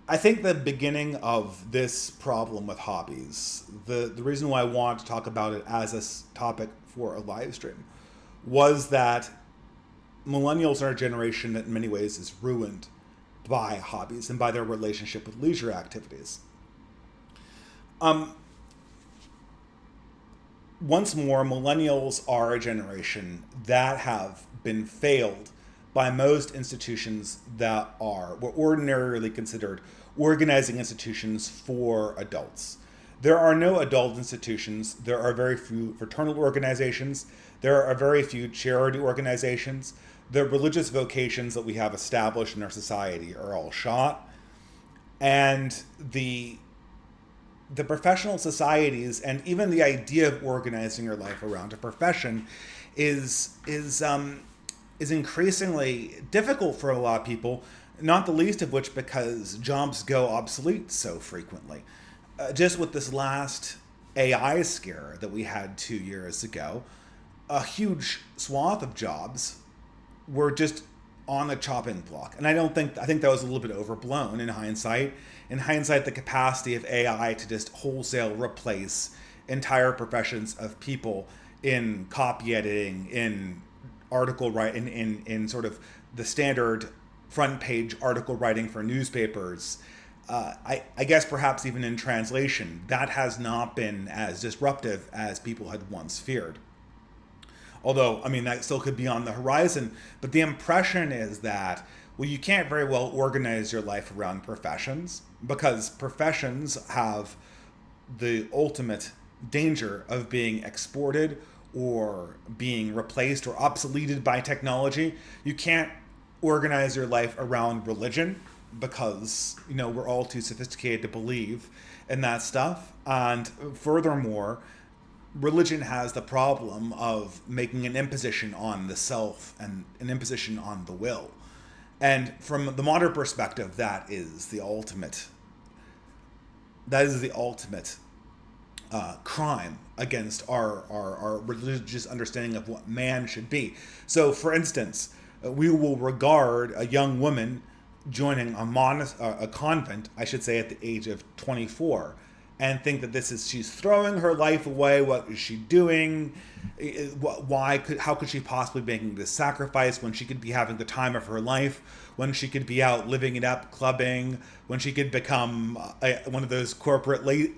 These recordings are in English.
I think the beginning of this problem with hobbies, the reason why I wanted to talk about it as a topic for a live stream, was that millennials are a generation that in many ways is ruined by hobbies and by their relationship with leisure activities. Um, Once more, millennials are a generation that have been failed by most institutions that are what ordinarily considered organizing institutions for adults. There are no adult institutions. There are very few fraternal organizations. There are very few charity organizations. The religious vocations that we have established in our society are all shot. And the professional societies and even the idea of organizing your life around a profession is increasingly difficult for a lot of people, not the least of which because jobs go obsolete so frequently. Just with this last AI scare that we had 2 years ago, a huge swath of jobs were just on the chopping block. And I think that was a little bit overblown in hindsight. In hindsight, the capacity of AI to just wholesale replace entire professions of people in copy editing, in article writing, in sort of the standard front page article writing for newspapers. I guess perhaps even in translation, that has not been as disruptive as people had once feared. Although, I mean, that still could be on the horizon. But the impression is that, well, you can't very well organize your life around professions because professions have the ultimate danger of being exported or being replaced or obsoleted by technology. You can't organize your life around religion because, we're all too sophisticated to believe in that stuff. And furthermore, religion has the problem of making an imposition on the self and an imposition on the will. And from the modern perspective, that is the ultimate crime against our religious understanding of what man should be. So, for instance, we will regard a young woman joining a convent, I should say, at the age of 24, and think that she's throwing her life away. What is she doing? How could she possibly be making this sacrifice when she could be having the time of her life, when she could be out living it up, clubbing, when she could become one of those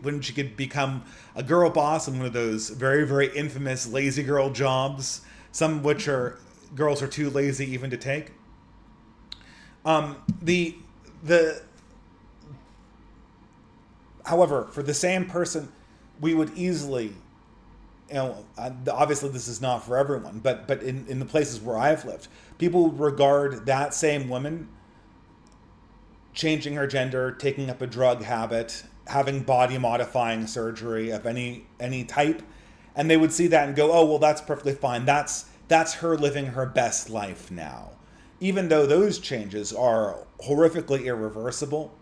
when she could become a girl boss in one of those very, very infamous lazy girl jobs, some of which girls are too lazy even to take. The However, for the same person, we would easily, obviously this is not for everyone, but in the places where I've lived, people would regard that same woman changing her gender, taking up a drug habit, having body modifying surgery of any type, and they would see that and go, oh, well, that's perfectly fine. That's her living her best life now. Even though those changes are horrifically irreversible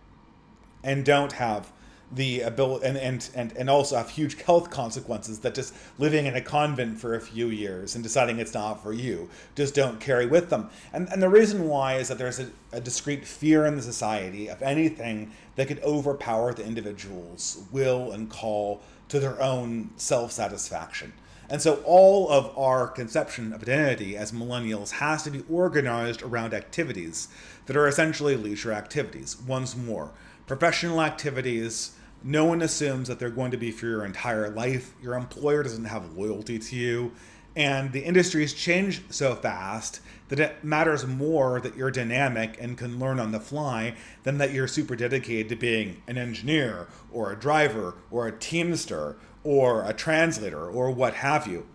and don't have the ability and also have huge health consequences that just living in a convent for a few years and deciding it's not for you just don't carry with them. And the reason why is that there's a discrete fear in the society of anything that could overpower the individual's will and call to their own self-satisfaction. And so all of our conception of identity as millennials has to be organized around activities that are essentially leisure activities. Once more, professional activities, no one assumes that they're going to be for your entire life. Your employer doesn't have loyalty to you. And the industries change so fast that it matters more that you're dynamic and can learn on the fly than that you're super dedicated to being an engineer or a driver or a teamster or a translator or what have you.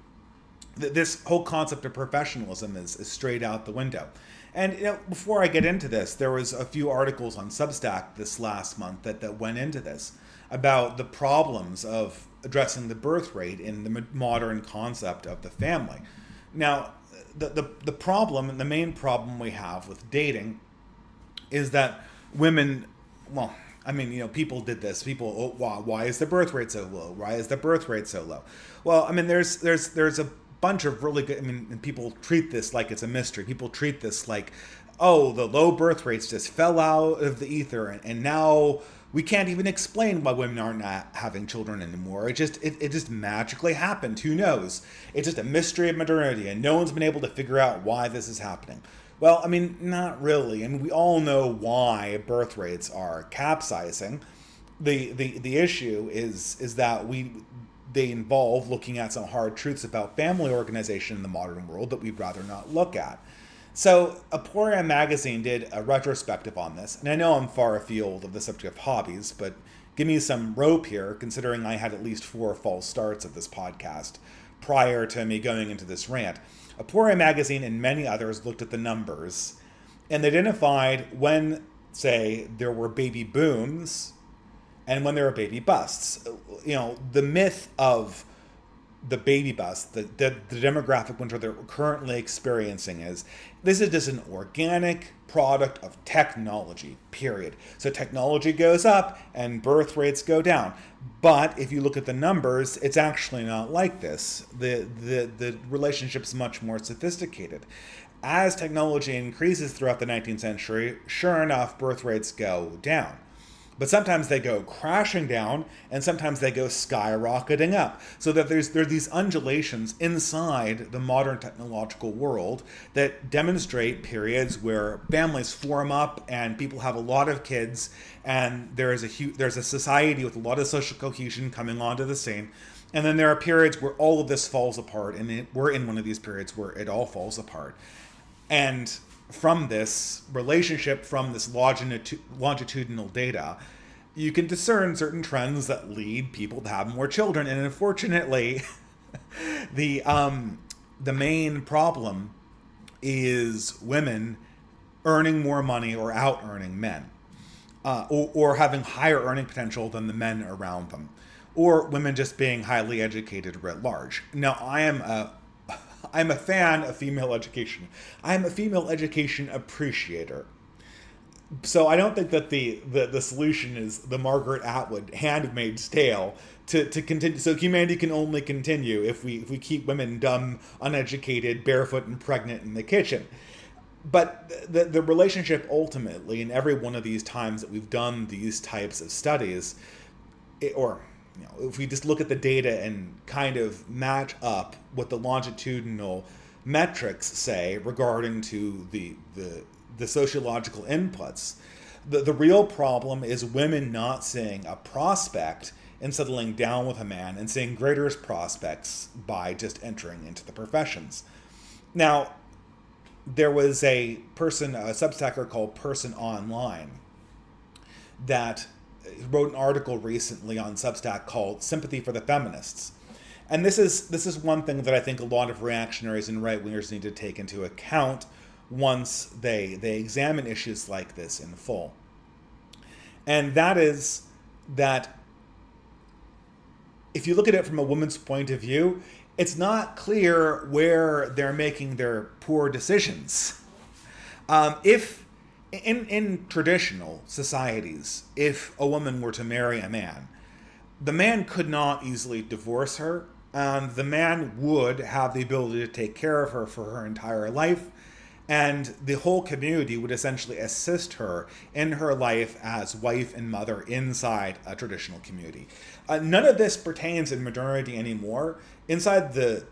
This whole concept of professionalism is straight out the window. And before I get into this, there was a few articles on Substack this last month that went into this about the problems of addressing the birth rate in the modern concept of the family. Now, the problem, and the main problem we have with dating is that women, well, I mean, people did this. People, why is the birth rate so low? Why is the birth rate so low? Well, I mean, there's a bunch of really good, I mean, and people treat this like it's a mystery. People treat this like oh, the low birth rates just fell out of the ether, and now we can't even explain why women aren't having children anymore. It just magically happened. Who knows? It's just a mystery of modernity, and no one's been able to figure out why this is happening. Well, I mean, not really. I mean, we all know why birth rates are capsizing. The issue is that they involve looking at some hard truths about family organization in the modern world that we'd rather not look at. So, Aporia magazine did a retrospective on this, and I know I'm far afield of the subject of hobbies, but give me some rope here, considering I had at least 4 false starts of this podcast prior to me going into this rant. Aporia magazine and many others looked at the numbers and identified when, say, there were baby booms and when there were baby busts. You know, the myth of the baby bust, the demographic winter that we're currently experiencing is this is just an organic product of technology, period. So technology goes up and birth rates go down. But if you look at the numbers, it's actually not like this. The relationship's much more sophisticated. As technology increases throughout the 19th century, sure enough, birth rates go down. But sometimes they go crashing down, and sometimes they go skyrocketing up. So that there are these undulations inside the modern technological world that demonstrate periods where families form up and people have a lot of kids, and there's a society with a lot of social cohesion coming onto the scene. And then there are periods where all of this falls apart, and we're in one of these periods where it all falls apart. And from this relationship, from this longitudinal data, you can discern certain trends that lead people to have more children. And unfortunately, the main problem is women earning more money or out-earning men, or having higher earning potential than the men around them, or women just being highly educated writ large. Now, I'm a fan of female education. I'm a female education appreciator. So I don't think that the solution is the Margaret Atwood Handmaid's Tale to continue. So humanity can only continue if we keep women dumb, uneducated, barefoot, and pregnant in the kitchen. But the relationship ultimately, in every one of these times that we've done these types of studies, if we just look at the data and kind of match up what the longitudinal metrics say regarding to the sociological inputs, the real problem is women not seeing a prospect in settling down with a man and seeing greater prospects by just entering into the professions. Now, there was a Substacker called Person Online that wrote an article recently on Substack called Sympathy for the Feminists. And this is one thing that I think a lot of reactionaries and right-wingers need to take into account once they examine issues like this in full. And that is that if you look at it from a woman's point of view, it's not clear where they're making their poor decisions. If in traditional societies, if a woman were to marry a man, the man could not easily divorce her, and the man would have the ability to take care of her for her entire life, and the whole community would essentially assist her in her life as wife and mother inside a traditional community. None of this pertains in modernity anymore. Inside the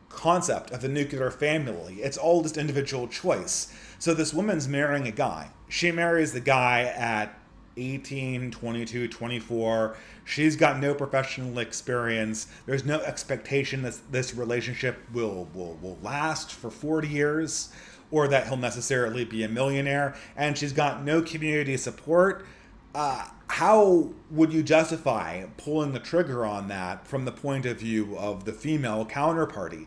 concept of the nuclear family, it's all just individual choice. So this woman's marrying a guy. She marries the guy at 18, 22, 24. She's got no professional experience. There's no expectation that this relationship will last for 40 years or that he'll necessarily be a millionaire. And she's got no community support. How would you justify pulling the trigger on that from the point of view of the female counterparty?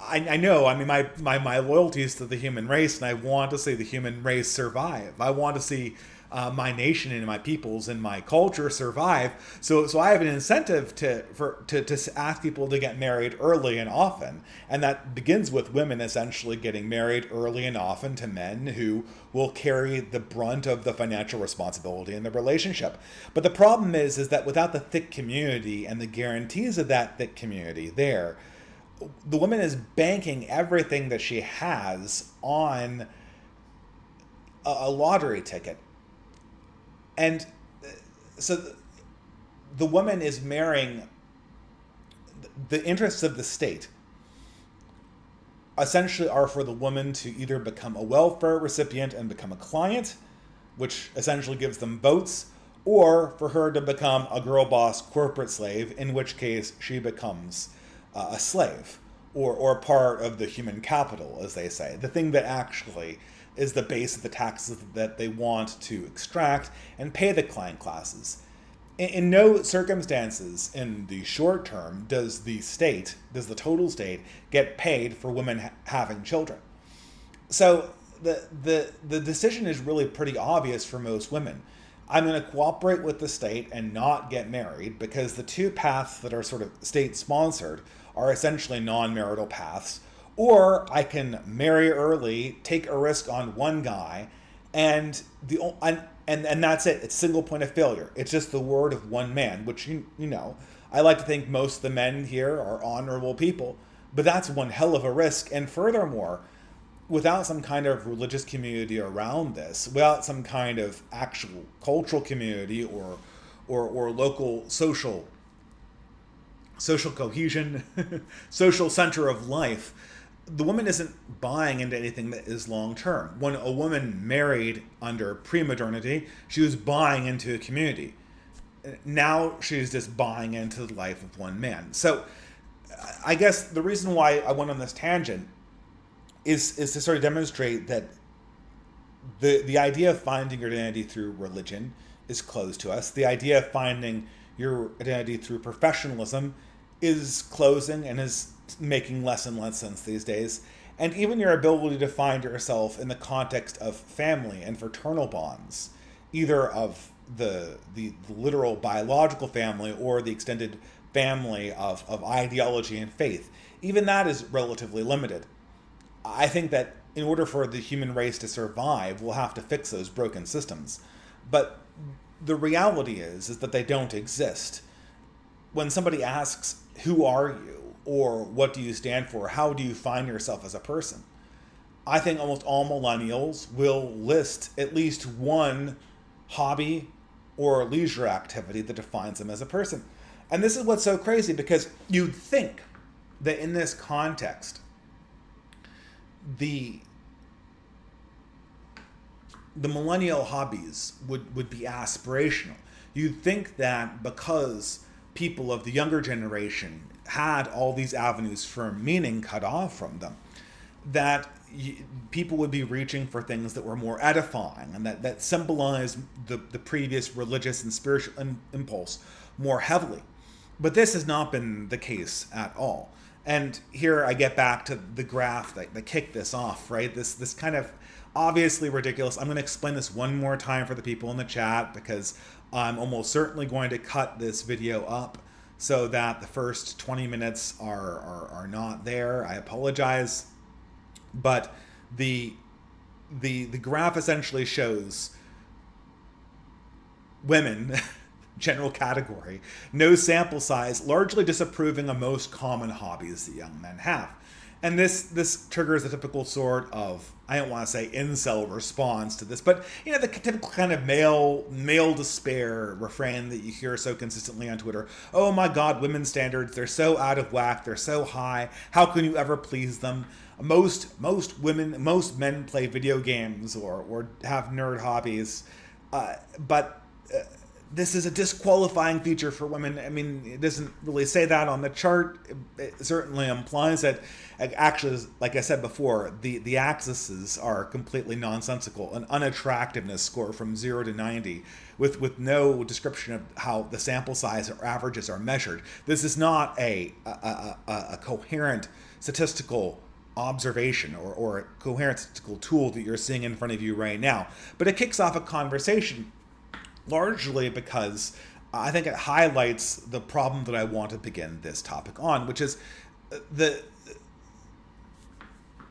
I know, I mean, my loyalty is to the human race, and I want to see the human race survive. I want to see my nation and my peoples and my culture survive. So I have an incentive to ask people to get married early and often, and that begins with women essentially getting married early and often to men who will carry the brunt of the financial responsibility in the relationship. But the problem is that without the thick community and the guarantees of that thick community there, the woman is banking everything that she has on a lottery ticket. And so the woman is marrying the interests of the state essentially are for the woman to either become a welfare recipient and become a client, which essentially gives them votes, or for her to become a girl boss corporate slave, in which case she becomes a slave or part of the human capital, as they say, the thing that actually is the base of the taxes that they want to extract and pay the client classes. In no circumstances in the short term does the total state, get paid for women having children. So the decision is really pretty obvious for most women. I'm going to cooperate with the state and not get married because the two paths that are sort of state sponsored are essentially non-marital paths. Or I can marry early, take a risk on one guy, and that's it. It's single point of failure. It's just the word of one man, which you know. I like to think most of the men here are honorable people, but that's one hell of a risk. And furthermore, without some kind of religious community around this, without some kind of actual cultural community or local social cohesion, social center of life, the woman isn't buying into anything that is long term. When a woman married under pre-modernity, she was buying into a community. Now she's just buying into the life of one man. So I guess the reason why I went on this tangent is to sort of demonstrate that the idea of finding your identity through religion is closed to us. The idea of finding your identity through professionalism is closing and is making less and less sense these days. And even your ability to find yourself in the context of family and fraternal bonds, either of the literal biological family or the extended family of ideology and faith, even that is relatively limited. I think that in order for the human race to survive, we'll have to fix those broken systems. But the reality is that they don't exist. When somebody asks, who are you? Or what do you stand for? How do you find yourself as a person? I think almost all millennials will list at least one hobby or leisure activity that defines them as a person. And this is what's so crazy, because you'd think that in this context, the millennial hobbies would be aspirational. You'd think that because people of the younger generation had all these avenues for meaning cut off from them, that people would be reaching for things that were more edifying and that symbolized the previous religious and spiritual impulse more heavily. But this has not been the case at all. And here I get back to the graph that kicked this off, right? This kind of obviously ridiculous. I'm going to explain this one more time for the people in the chat, because I'm almost certainly going to cut this video up so that the first 20 minutes are not there. I apologize. But the graph essentially shows women, general category, no sample size, largely disapproving of most common hobbies that young men have. And this triggers a typical sort of, I don't want to say incel response to this, but you know, the typical kind of male despair refrain that you hear so consistently on Twitter. Oh my God, women's standards, they're so out of whack, they're so high. How can you ever please them? Most men play video games or have nerd hobbies, but this is a disqualifying feature for women. I mean, it doesn't really say that on the chart. It certainly implies that, actually, like I said before, the axes are completely nonsensical. An unattractiveness score from 0 to 90 with no description of how the sample size or averages are measured. This is not a coherent statistical observation or a coherent statistical tool that you're seeing in front of you right now. But it kicks off a conversation, largely because I think it highlights the problem that I want to begin this topic on, which is the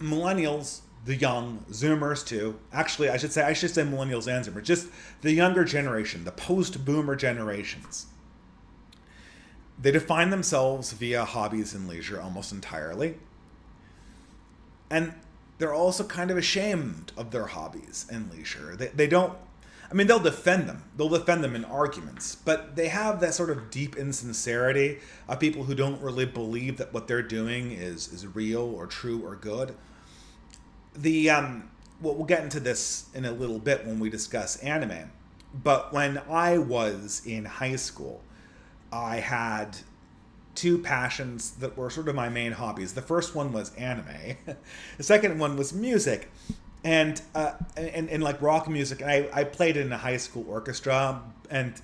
millennials, the young Zoomers too. Actually, I should say millennials and Zoomers, just the younger generation, the post-boomer generations. They define themselves via hobbies and leisure almost entirely. And they're also kind of ashamed of their hobbies and leisure. They don't, I mean, they'll defend them. They'll defend them in arguments, but they have that sort of deep insincerity of people who don't really believe that what they're doing is real or true or good. Well, we'll get into this in a little bit when we discuss anime. But when I was in high school, I had two passions that were sort of my main hobbies. The first one was anime. The second one was music, and like rock music. And I played in a high school orchestra, and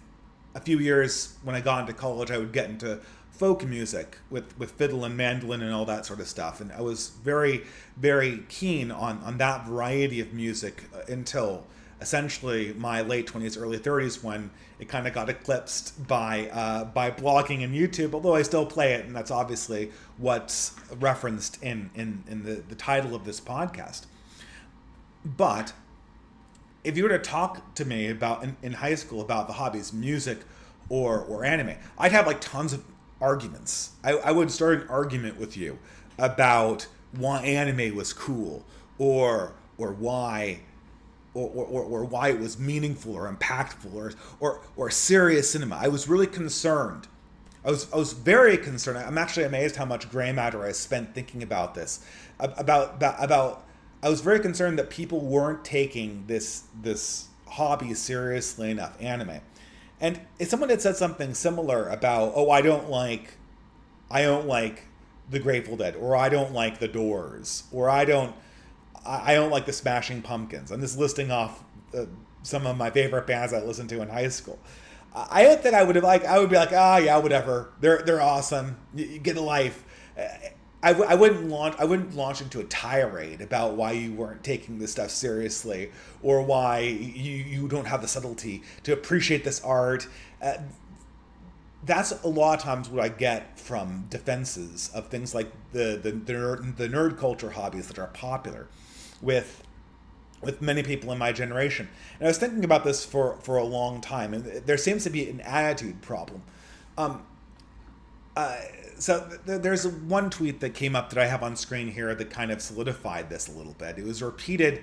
a few years when I got into college, I would get into folk music with fiddle and mandolin and all that sort of stuff. And I was very, very keen on that variety of music until essentially my late 20s, early 30s, when it kind of got eclipsed by blogging and YouTube, although I still play it, and that's obviously what's referenced in the title of this podcast. But if you were to talk to me about in high school about the hobbies, music or anime, I'd have like tons of arguments. I would start an argument with you about why anime was cool or why or why it was meaningful or impactful or serious cinema. I was really concerned. I was very concerned. I'm actually amazed how much gray matter I spent thinking about this. I was very concerned that people weren't taking this hobby seriously enough, anime. And if someone had said something similar about, oh, I don't like the Grateful Dead, or I don't like the Doors, or I don't like the Smashing Pumpkins. I'm just listing off some of my favorite bands I listened to in high school. I don't think I would be like, yeah, whatever. They're awesome. You get a life. I wouldn't launch into a tirade about why you weren't taking this stuff seriously, or why you don't have the subtlety to appreciate this art. That's a lot of times what I get from defenses of things like the nerd culture hobbies that are popular with many people in my generation. And I was thinking about this for a long time, and there seems to be an attitude problem. So there's one tweet that came up that I have on screen here that kind of solidified this a little bit. It was repeated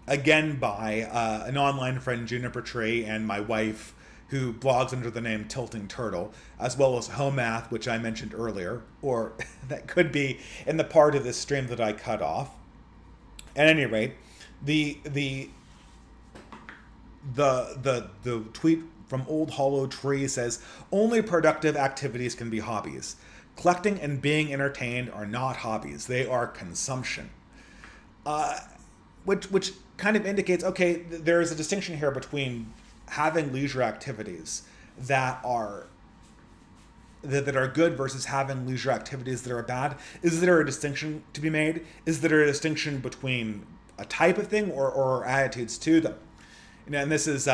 again by an online friend, Juniper Tree, and my wife, who blogs under the name Tilting Turtle, as well as Home Math, which I mentioned earlier, or that could be in the part of this stream that I cut off. At any rate, the tweet from Old Hollow Tree says, only productive activities can be hobbies. Collecting and being entertained are not hobbies. They are consumption. Which kind of indicates, okay, there is a distinction here between having leisure activities that are good versus having leisure activities that are bad. Is there a distinction to be made? Is there a distinction between a type of thing or attitudes to them? And this is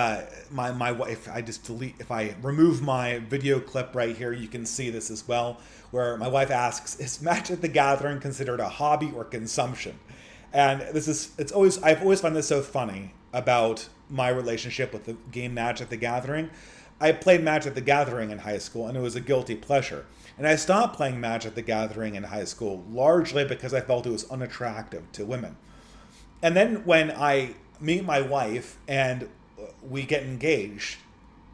my wife. If I remove my video clip right here, you can see this as well, where my wife asks, is Magic the Gathering considered a hobby or consumption? And I've always found this so funny about my relationship with the game Magic the Gathering. I played Magic the Gathering in high school, and it was a guilty pleasure. And I stopped playing Magic the Gathering in high school largely because I felt it was unattractive to women. And then when I meet my wife and we get engaged,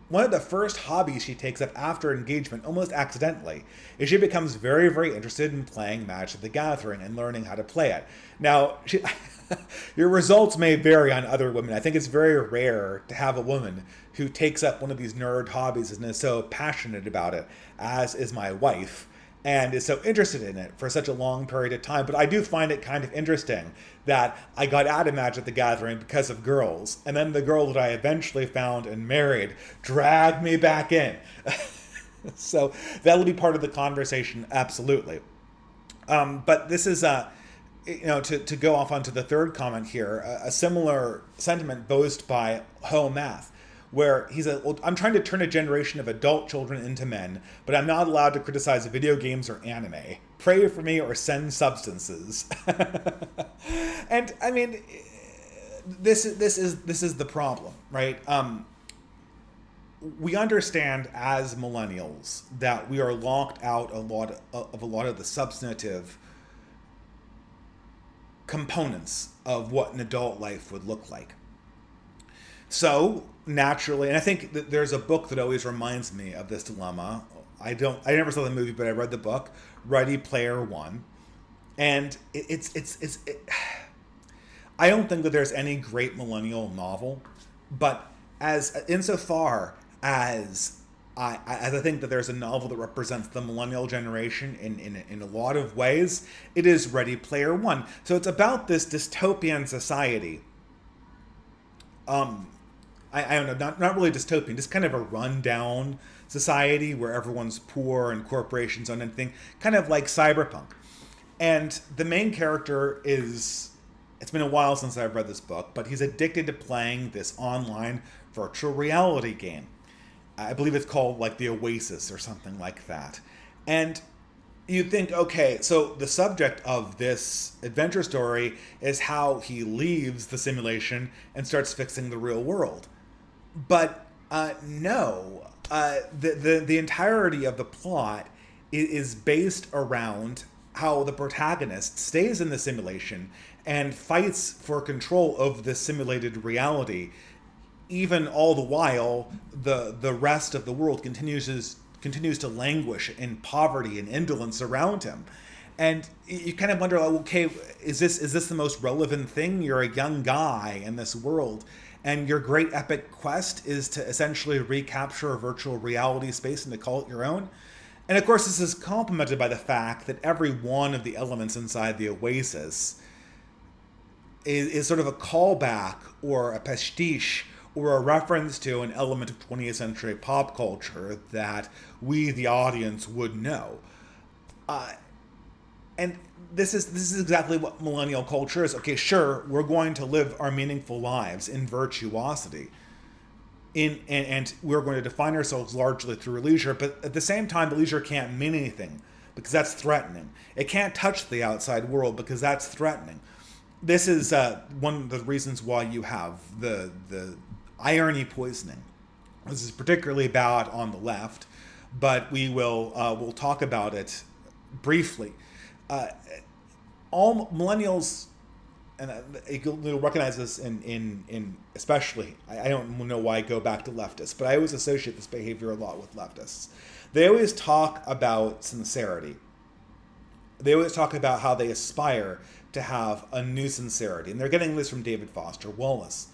one of the first hobbies she takes up after engagement, almost accidentally, is she becomes very, very interested in playing Magic the Gathering and learning how to play it. Now, your results may vary on other women. I think it's very rare to have a woman who takes up one of these nerd hobbies and is so passionate about it, as is my wife, and is so interested in it for such a long period of time. But I do find it kind of interesting that I got out of Magic the Gathering because of girls, and then the girl that I eventually found and married dragged me back in. So that'll be part of the conversation, absolutely. But this is, to go off onto the third comment here, a similar sentiment voiced by Home Math, where he said, well, I'm trying to turn a generation of adult children into men, but I'm not allowed to criticize video games or anime. Pray for me or send substances. And I mean, this is the problem, right? We understand as millennials that we are locked out of a lot of the substantive components of what an adult life would look like. So naturally, and I think that there's a book that always reminds me of this dilemma. I never saw the movie, but I read the book, Ready Player One, and I don't think that there's any great millennial novel, but as insofar as I think that there's a novel that represents the millennial generation in a lot of ways, it is Ready Player One. So it's about this dystopian society. I don't know, not really dystopian, just kind of a rundown society where everyone's poor and corporations own anything, kind of like cyberpunk. And the main character is, it's been a while since I've read this book, but he's addicted to playing this online virtual reality game. I believe it's called like the Oasis or something like that. And you think, okay, so the subject of this adventure story is how he leaves the simulation and starts fixing the real world. But no, the entirety of the plot is based around how the protagonist stays in the simulation and fights for control of the simulated reality, even all the while the rest of the world continues to languish in poverty and indolence around him. And you kind of wonder, okay, is this the most relevant thing? You're a young guy in this world, and your great epic quest is to essentially recapture a virtual reality space and to call it your own. And of course, this is complemented by the fact that every one of the elements inside the Oasis is sort of a callback or a pastiche or a reference to an element of 20th century pop culture that we, the audience, would know. And this is exactly what millennial culture is. Okay, sure, we're going to live our meaningful lives in virtuosity. And we're going to define ourselves largely through leisure, but at the same time, the leisure can't mean anything because that's threatening. It can't touch the outside world because that's threatening. This is one of the reasons why you have the irony poisoning. This is particularly bad on the left, but we'll talk about it briefly. All millennials, and you'll recognize this in especially, I don't know why I go back to leftists, but I always associate this behavior a lot with leftists. They always talk about sincerity. They always talk about how they aspire to have a new sincerity, and they're getting this from David Foster Wallace.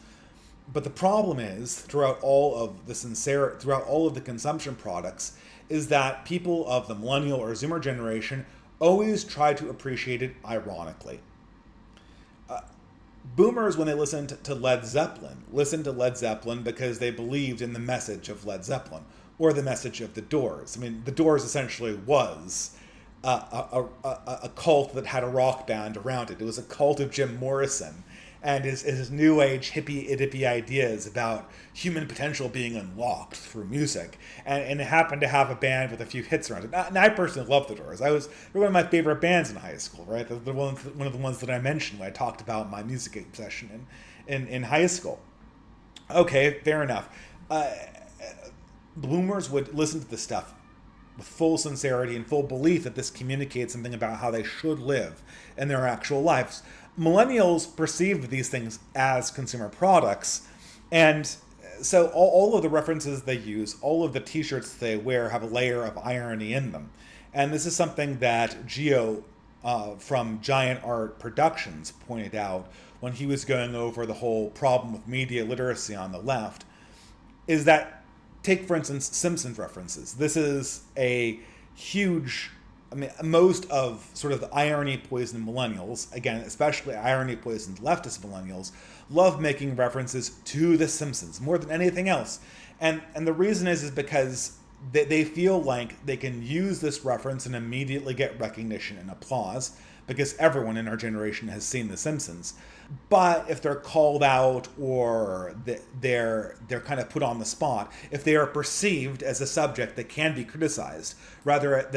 But the problem is, throughout all of the consumption products, is that people of the millennial or Zoomer generation always try to appreciate it ironically. Boomers, when they listened to Led Zeppelin because they believed in the message of Led Zeppelin or the message of the Doors. I mean, the Doors essentially was a cult that had a rock band around it. It was a cult of Jim Morrison and his new age hippie ideas about human potential being unlocked through music. And it happened to have a band with a few hits around it. And I personally love the Doors. They're one of my favorite bands in high school, right? They're one of the ones that I mentioned when I talked about my music obsession in high school. Okay, fair enough. Bloomers would listen to this stuff with full sincerity and full belief that this communicates something about how they should live in their actual lives. Millennials perceive these things as consumer products, and so all of the references they use, all of the t-shirts they wear have a layer of irony in them. And this is something that Gio from Giant Art Productions pointed out when he was going over the whole problem with media literacy on the left, is that, take for instance Simpsons references. This is a huge, most of sort of the irony poisoned millennials, again, especially irony poisoned leftist millennials, love making references to The Simpsons more than anything else. And the reason is because they feel like they can use this reference and immediately get recognition and applause because everyone in our generation has seen The Simpsons. But if they're called out or they're kind of put on the spot, if they are perceived as a subject that can be criticized, rather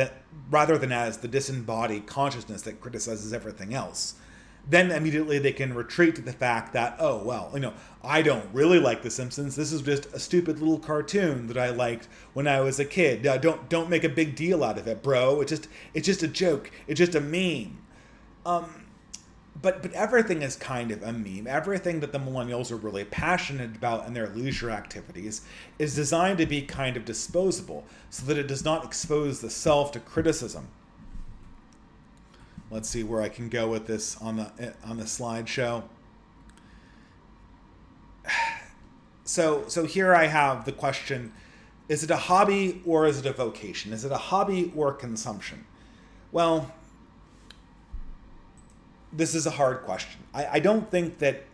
than as the disembodied consciousness that criticizes everything else, then immediately they can retreat to the fact that, oh, well, I don't really like The Simpsons. This is just a stupid little cartoon that I liked when I was a kid. Don't make a big deal out of it, bro. It's just a joke. It's just a meme. but everything is kind of a meme. Everything that the millennials are really passionate about in their leisure activities is designed to be kind of disposable so that it does not expose the self to criticism. Let's see where I can go with this on the slideshow. So here I have the question, is it a hobby or is it a vocation? Is it a hobby or consumption? Well, this is a hard question. I don't think that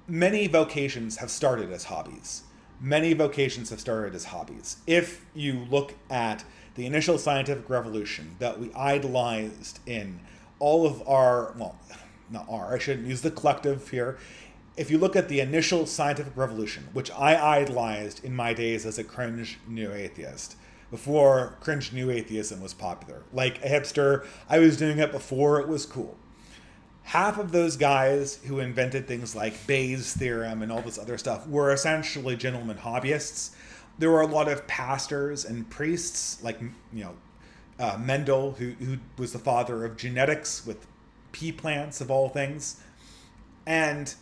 many vocations have started as hobbies. Many vocations have started as hobbies. If you look at the initial scientific revolution that we idolized in all of our, well, not our, I shouldn't use the collective here. If you look at the initial scientific revolution, which I idolized in my days as a cringe new atheist, before cringe new atheism was popular. Like a hipster, I was doing it before it was cool. Half of those guys who invented things like Bayes' theorem and all this other stuff were essentially gentlemen hobbyists. There were a lot of pastors and priests, like Mendel, who was the father of genetics with pea plants of all things, and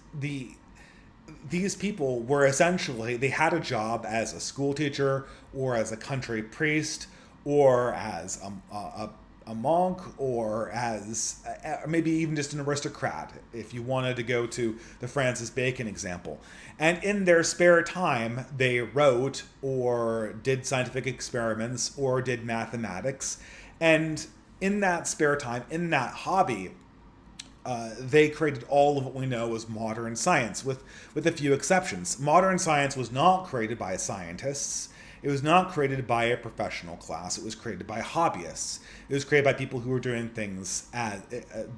these people were essentially, they had a job as a school teacher or as a country priest or as a monk or as maybe even just an aristocrat, if you wanted to go to the Francis Bacon example. And in their spare time, they wrote or did scientific experiments or did mathematics. And in that spare time, in that hobby, they created all of what we know as modern science, with a few exceptions. Modern science was not created by scientists. It was not created by a professional class. It was created by hobbyists. It was created by people who were doing things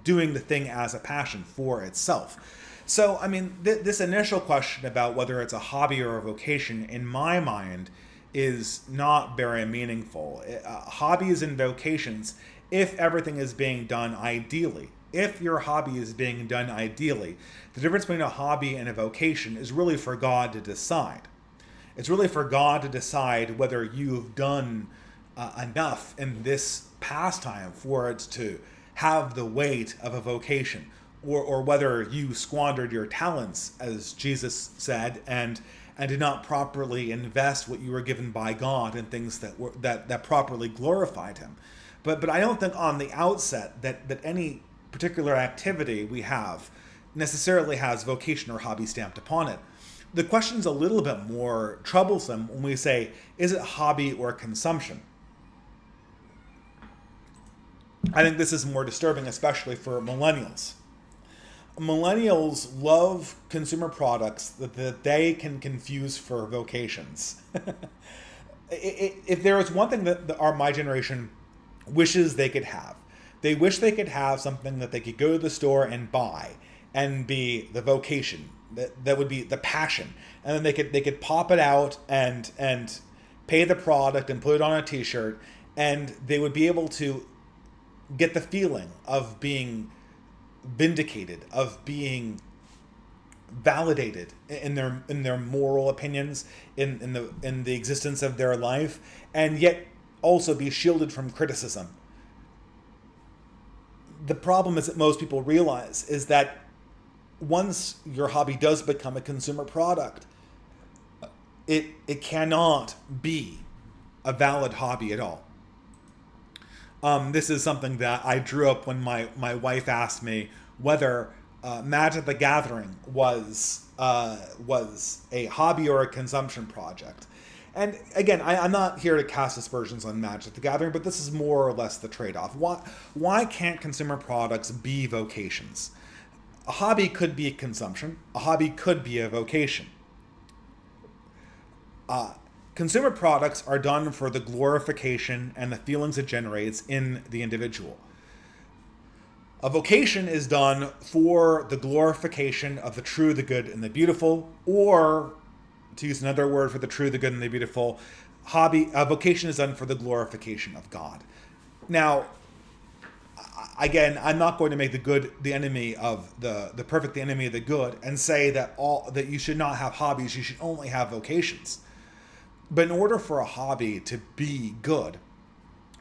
doing the thing as a passion for itself. So, I mean, this initial question about whether it's a hobby or a vocation, in my mind, is not very meaningful. Hobbies and vocations, if everything is being done ideally, if your hobby is being done ideally, the difference between a hobby and a vocation is really for God to decide. It's really for God to decide whether you've done enough in this pastime for it to have the weight of a vocation, or whether you squandered your talents, as Jesus said, and did not properly invest what you were given by God in things that properly glorified Him. But I don't think on the outset that any particular activity we have necessarily has vocation or hobby stamped upon it. The question's a little bit more troublesome when we say, is it hobby or consumption? I think this is more disturbing, especially for millennials. Millennials love consumer products that they can confuse for vocations. If there is one thing that my generation wishes they could have, they wish they could have something that they could go to the store and buy and be the vocation. That would be the passion. And then they could pop it out and pay the product and put it on a t-shirt, and they would be able to get the feeling of being vindicated, of being validated in their moral opinions, in the existence of their life, and yet also be shielded from criticism. The problem is that most people realize is that once your hobby does become a consumer product, it cannot be a valid hobby at all. This is something that I drew up when my wife asked me whether Magic the Gathering was a hobby or a consumption project. And again, I'm not here to cast aspersions on Magic the Gathering, but this is more or less the trade-off. Why can't consumer products be vocations? A hobby could be a consumption. A hobby could be a vocation. Consumer products are done for the glorification and the feelings it generates in the individual. A vocation is done for the glorification of the true, the good, and the beautiful, or, to use another word for the true, the good, and the beautiful, a vocation is done for the glorification of God. Now, again, I'm not going to make the good the enemy of the perfect the enemy of the good, and say that you should not have hobbies, you should only have vocations. But in order for a hobby to be good,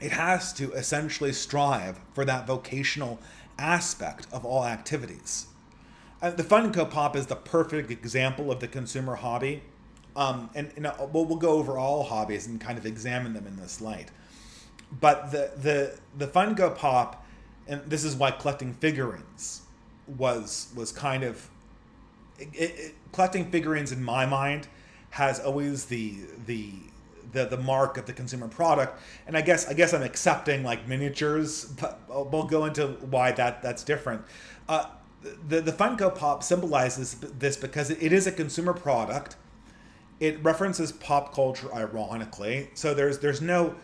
it has to essentially strive for that vocational aspect of all activities. The Funko Pop is the perfect example of the consumer hobby. We'll go over all hobbies and kind of examine them in this light. But the Funko Pop, and this is why collecting figurines was kind of collecting figurines in my mind has always the mark of the consumer product, and I guess I'm accepting like miniatures, but we'll go into why that's different. The Funko Pop symbolizes this because it is a consumer product. It references pop culture ironically, so there's no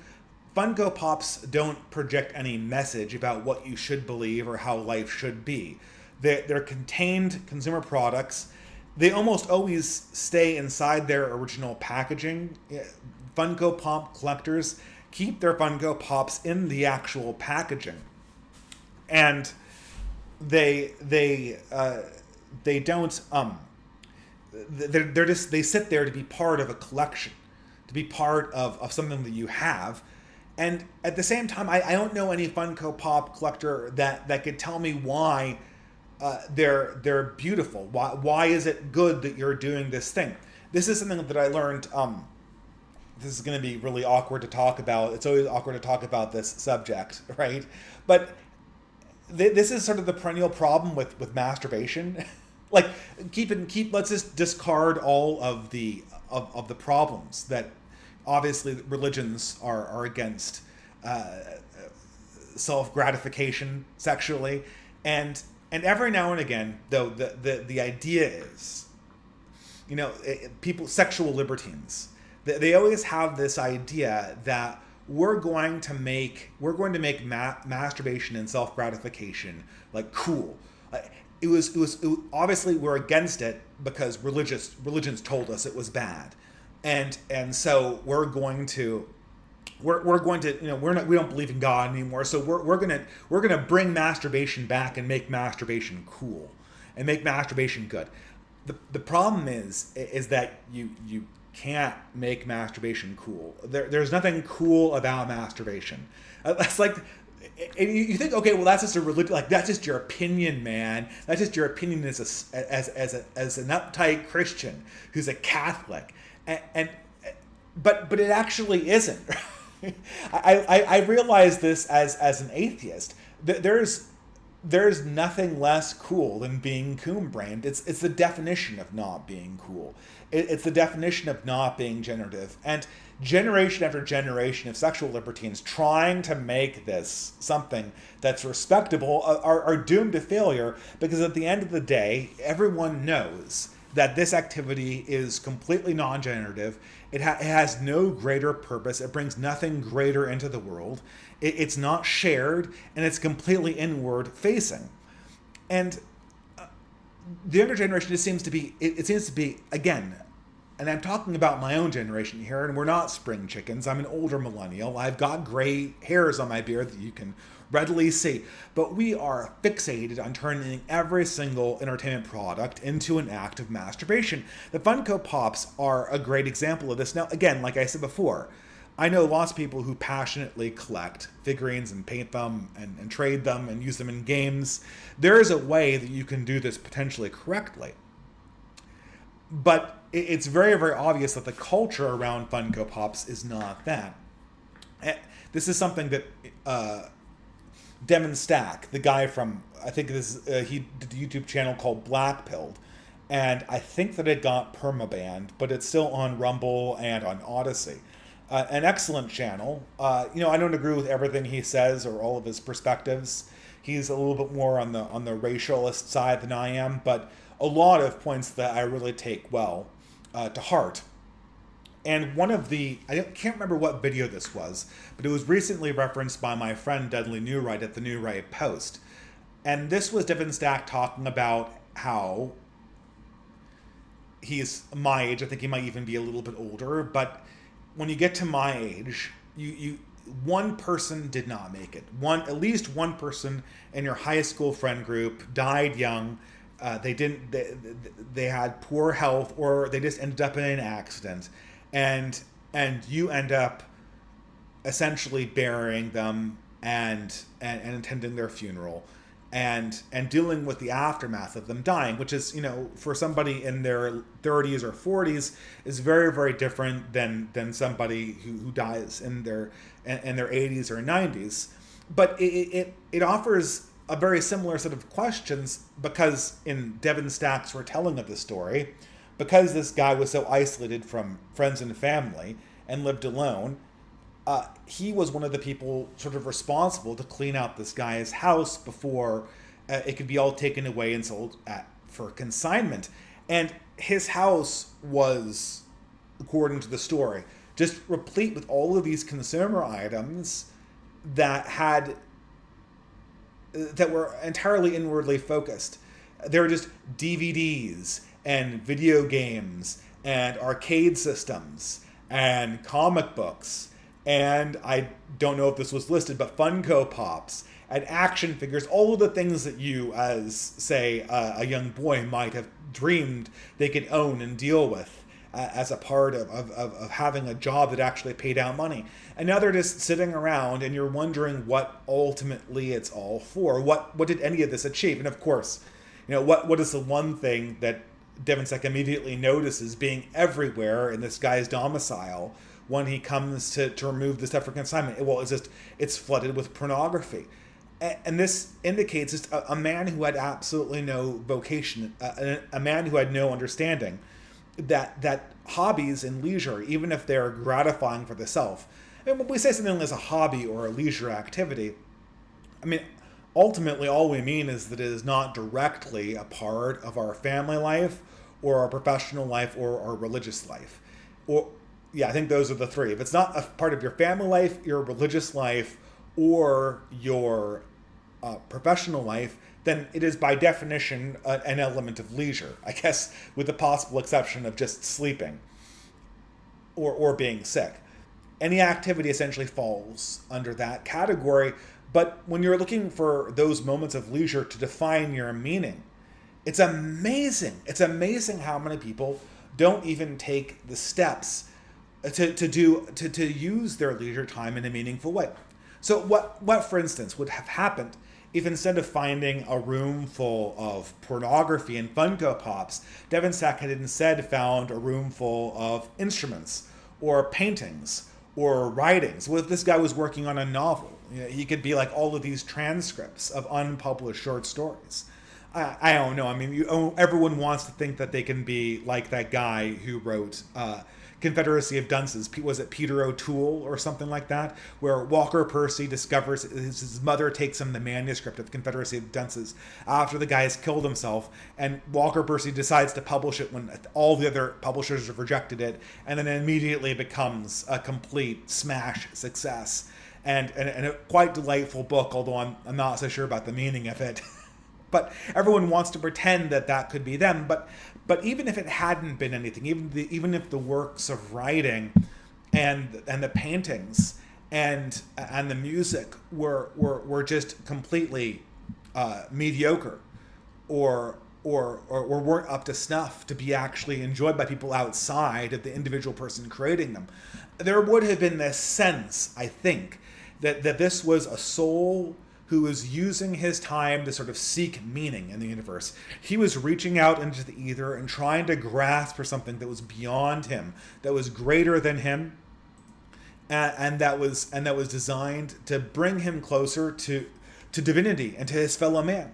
Funko Pops don't project any message about what you should believe or how life should be. They're contained consumer products. They almost always stay inside their original packaging. Funko Pop collectors keep their Funko Pops in the actual packaging, and they don't they sit there to be part of a collection, to be part of something that you have. And at the same time, I don't know any Funko Pop collector that could tell me why they're beautiful. Why is it good that you're doing this thing? This is something that I learned. This is going to be really awkward to talk about. It's always awkward to talk about this subject, right? But this is sort of the perennial problem with masturbation. Like let's just discard all of the problems that obviously religions are against self-gratification sexually, and every now and again, though, the idea is, people, sexual libertines, they always have this idea that we're going to make masturbation and self-gratification like cool. It was obviously we're against it because religions told us it was bad, and so we're going to we don't believe in God anymore, so we're gonna bring masturbation back and make masturbation cool and make masturbation good. The problem is that you can't make masturbation cool. There's nothing cool about masturbation. That's like, and you think, okay, well, that's just a religion, like that's just your opinion, man. That's just your opinion as an uptight Christian who's a Catholic, but it actually isn't. I realize this as an atheist. There's nothing less cool than being coon-brained. It's the definition of not being cool. It's the definition of not being generative. And generation after generation of sexual libertines trying to make this something that's respectable are doomed to failure, because at the end of the day, everyone knows that this activity is completely non-generative. It has no greater purpose. It brings nothing greater into the world. It's not shared, and it's completely inward facing. And the younger generation just seems to be, it seems to be, again, and I'm talking about my own generation here, and we're not spring chickens. I'm an older millennial. I've got gray hairs on my beard that you can readily see. But we are fixated on turning every single entertainment product into an act of masturbation. The Funko Pops are a great example of this. Now, again, like I said before, I know lots of people who passionately collect figurines and paint them and trade them and use them in games. There is a way that you can do this potentially correctly. But it's very, very obvious that the culture around Funko Pops is not that. This is something that Devin Stack, the guy from, I think this he did a YouTube channel called Black Pilled, and I think that it got permabanned, but it's still on Rumble and on Odyssey. An excellent channel. I don't agree with everything he says or all of his perspectives. He's a little bit more on the racialist side than I am, but a lot of points that I really take well to heart. And one of I can't remember what video this was, but it was recently referenced by my friend Dudley Newright at the Newright Post. And this was Devin Stack talking about how he's my age. I think he might even be a little bit older, but when you get to my age, you one person did not make it. At least one person in your high school friend group died young. They had poor health, or they just ended up in an accident, and you end up essentially burying them and attending their funeral. and dealing with the aftermath of them dying, which is, for somebody in their 30s or 40s, is very, very different than somebody who dies in their 80s or 90s. But it offers a very similar set of questions, because in Devon Stack's retelling of the story, because this guy was so isolated from friends and family and lived alone, he was one of the people sort of responsible to clean out this guy's house before it could be all taken away and sold for consignment. And his house was, according to the story, just replete with all of these consumer items that were entirely inwardly focused. They were just DVDs and video games and arcade systems and comic books, and I don't know if this was listed, but Funko Pops and action figures, all of the things that you, as, say, a young boy might have dreamed they could own and deal with as a part of having a job that actually paid out money. And now they're just sitting around, and you're wondering what ultimately it's all for. What did any of this achieve? And of course, what is the one thing that Devon Stack immediately notices being everywhere in this guy's domicile when he comes to remove the stuff for consignment? Well, it's flooded with pornography. And this indicates just a man who had absolutely no vocation, a man who had no understanding that hobbies and leisure, even if they're gratifying for the self, and when we say something as a hobby or a leisure activity, I mean, ultimately all we mean is that it is not directly a part of our family life or our professional life or our religious life. I think those are the three. If it's not a part of your family life, your religious life, or your professional life, then it is by definition an element of leisure, I guess, with the possible exception of just sleeping or being sick. Any activity essentially falls under that category. But when you're looking for those moments of leisure to define your meaning, it's amazing. It's amazing how many people don't even take the steps to use their leisure time in a meaningful way. So what, for instance, would have happened if instead of finding a room full of pornography and Funko Pops, Devon Stack had instead found a room full of instruments or paintings or writings? What if this guy was working on a novel? He could be like all of these transcripts of unpublished short stories. I don't know. I mean, everyone wants to think that they can be like that guy who wrote Confederacy of Dunces. Was it Peter O'Toole or something like that? Where Walker Percy discovers his mother takes him the manuscript of Confederacy of Dunces after the guy has killed himself, and Walker Percy decides to publish it when all the other publishers have rejected it, and then it immediately becomes a complete smash success. And a quite delightful book, although I'm not so sure about the meaning of it. But everyone wants to pretend that could be them. But even if it hadn't been anything, even if the works of writing and the paintings and the music were just completely mediocre or weren't up to snuff to be actually enjoyed by people outside of the individual person creating them, there would have been this sense, I think, that this was a soul who was using his time to sort of seek meaning in the universe. He was reaching out into the ether and trying to grasp for something that was beyond him, that was greater than him, and that was designed to bring him closer to divinity and to his fellow man.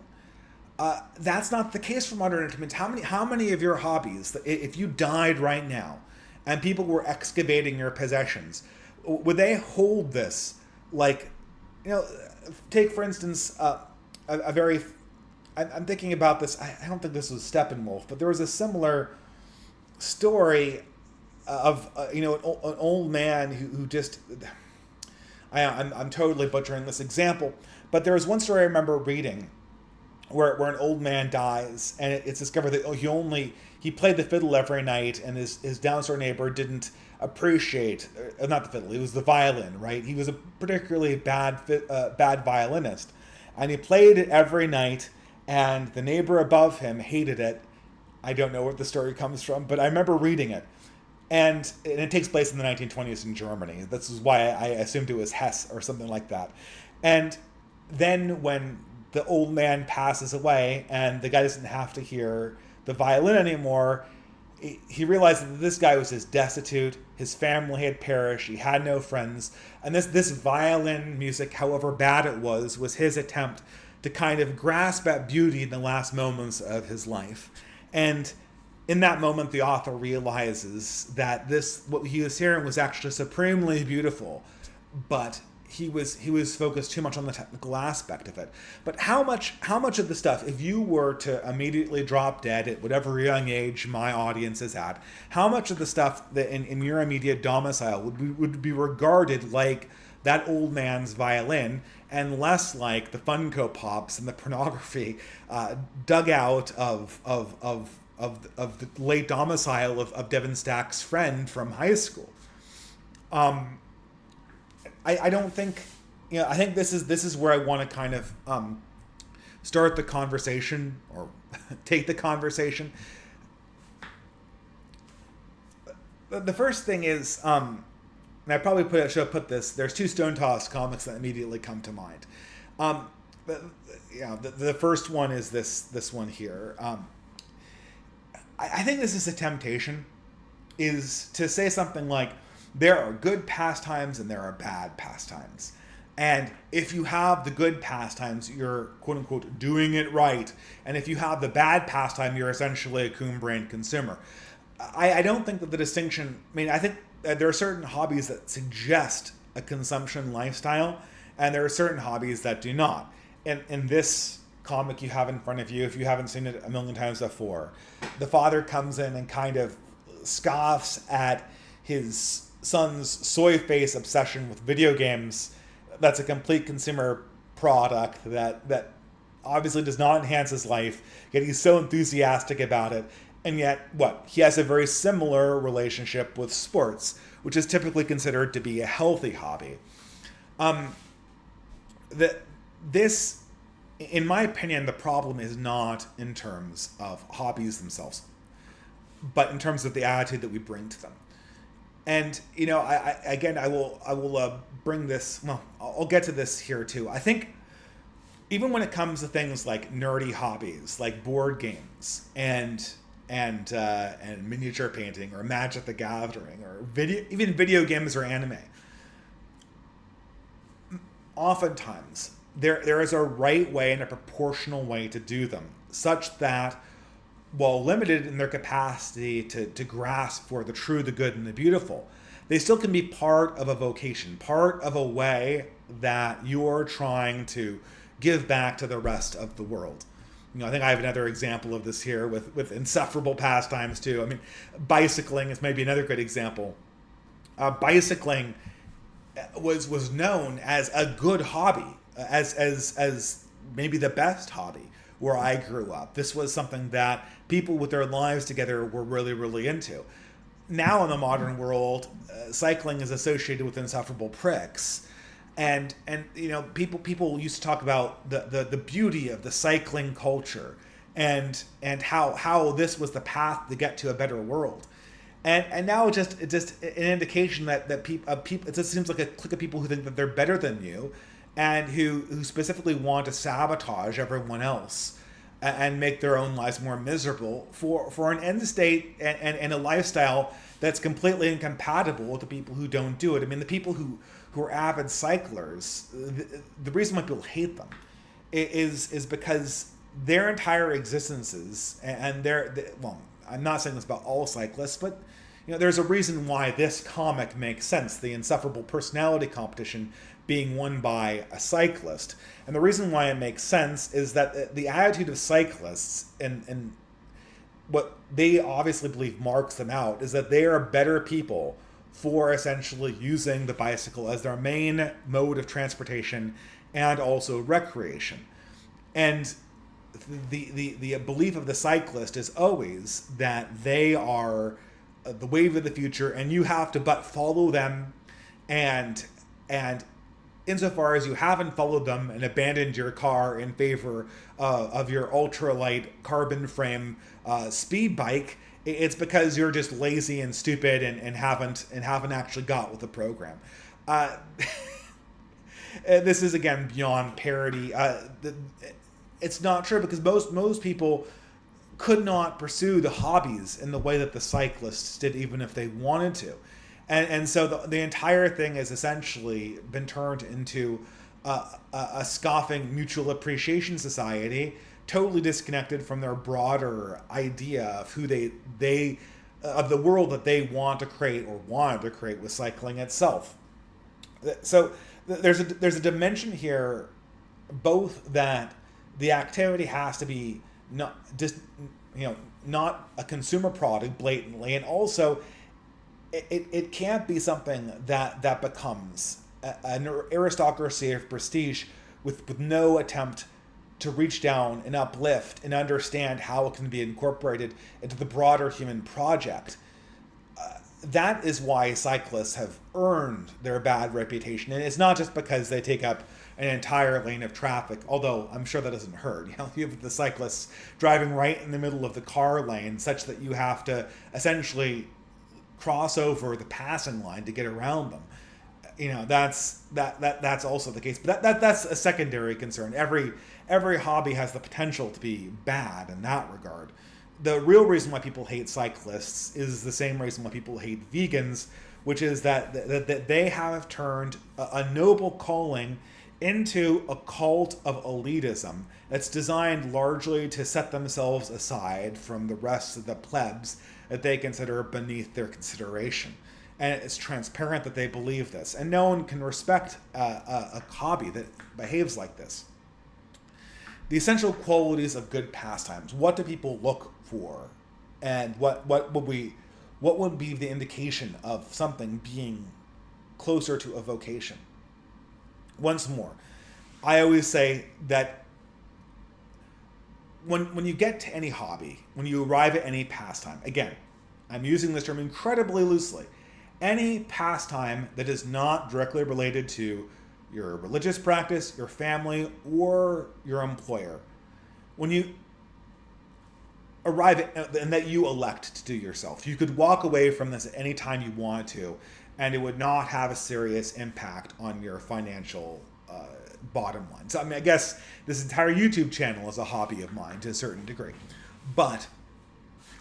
That's not the case for modern entertainment. How many of your hobbies, if you died right now and people were excavating your possessions, would they hold this like, take for instance a very, I'm thinking about this, I don't think this was Steppenwolf, but there was a similar story of an old man who just, I'm totally butchering this example, but there was one story I remember reading where an old man dies, and it's discovered that he played the fiddle every night, and his downstairs neighbor didn't appreciate, not the fiddle, it was the violin, right? He was a particularly bad violinist, and he played it every night, and the neighbor above him hated it. I don't know where the story comes from, but I remember reading it. And it takes place in the 1920s in Germany. This is why I assumed it was Hesse or something like that. And then when the old man passes away and the guy doesn't have to hear the violin anymore, he realized that this guy was just destitute. His family had perished. He had no friends. And this violin music, however bad it was his attempt to kind of grasp at beauty in the last moments of his life. And in that moment, the author realizes that what he was hearing was actually supremely beautiful, but he was focused too much on the technical aspect of it. But how much of the stuff, if you were to immediately drop dead at whatever young age my audience is at, how much of the stuff that in your immediate domicile would be regarded like that old man's violin, and less like the Funko Pops and the pornography dug out of the late domicile of Devin Stack's friend from high school? I don't think, I think this is where I want to kind of start the conversation, or take the conversation. The first thing is, and I probably should have put this, there's two Stone Toss comics that immediately come to mind. The first one is this one here. I think this is a temptation, is to say something like, there are good pastimes and there are bad pastimes. And if you have the good pastimes, you're quote unquote doing it right. And if you have the bad pastime, you're essentially a coon-brained consumer. I don't think that the distinction, I think there are certain hobbies that suggest a consumption lifestyle, and there are certain hobbies that do not. In this comic you have in front of you, if you haven't seen it a million times before, the father comes in and kind of scoffs at his son's soy face obsession with video games. That's a complete consumer product that obviously does not enhance his life, yet he's so enthusiastic about it. And yet, he has a very similar relationship with sports, which is typically considered to be a healthy hobby. This, in my opinion, the problem is not in terms of hobbies themselves, but in terms of the attitude that we bring to them. And, I will bring this, I'll get to this here too. I think even when it comes to things like nerdy hobbies, like board games and miniature painting or Magic the Gathering or video games or anime, oftentimes there is a right way and a proportional way to do them, such that while limited in their capacity to grasp for the true, the good, and the beautiful, they still can be part of a vocation, part of a way that you're trying to give back to the rest of the world. I think I have another example of this here with insufferable pastimes too. Bicycling is maybe another good example. Bicycling was known as a good hobby, as maybe the best hobby where I grew up. This was something that people with their lives together were really, really into. Now in the modern world, cycling is associated with insufferable pricks. And people used to talk about the beauty of the cycling culture and how this was the path to get to a better world. And now it's just an indication that people it just seems like a clique of people who think that they're better than you, and who specifically want to sabotage everyone else and make their own lives more miserable for an end state and a lifestyle that's completely incompatible with the people who don't do it. The people who are avid cyclers, the reason why people hate them is because their entire existences, and I'm not saying this about all cyclists, but there's a reason why this comic makes sense, the insufferable personality competition being won by a cyclist. And the reason why it makes sense is that the attitude of cyclists, and what they obviously believe marks them out, is that they are better people for essentially using the bicycle as their main mode of transportation and also recreation. And the belief of the cyclist is always that they are the wave of the future, and you have to but follow them, and insofar as you haven't followed them and abandoned your car in favor of your ultralight carbon frame speed bike, it's because you're just lazy and stupid and haven't actually got with the program. This is again beyond parody. it's not true, because most people could not pursue the hobbies in the way that the cyclists did, even if they wanted to. And so the entire thing has essentially been turned into a scoffing mutual appreciation society, totally disconnected from their broader idea of who they of the world that they want to create, or wanted to create, with cycling itself. So there's a dimension here, both that the activity has to be not just, not a consumer product blatantly, and also it can't be something that becomes an aristocracy of prestige with no attempt to reach down and uplift and understand how it can be incorporated into the broader human project. That is why cyclists have earned their bad reputation. And it's not just because they take up an entire lane of traffic, although I'm sure that doesn't hurt. You have the cyclists driving right in the middle of the car lane, such that you have to essentially cross over the passing line to get around them. That's also the case. But that's a secondary concern. Every hobby has the potential to be bad in that regard. The real reason why people hate cyclists is the same reason why people hate vegans, which is that they have turned a noble calling into a cult of elitism that's designed largely to set themselves aside from the rest of the plebs that they consider beneath their consideration. And it's transparent that they believe this. And no one can respect a hobby that behaves like this. The essential qualities of good pastimes. What do people look for? And what would be the indication of something being closer to a vocation? Once more, I always say that when you get to any hobby, when you arrive at any pastime, again, I'm using this term incredibly loosely, any pastime that is not directly related to your religious practice, your family, or your employer, when you arrive at, and that you elect to do yourself, you could walk away from this at any time you wanted to, and it would not have a serious impact on your financial bottom line. So, I guess this entire YouTube channel is a hobby of mine to a certain degree. But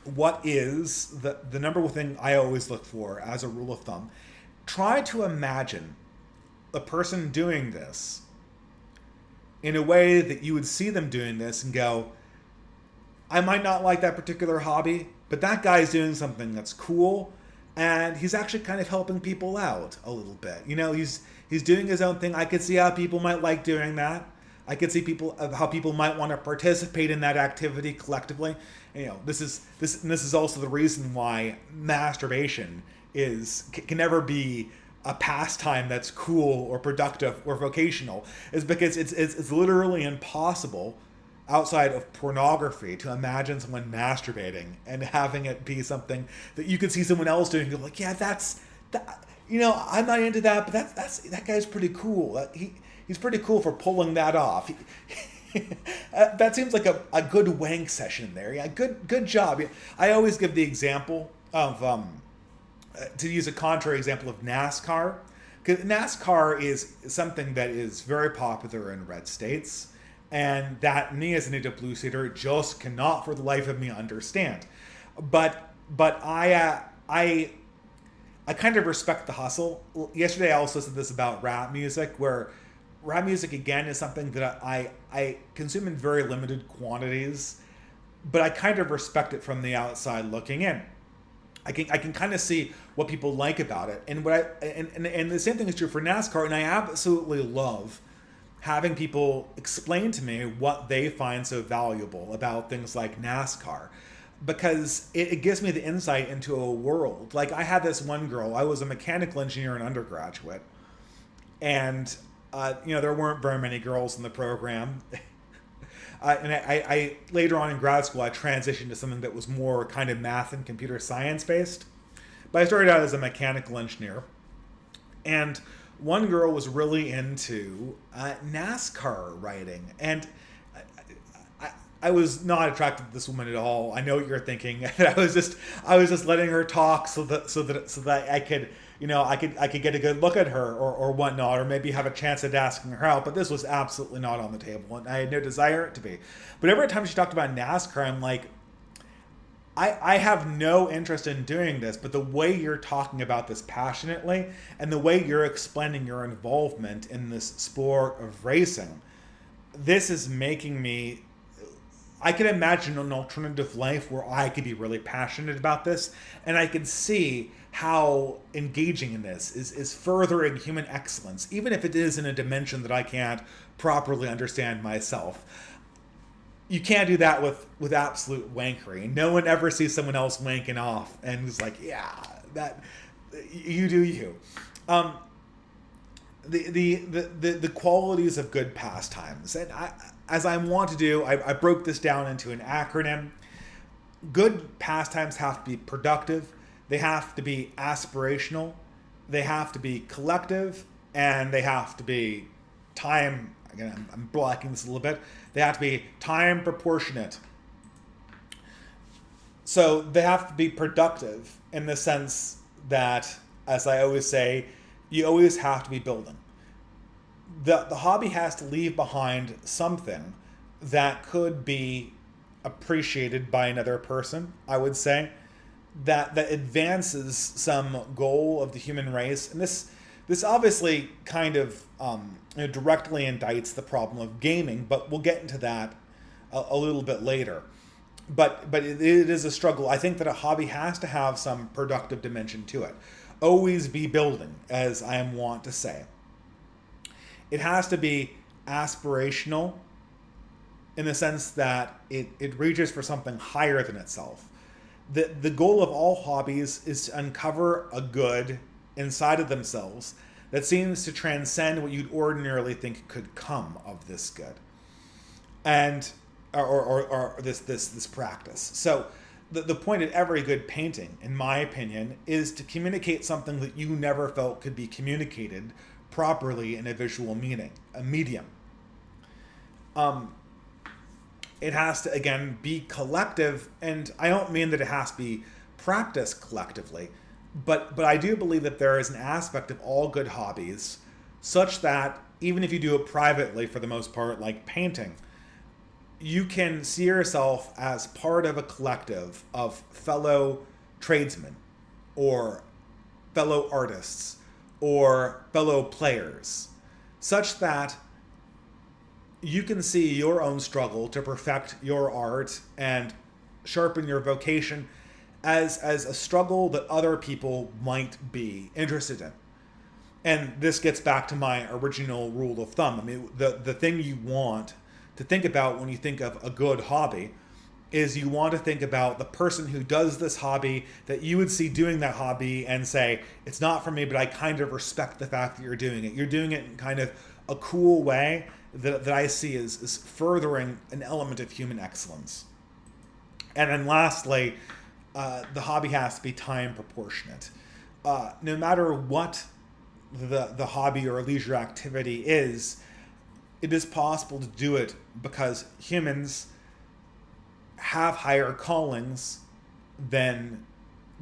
what is the number one thing I always look for as a rule of thumb? Try to imagine a person doing this in a way that you would see them doing this and go, I might not like that particular hobby, but that guy's doing something that's cool, and he's actually kind of helping people out a little bit. He's doing his own thing. I could see how people might like doing that. I could see how people might want to participate in that activity collectively. This is also the reason why masturbation can never be a pastime that's cool or productive or vocational, is because it's literally impossible outside of pornography to imagine someone masturbating and having it be something that you could see someone else doing and go like, yeah, that's that. I'm not into that, but that guy's pretty cool. He's pretty cool for pulling that off. That seems like a good wank session there. Yeah, good job. I always give the example of, to use a contrary example, of NASCAR. Because NASCAR is something that is very popular in red states, and that me as a native blue stater just cannot for the life of me understand. But I kind of respect the hustle. Yesterday I also said this about rap music, where rap music, again, is something that I consume in very limited quantities, but I kind of respect it from the outside looking in. I can kind of see what people like about it, and and the same thing is true for NASCAR. And I absolutely love having people explain to me what they find so valuable about things like NASCAR, because it gives me the insight into a world. Like, I had this one girl. I was a mechanical engineer and undergraduate, and there weren't very many girls in the program. And I later on in grad school, I transitioned to something that was more kind of math and computer science based. But I started out as a mechanical engineer. And one girl was really into NASCAR riding. And I was not attracted to this woman at all. I know what you're thinking. I was just letting her talk so that I could, I could get a good look at her or whatnot, or maybe have a chance at asking her out. But this was absolutely not on the table, and I had no desire it to be. But every time she talked about NASCAR, I'm like, I have no interest in doing this, but the way you're talking about this passionately and the way you're explaining your involvement in this sport of racing, this is making me. I can imagine an alternative life where I could be really passionate about this, and I can see how engaging in this is furthering human excellence, even if it is in a dimension that I can't properly understand myself. You can't do that with absolute wankery. No one ever sees someone else wanking off and is like, yeah, that you do you. The qualities of good pastimes, and as I want to do, I broke this down into an acronym. Good pastimes have to be productive, they have to be aspirational, they have to be collective, and they have to be time. Again, I'm blocking this a little bit. They have to be time proportionate. So they have to be productive in the sense that, as I always say, you always have to be building. The hobby has to leave behind something that could be appreciated by another person, I would say, that advances some goal of the human race. And this obviously kind of directly indicts the problem of gaming, but we'll get into that a little bit later. But it is a struggle. I think that a hobby has to have some productive dimension to it. Always be building, as I am wont to say. It has to be aspirational in the sense that it reaches for something higher than itself. The goal of all hobbies is to uncover a good inside of themselves that seems to transcend what you'd ordinarily think could come of this good, and or this practice. So the point of every good painting, in my opinion, is to communicate something that you never felt could be communicated properly in a visual medium. It has to, again, be collective, and I don't mean that it has to be practiced collectively, but I do believe that there is an aspect of all good hobbies such that even if you do it privately, for the most part, like painting, you can see yourself as part of a collective of fellow tradesmen or fellow artists or fellow players, such that you can see your own struggle to perfect your art and sharpen your vocation as a struggle that other people might be interested in. And this gets back to my original rule of thumb. I mean, the thing you want to think about when you think of a good hobby is you want to think about the person who does this hobby that you would see doing that hobby and say, it's not for me, but I kind of respect the fact that you're doing it. You're doing it in kind of a cool way that I see as furthering an element of human excellence. And then lastly, the hobby has to be time proportionate. No matter what the hobby or leisure activity is, it is possible to do it because humans have higher callings than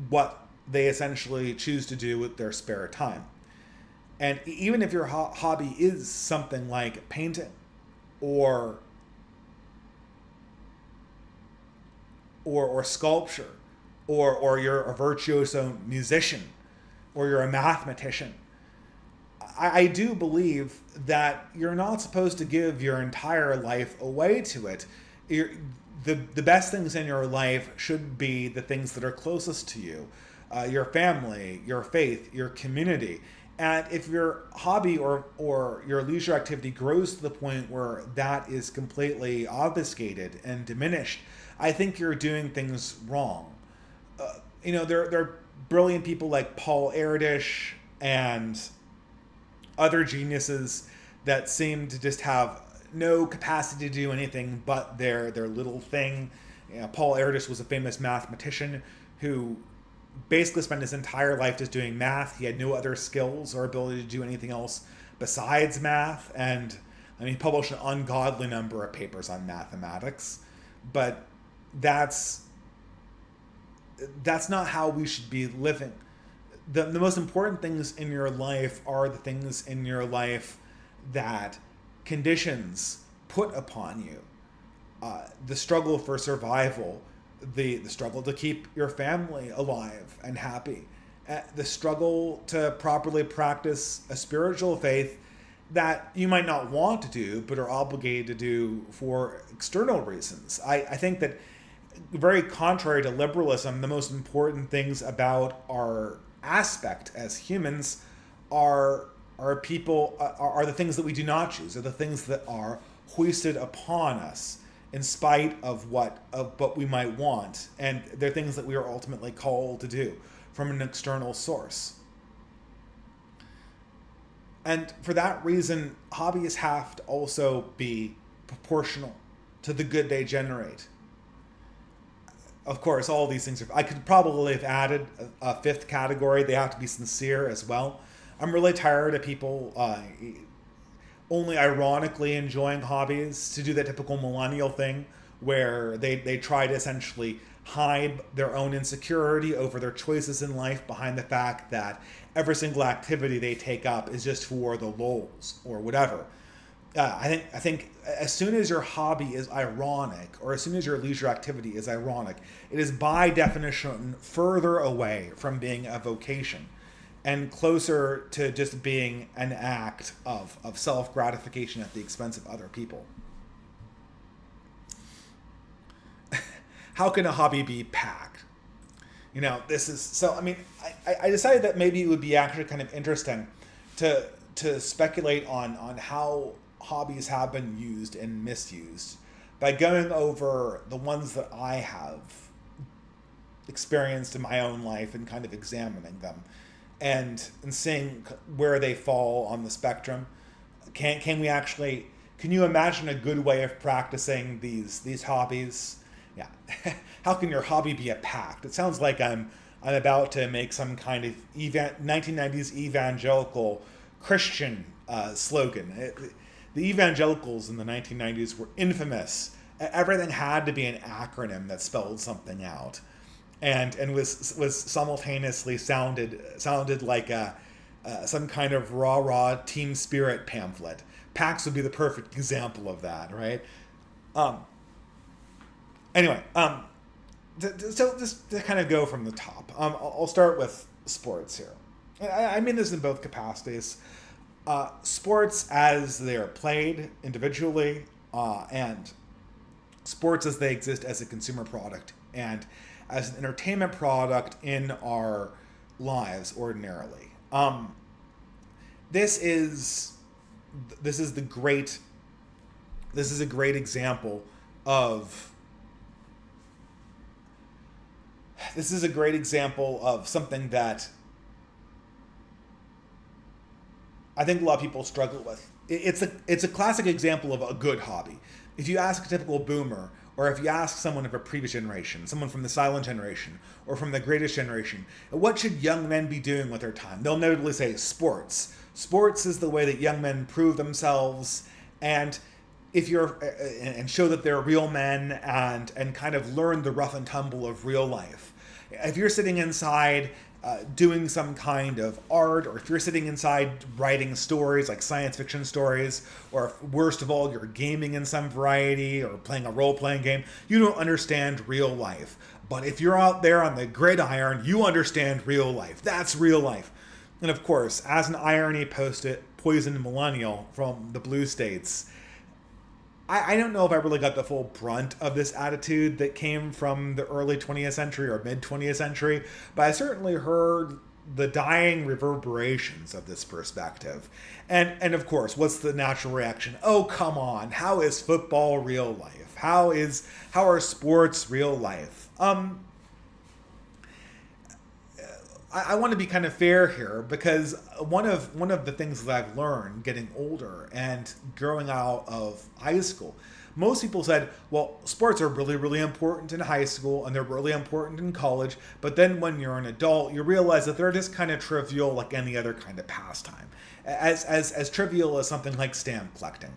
what they essentially choose to do with their spare time. And even if your hobby is something like painting or sculpture, or you're a virtuoso musician, or you're a mathematician, I do believe that you're not supposed to give your entire life away to it. The best things in your life should be the things that are closest to you, your family, your faith, your community. And if your hobby or your leisure activity grows to the point where that is completely obfuscated and diminished, I think you're doing things wrong. There are brilliant people like Paul Erdős and other geniuses that seem to just have no capacity to do anything but their little thing. Paul Erdős was a famous mathematician who basically spent his entire life just doing math. He had no other skills or ability to do anything else besides math, and he published an ungodly number of papers on mathematics. but that's not how we should be living. The most important things in your life are the things in your life that conditions put upon you. The struggle for survival, the struggle to keep your family alive and happy, the struggle to properly practice a spiritual faith that you might not want to do but are obligated to do for external reasons. I think that, very contrary to liberalism, the most important things about our aspect as humans are people are the things that we do not choose, are the things that are hoisted upon us in spite of what we might want, and they're things that we are ultimately called to do from an external source. And for that reason, hobbies have to also be proportional to the good they generate. Of course, all these things I could probably have added a fifth category. They have to be sincere as well. I'm really tired of people only ironically enjoying hobbies, to do that typical millennial thing where they try to essentially hide their own insecurity over their choices in life behind the fact that every single activity they take up is just for the lols or whatever. I think as soon as your hobby is ironic, or as soon as your leisure activity is ironic, it is by definition further away from being a vocation and closer to just being an act of self-gratification at the expense of other people. How can a hobby be packed? This is so. I mean, I decided that maybe it would be actually kind of interesting to speculate on how hobbies have been used and misused by going over the ones that I have experienced in my own life and kind of examining them and seeing where they fall on the spectrum. Can you imagine a good way of practicing these hobbies? Yeah. How can your hobby be a pact? It sounds like I'm about to make some kind of 1990s evangelical Christian slogan. The evangelicals in the 1990s were infamous. Everything had to be an acronym that spelled something out, and was simultaneously sounded like some kind of rah team spirit pamphlet. PAX would be the perfect example of that, right? Anyway, so just to kind of go from the top, I'll start with sports here. I mean this in both capacities. Sports as they are played individually, and sports as they exist as a consumer product and as an entertainment product in our lives ordinarily. This is a great example of something that I think a lot of people struggle with. It's a classic example of a good hobby. If you ask a typical boomer, or if you ask someone of a previous generation, someone from the silent generation, or from the greatest generation, what should young men be doing with their time? They'll inevitably say sports. Sports is the way that young men prove themselves, and and show that they're real men, and kind of learn the rough and tumble of real life. If you're sitting inside doing some kind of art, or if you're sitting inside writing stories like science fiction stories, or if, worst of all, you're gaming in some variety or playing a role-playing game, you don't understand real life. But if you're out there on the gridiron, you understand real life. That's real life. And of course, as an irony poisoned millennial from the blue states, I don't know if I really got the full brunt of this attitude that came from the early 20th century or mid 20th century, but I certainly heard the dying reverberations of this perspective. And of course, what's the natural reaction? Oh, come on. How is football real life? How are sports real life? I want to be kind of fair here, because one of the things that I've learned getting older and growing out of high school, most people said, well, sports are really, really important in high school and they're really important in college, but then when you're an adult, you realize that they're just kind of trivial like any other kind of pastime, as trivial as something like stamp collecting.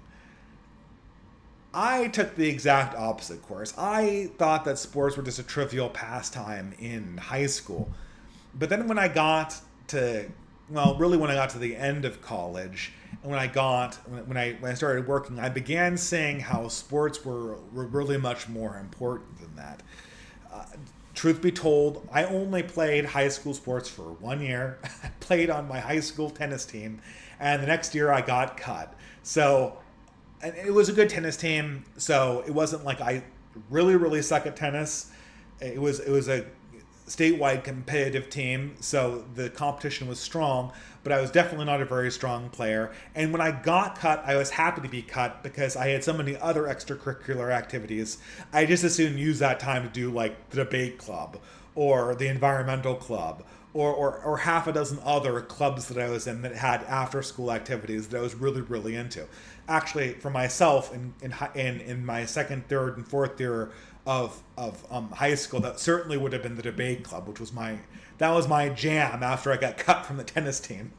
I took the exact opposite course. I thought that sports were just a trivial pastime in high school. But then when I got to, well, really when I got to the end of college, and when I started working, I began seeing how sports were really much more important than that. Uh, Truth be told, I only played high school sports for 1 year. I played on my high school tennis team, and the next year I got cut. So, and it was a good tennis team, so it wasn't like I really suck at tennis. It was a statewide competitive team, so the competition was strong, but I was definitely not a very strong player. And when I got cut, I was happy to be cut because I had so many other extracurricular activities. I just as soon use that time to do like the debate club or the environmental club or half a dozen other clubs that I was in that had after school activities that I was really into. Actually, for myself, in my second, third, and fourth year of high school, that certainly would have been the debate club, which was my jam after I got cut from the tennis team.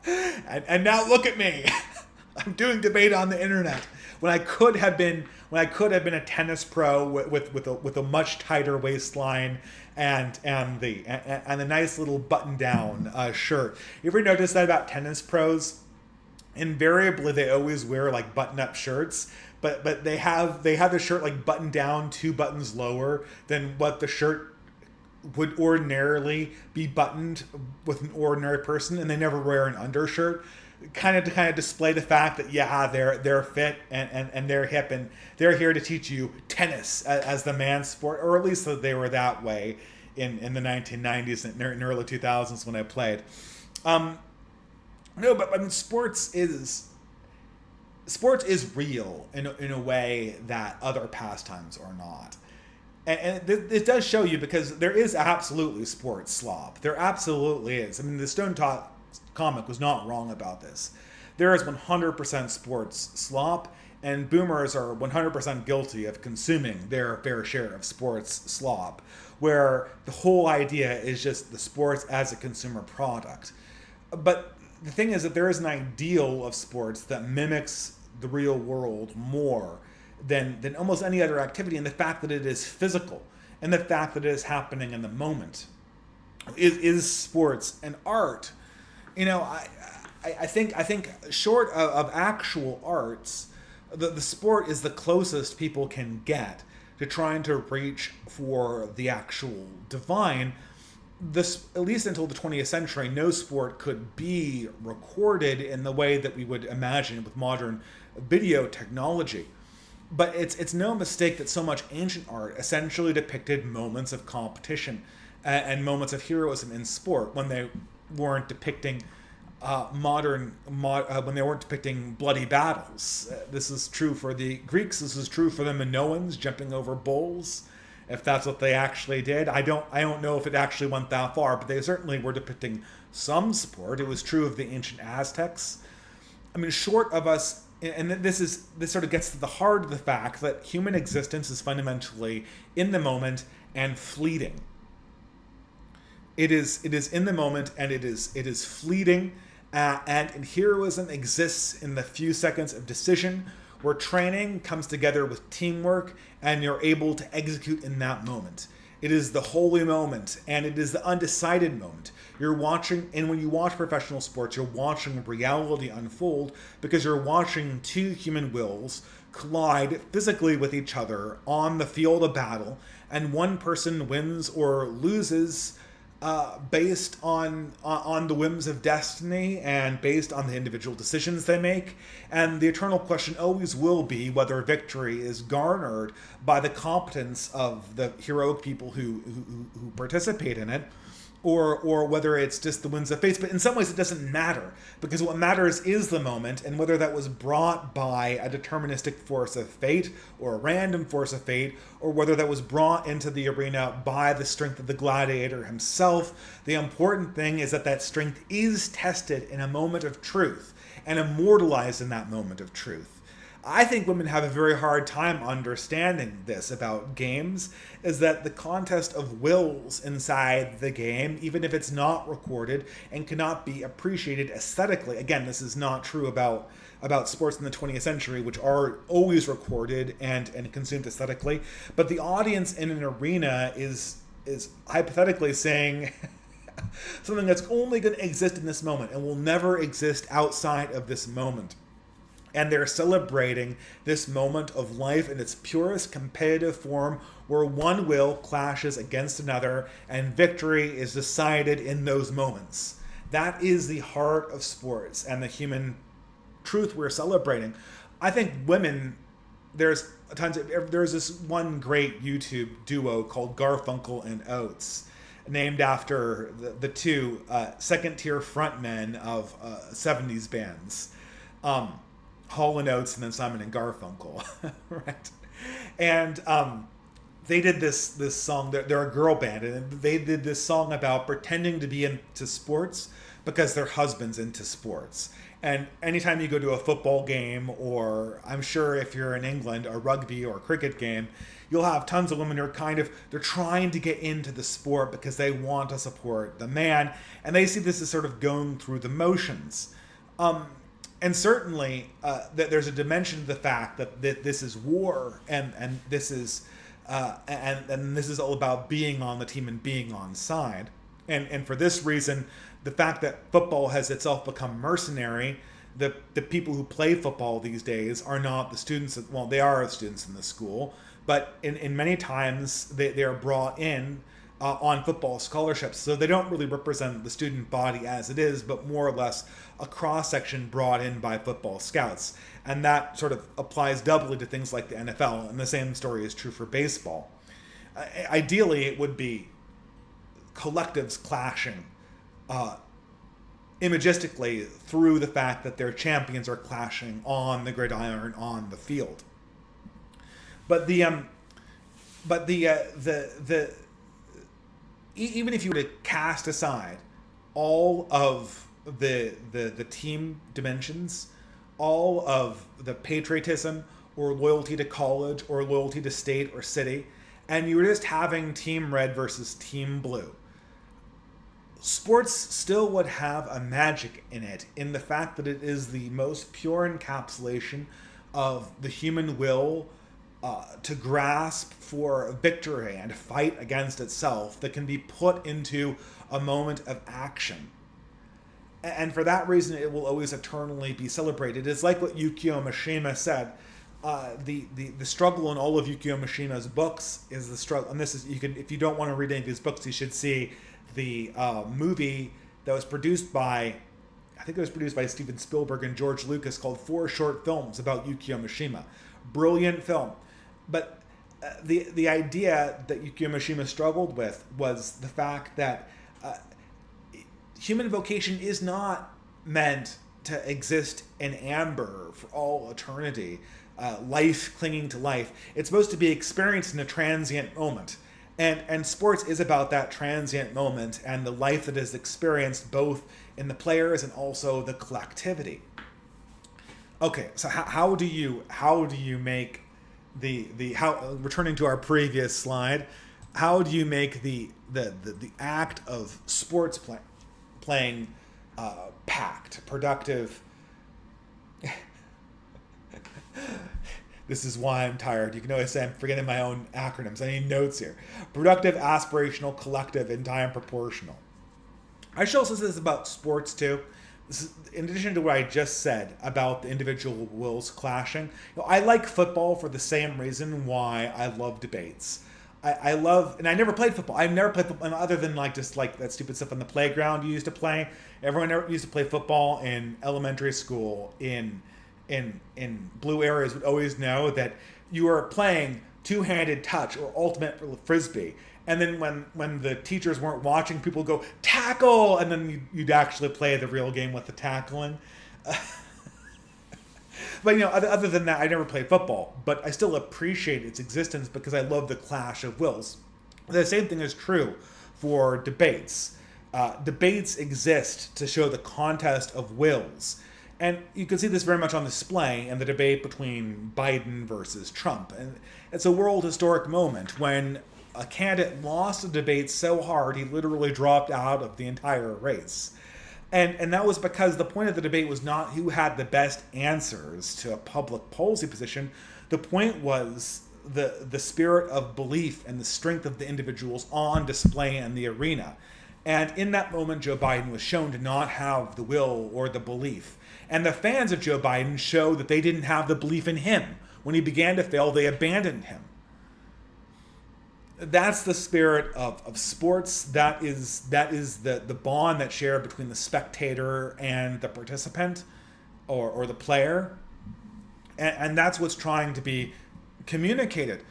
and now look at me, I'm doing debate on the internet when I could have been a tennis pro with a much tighter waistline and the nice little button down shirt. You ever notice that about tennis pros? Invariably, they always wear like button up shirts, but they have the shirt like buttoned down 2 buttons lower than what the shirt would ordinarily be buttoned with an ordinary person, and they never wear an undershirt, kind of display the fact that they're fit and they're hip, and they're here to teach you tennis as the man's sport, or at least that they were that way in the 1990s and early 2000s when I played. No, but I mean, sports is real in a way that other pastimes are not. And it does show you, because there is absolutely sports slop. There absolutely is. I mean, the Stone Talk comic was not wrong about this. There is 100% sports slop, and boomers are 100% guilty of consuming their fair share of sports slop, where the whole idea is just the sports as a consumer product. But the thing is that there is an ideal of sports that mimics the real world more than almost any other activity, and the fact that it is physical and the fact that it is happening in the moment is sports and art. You know, I think short of actual arts, the sport is the closest people can get to trying to reach for the actual divine. This, at least until the 20th century, no sport could be recorded in the way that we would imagine with modern video technology. But it's no mistake that so much ancient art essentially depicted moments of competition and moments of heroism in sport when they weren't depicting when they weren't depicting bloody battles. This is true for the Greeks. This is true for the Minoans jumping over bulls, if that's what they actually did. I don't know if it actually went that far, but they certainly were depicting some sport. It was true of the ancient Aztecs. I mean, short of us, and this sort of gets to the heart of the fact that human existence is fundamentally in the moment and fleeting. It is in the moment, and it is fleeting, and heroism exists in the few seconds of decision, where training comes together with teamwork and you're able to execute in that moment. It is the holy moment, and it is the undecided moment. You're watching, and when you watch professional sports, you're watching reality unfold, because you're watching 2 human wills collide physically with each other on the field of battle, and one person wins or loses based on the whims of destiny and based on the individual decisions they make. And the eternal question always will be whether victory is garnered by the competence of the heroic people who participate in it, or whether it's just the winds of fate. But in some ways it doesn't matter, because what matters is the moment, and whether that was brought by a deterministic force of fate or a random force of fate, or whether that was brought into the arena by the strength of the gladiator himself. The important thing is that strength is tested in a moment of truth and immortalized in that moment of truth. I think women have a very hard time understanding this about games, is that the contest of wills inside the game, even if it's not recorded and cannot be appreciated aesthetically. Again, this is not true about sports in the 20th century, which are always recorded and consumed aesthetically. But the audience in an arena is hypothetically saying something that's only going to exist in this moment and will never exist outside of this moment. And they're celebrating this moment of life in its purest competitive form, where one will clashes against another and victory is decided in those moments. That is the heart of sports and the human truth we're celebrating. I think women, there's this one great YouTube duo called Garfunkel and Oates, named after the two second tier frontmen of 70s bands. Hall and Oates and then Simon and Garfunkel, right? And they did this song. They're a girl band, and they did this song about pretending to be into sports because their husband's into sports. And anytime you go to a football game, or I'm sure if you're in England, a rugby or cricket game, you'll have tons of women who are they're trying to get into the sport because they want to support the man, and they see this as sort of going through the motions. And certainly, there's a dimension to the fact that this is war, and this is and this is all about being on the team and being on side. And for this reason, the fact that football has itself become mercenary, the people who play football these days are not the students. Well, they are the students in the school, but in many times they are brought in on football scholarships. So they don't really represent the student body as it is, but more or less a cross-section brought in by football scouts. And that sort of applies doubly to things like the NFL, and the same story is true for baseball. Ideally, it would be collectives clashing imagistically through the fact that their champions are clashing on the gridiron, on the field. But even if you were to cast aside all of the team dimensions, all of the patriotism or loyalty to college or loyalty to state or city, and you were just having team red versus team blue, sports still would have a magic in it, in the fact that it is the most pure encapsulation of the human will to grasp for victory and fight against itself that can be put into a moment of action. And for that reason, it will always eternally be celebrated. It's like what Yukio Mishima said. The struggle in all of Yukio Mishima's books is the struggle. And this is, you can, if you don't want to read any of his books, you should see the movie that was produced by, I think it was produced by Steven Spielberg and George Lucas, called 4 Short Films about Yukio Mishima. Brilliant film. But the idea that Yukio Mishima struggled with was the fact that human vocation is not meant to exist in amber for all eternity, life clinging to life. It's supposed to be experienced in a transient moment. And sports is about that transient moment and the life that is experienced both in the players and also the collectivity. Okay, so how do you make returning to our previous slide, how do you make the act of sports playing P.A.C.T, productive? This is why I'm tired. You can always say I'm forgetting my own acronyms. I need notes here. Productive, aspirational, collective, and time proportional. I should also say this about sports too. This is, in addition to what I just said about the individual wills clashing, I like football for the same reason why I love debates. I love, and I never played football. I've never played football other than just that stupid stuff on the playground you used to play. Everyone used to play football in elementary school in blue areas would always know that you are playing two-handed touch or ultimate frisbee. And then when the teachers weren't watching, people would go, tackle! And then you'd actually play the real game with the tackling. But, other than that, I never played football. But I still appreciate its existence because I love the clash of wills. The same thing is true for debates. Debates exist to show the contest of wills. And you can see this very much on display in the debate between Biden versus Trump. And it's a world historic moment when a candidate lost a debate so hard he literally dropped out of the entire race. And that was because the point of the debate was not who had the best answers to a public policy position. The point was the spirit of belief and the strength of the individuals on display in the arena. And in that moment, Joe Biden was shown to not have the will or the belief. And the fans of Joe Biden showed that they didn't have the belief in him. When he began to fail, they abandoned him. That's the spirit of sports. That is the bond that's shared between the spectator and the participant or the player. And that's what's trying to be communicated.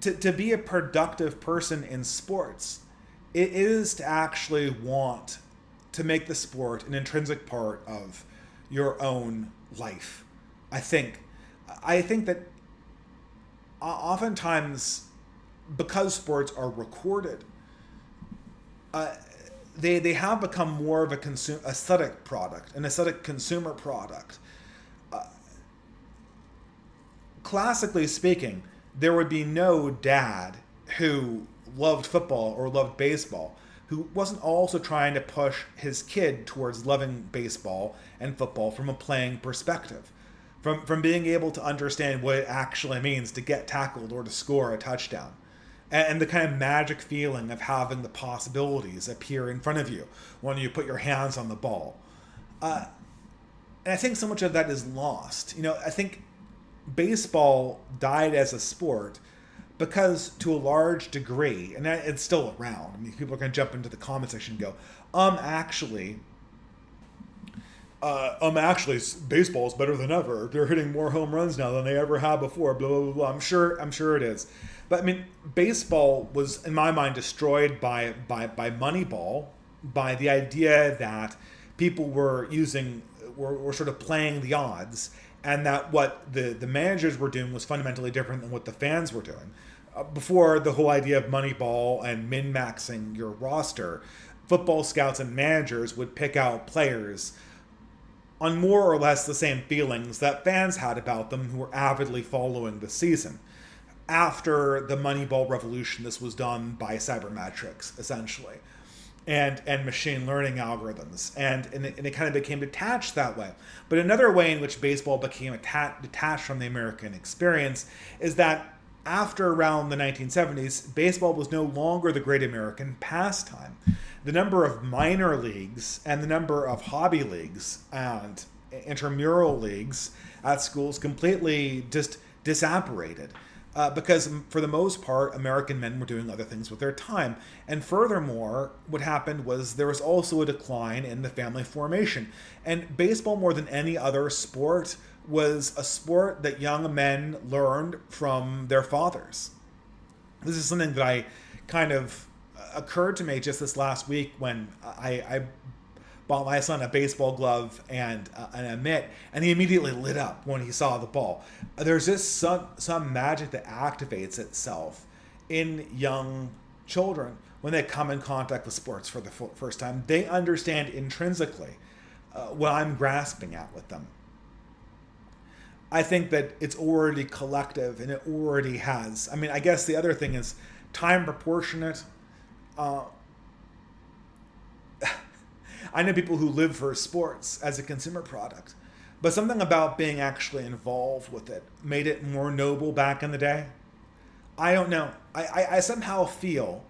To be a productive person in sports, it is to actually want to make the sport an intrinsic part of your own life. I think that oftentimes, because sports are recorded, they have become more of a aesthetic product, an aesthetic consumer product. Classically speaking, there would be no dad who loved football or loved baseball who wasn't also trying to push his kid towards loving baseball and football from a playing perspective, from being able to understand what it actually means to get tackled or to score a touchdown, and the kind of magic feeling of having the possibilities appear in front of you when you put your hands on the ball. And I think so much of that is lost. I think baseball died as a sport because, to a large degree, and it's still around. I mean, people are going to jump into the comment section and go, actually, baseball is better than ever. They're hitting more home runs now than they ever have before. Blah blah blah. I'm sure it is. But I mean, baseball was, in my mind, destroyed by Moneyball, by the idea that people were sort of playing the odds, and that what the managers were doing was fundamentally different than what the fans were doing. Before the whole idea of Moneyball and min-maxing your roster, football scouts and managers would pick out players on more or less the same feelings that fans had about them who were avidly following the season. After the Moneyball revolution, this was done by sabermetrics, essentially, and machine learning algorithms, and it kind of became detached that way. But another way in which baseball became detached from the American experience is that after around the 1970s, baseball was no longer the great American pastime. The number of minor leagues and the number of hobby leagues and intramural leagues at schools completely just disapparated. Because for the most part, American men were doing other things with their time. And furthermore, what happened was there was also a decline in the family formation. And baseball, more than any other sport, was a sport that young men learned from their fathers. This is something that I kind of occurred to me just this last week when I bought my son a baseball glove and a mitt, and he immediately lit up when he saw the ball. There's just some magic that activates itself in young children when they come in contact with sports for the first time. They understand intrinsically what I'm grasping at with them. I think that it's already collective and it already has. I mean, I guess the other thing is time proportionate. I know people who live for sports as a consumer product, but something about being actually involved with it made it more noble back in the day. I don't know. I somehow feel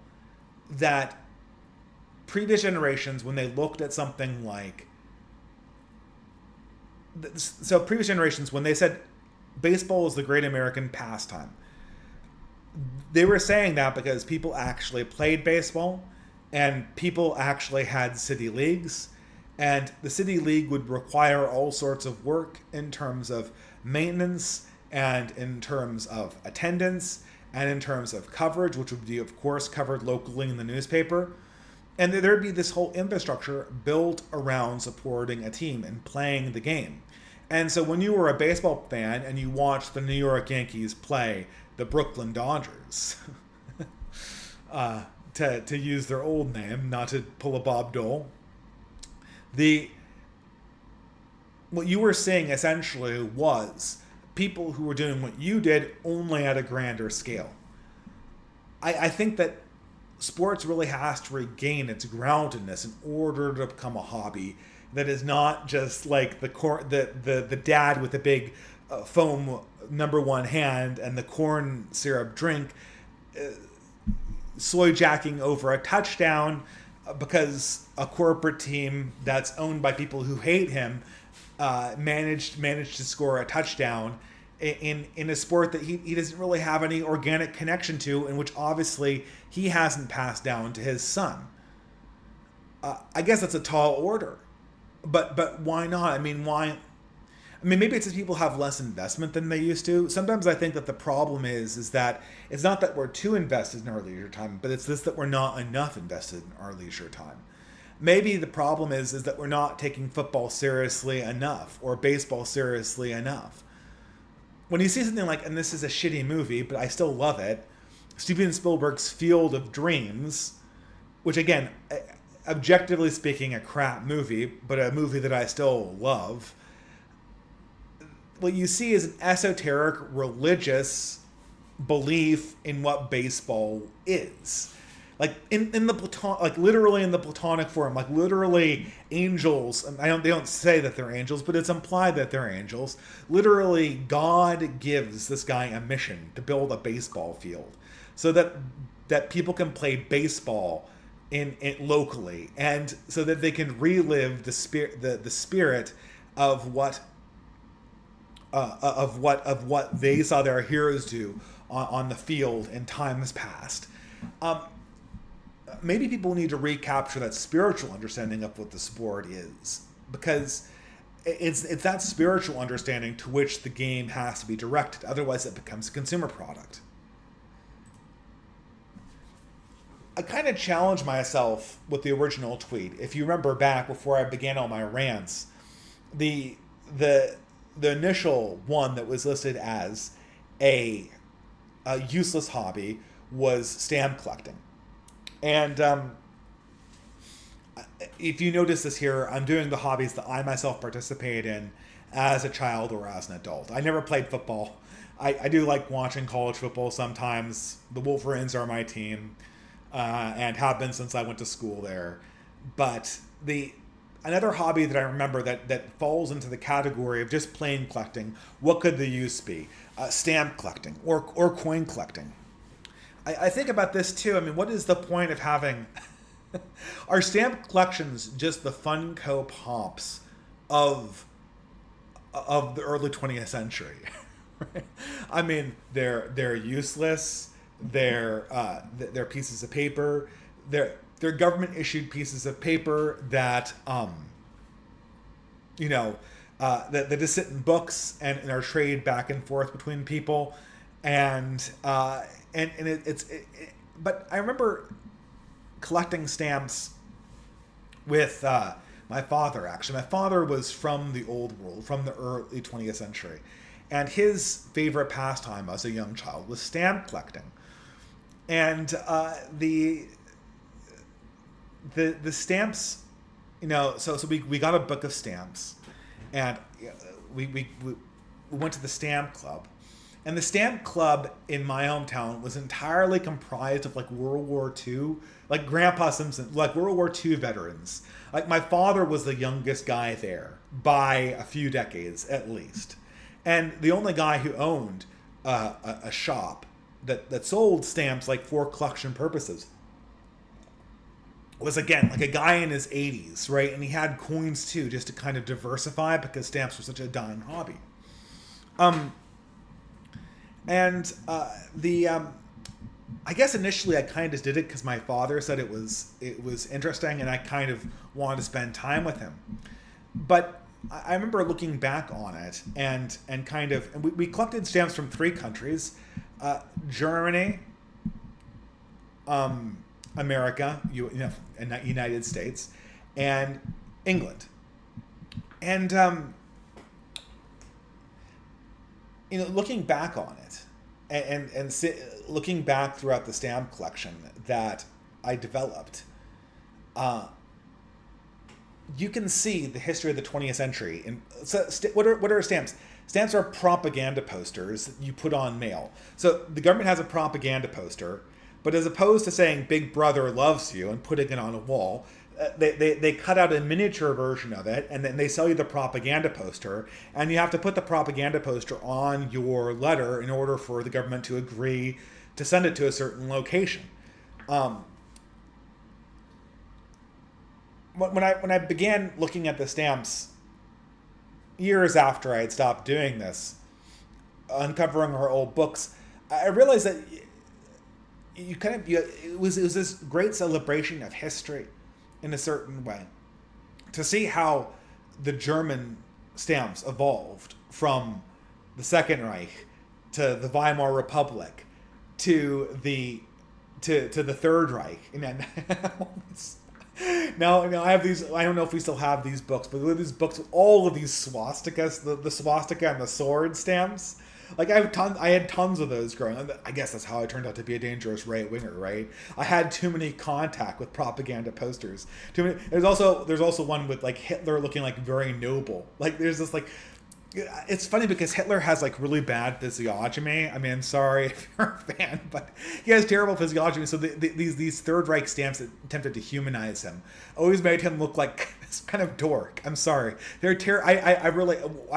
that previous generations, when they looked at something like, previous generations, when they said baseball is the great American pastime, they were saying that because people actually played baseball and people actually had city leagues, and the city league would require all sorts of work in terms of maintenance and in terms of attendance and in terms of coverage, which would be, of course, covered locally in the newspaper. And there'd be this whole infrastructure built around supporting a team and playing the game. And so when you were a baseball fan and you watched the New York Yankees play the Brooklyn Dodgers, to use their old name, not to pull a Bob Dole, the what you were saying essentially was people who were doing what you did only at a grander scale. I think that sports really has to regain its groundedness in order to become a hobby that is not just like the dad with the big foam number one hand and the corn syrup drink soy jacking over a touchdown because a corporate team that's owned by people who hate him managed to score a touchdown in a sport that he doesn't really have any organic connection to, and which obviously he hasn't passed down to his son. I guess that's a tall order, but why not? I mean, why? I mean, maybe it's that people have less investment than they used to. Sometimes I think that the problem is that it's not that we're too invested in our leisure time, but it's this that we're not enough invested in our leisure time. Maybe the problem is that we're not taking football seriously enough or baseball seriously enough. When you see something like, and this is a shitty movie, but I still love it, Steven Spielberg's Field of Dreams, which again, objectively speaking, a crap movie, but a movie that I still love. What you see is an esoteric religious belief in what baseball is. Like in the like literally in the Platonic form, like literally angels. They don't say that they're angels, but it's implied that they're angels. Literally, God gives this guy a mission to build a baseball field, so that people can play baseball in locally, and so that they can relive the spirit of what they saw their heroes do on the field in times past. Maybe people need to recapture that spiritual understanding of what the sport is, because it's that spiritual understanding to which the game has to be directed. Otherwise, it becomes a consumer product. I kind of challenged myself with the original tweet. If you remember back before I began all my rants, the initial one that was listed as a useless hobby was stamp collecting. And if you notice this here, I'm doing the hobbies that I myself participated in as a child or as an adult. I never played football. I do like watching college football sometimes. The Wolverines are my team, and have been since I went to school there. But another hobby that I remember that falls into the category of just plain collecting, what could the use be? Stamp collecting or coin collecting. I think about this too. I mean, what is the point of having... Are stamp collections just the Funko Pops of the early 20th century? I mean, they're useless. They're pieces of paper. They're government issued pieces of paper that that just sit in books and are traded back and forth between people, but I remember collecting stamps with my father. Actually, my father was from the old world, from the early 20th century, and his favorite pastime as a young child was stamp collecting. And the stamps, so we got a book of stamps, and we went to the stamp club. And the stamp club in my hometown was entirely comprised of like World War II, like Grandpa Simpson, like World War II veterans. Like my father was the youngest guy there by a few decades at least. And the only guy who owned a shop that sold stamps like for collection purposes was, again, like a guy in his 80s, right? And he had coins too, just to kind of diversify because stamps were such a dying hobby. I guess initially I kind of just did it because my father said it was interesting, and I kind of wanted to spend time with him. But I remember looking back on it and we collected stamps from 3 countries: Germany, America, and United States, and England. And looking back on it, and looking back throughout the stamp collection that I developed, you can see the history of the 20th century. And so, what are stamps? Stamps are propaganda posters that you put on mail. So the government has a propaganda poster, but as opposed to saying "Big Brother loves you" and putting it on a wall, they cut out a miniature version of it, and then they sell you the propaganda poster, and you have to put the propaganda poster on your letter in order for the government to agree to send it to a certain location. When I began looking at the stamps years after I had stopped doing this, uncovering our old books, I realized that it was this great celebration of history in a certain way. To see how the German stamps evolved from the Second Reich to the Weimar Republic to the Third Reich, and then now I have these. I don't know if we still have these books, but we have these books with all of these swastikas, the swastika and the sword stamps. Like I had tons of those growing up. I guess that's how I turned out to be a dangerous right winger, right? I had too many contact with propaganda posters. Too many. There's also one with like Hitler looking like very noble. Like there's this like. It's funny because Hitler has like really bad physiognomy. I mean, sorry if you're a fan, but he has terrible physiognomy. So these Third Reich stamps that attempted to humanize him always made him look like this kind of dork. I'm sorry. They're I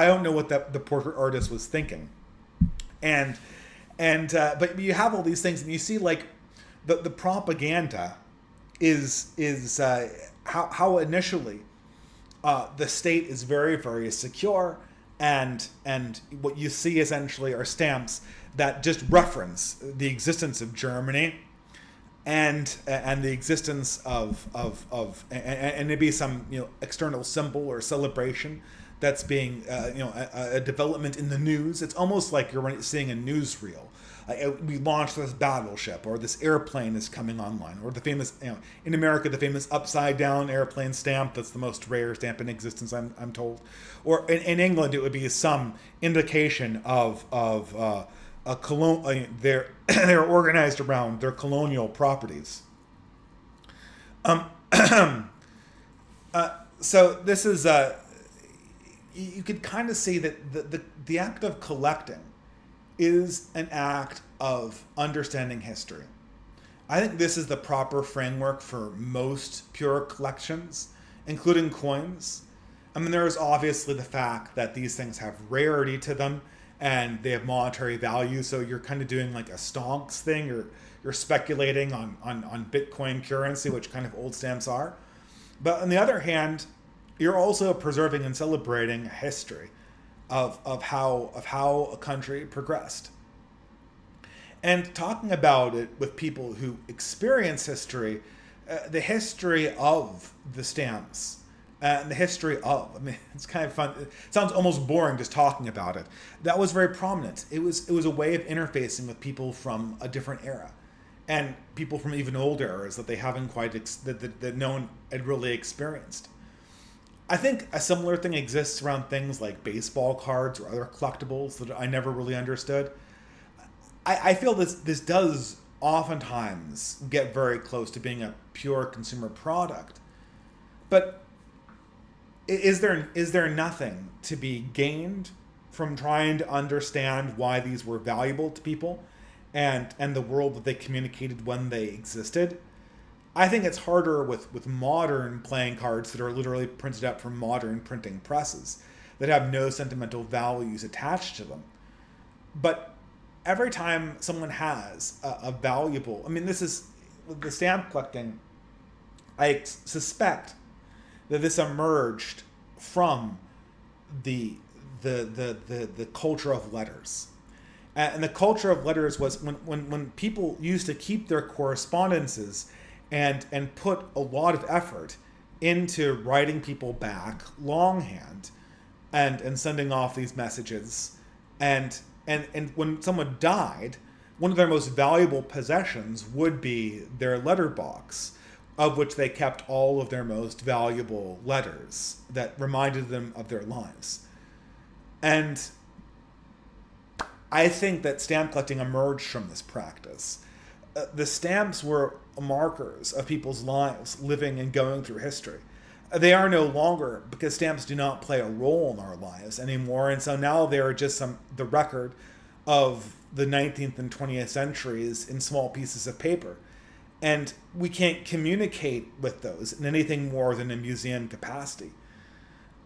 don't know what the portrait artist was thinking. But you have all these things, and you see like the propaganda is how initially the state is very, very secure. And what you see essentially are stamps that just reference the existence of Germany and the existence of maybe some external symbol or celebration that's being a development in the news. It's almost like you're seeing a newsreel. We launched this battleship, or this airplane is coming online, or the famous, in America, the famous upside down airplane stamp. That's the most rare stamp in existence, I'm told. Or in England, it would be some indication of they're organized around their colonial properties. So this is you could kind of see that the act of collecting is an act of understanding history. I think this is the proper framework for most pure collections, including coins. I mean, there is obviously the fact that these things have rarity to them and they have monetary value, so you're kind of doing like a stonks thing, or you're speculating on Bitcoin currency, which kind of old stamps are. But on the other hand, you're also preserving and celebrating history of how a country progressed. And talking about it with people who experience history, the history of the stamps, and the history of, I mean, it's kind of fun. It sounds almost boring just talking about it. That was very prominent. It was a way of interfacing with people from a different era, and people from even old eras that they haven't quite, that no one had really experienced. I think a similar thing exists around things like baseball cards or other collectibles that I never really understood. I feel this does oftentimes get very close to being a pure consumer product. But is there nothing to be gained from trying to understand why these were valuable to people and the world that they communicated when they existed? I think it's harder with modern playing cards that are literally printed out from modern printing presses that have no sentimental values attached to them. But every time someone has a valuable, I mean, this is with the stamp collecting, I suspect that this emerged from the culture of letters. And the culture of letters was when people used to keep their correspondences and put a lot of effort into writing people back longhand and sending off these messages. And when someone died, one of their most valuable possessions would be their letterbox, of which they kept all of their most valuable letters that reminded them of their lives. And I think that stamp collecting emerged from this practice. The stamps were markers of people's lives living and going through history. They are no longer, because stamps do not play a role in our lives anymore. And so now they are just the record of the 19th and 20th centuries in small pieces of paper. And we can't communicate with those in anything more than a museum capacity.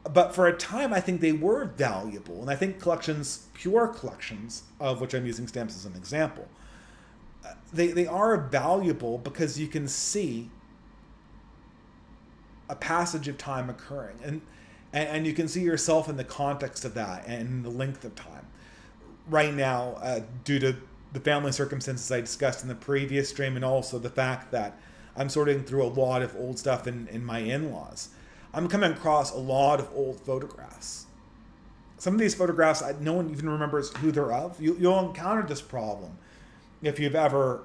But for a time, I think they were valuable. And I think collections, pure collections, of which I'm using stamps as an example, they are valuable because you can see a passage of time occurring. And you can see yourself in the context of that and the length of time. Right now, due to the family circumstances I discussed in the previous stream, and also the fact that I'm sorting through a lot of old stuff in my in-laws, I'm coming across a lot of old photographs. Some of these photographs, no one even remembers who they're of. You'll encounter this problem if you've ever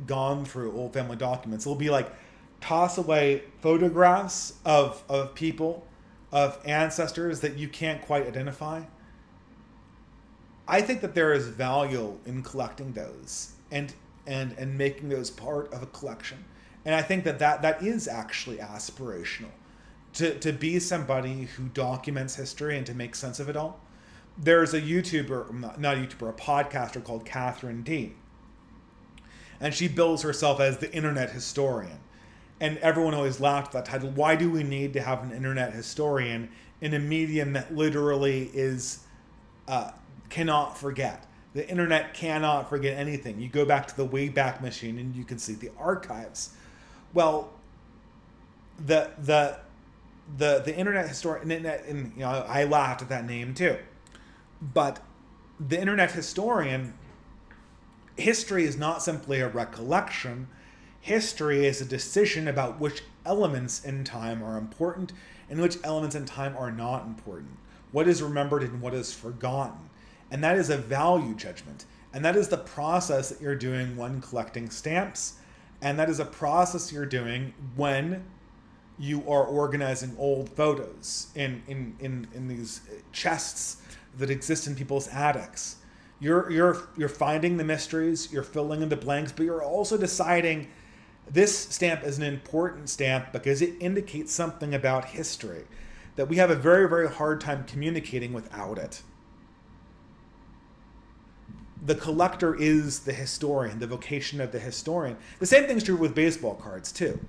gone through old family documents. It'll be like toss away photographs of people, of ancestors that you can't quite identify. I think that there is value in collecting those and making those part of a collection. And I think that is actually aspirational, to be somebody who documents history and to make sense of it all. There's a YouTuber, not a YouTuber, a podcaster called Catherine D. And she bills herself as the internet historian. And everyone always laughed at that title. Why do we need to have an internet historian in a medium that literally is cannot forget? The internet cannot forget anything. You go back to the Wayback Machine and you can see the archives. Well, the internet historian, and you know, I laughed at that name too. But the internet historian, history is not simply a recollection. History is a decision about which elements in time are important and which elements in time are not important. What is remembered and what is forgotten. And that is a value judgment. And that is the process that you're doing when collecting stamps. And that is a process you're doing when you are organizing old photos in these chests that exist in people's attics. You're finding the mysteries, you're filling in the blanks, but you're also deciding this stamp is an important stamp because it indicates something about history that we have a very, very hard time communicating without it. The collector is the historian, the vocation of the historian. The same thing's true with baseball cards too.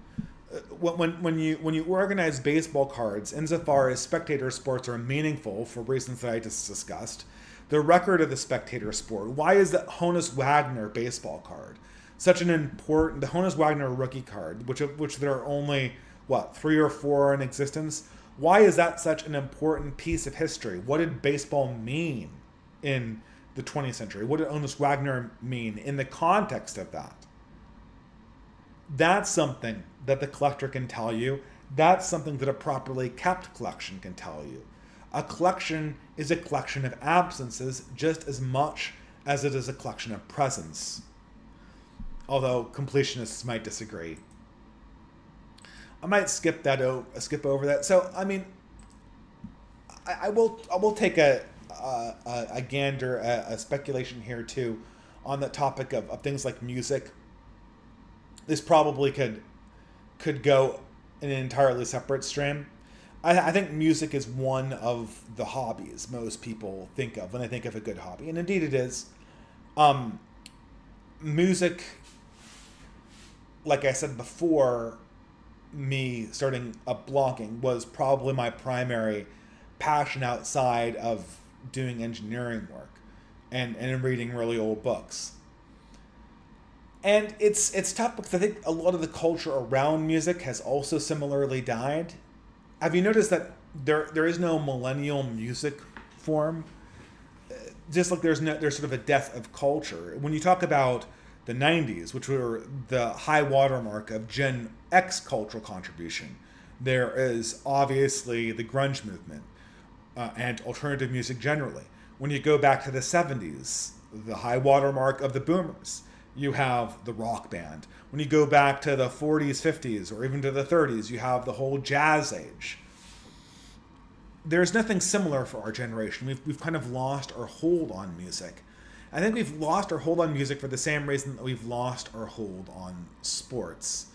When you organize baseball cards, insofar as spectator sports are meaningful for reasons that I just discussed, the record of the spectator sport. Why is the Honus Wagner baseball card such an important, the Honus Wagner rookie card, which there are only, 3 or 4 in existence? Why is that such an important piece of history? What did baseball mean in the 20th century? What did Honus Wagner mean in the context of that? That's something that the collector can tell you. That's something that a properly kept collection can tell you. A collection is a collection of absences just as much as it is a collection of presents. Although completionists might disagree. I might skip over that. So, I mean, I will take a gander, a speculation here too, on the topic of things like music. This probably could go in an entirely separate stream. I think music is one of the hobbies most people think of when they think of a good hobby, and indeed it is. Music, like I said before, me starting up blogging was probably my primary passion outside of doing engineering work and reading really old books. And it's tough because I think a lot of the culture around music has also similarly died. Have you noticed that there is no millennial music form? Just like there's sort of a death of culture. When you talk about the 90s, which were the high watermark of Gen X cultural contribution, there is obviously the grunge movement and alternative music generally. When you go back to the 70s, the high watermark of the boomers, you have the rock band. When you go back to the 40s, 50s, or even to the 30s, you have the whole jazz age. There's nothing similar for our generation. We've kind of lost our hold on music. I think we've lost our hold on music for the same reason that we've lost our hold on sports.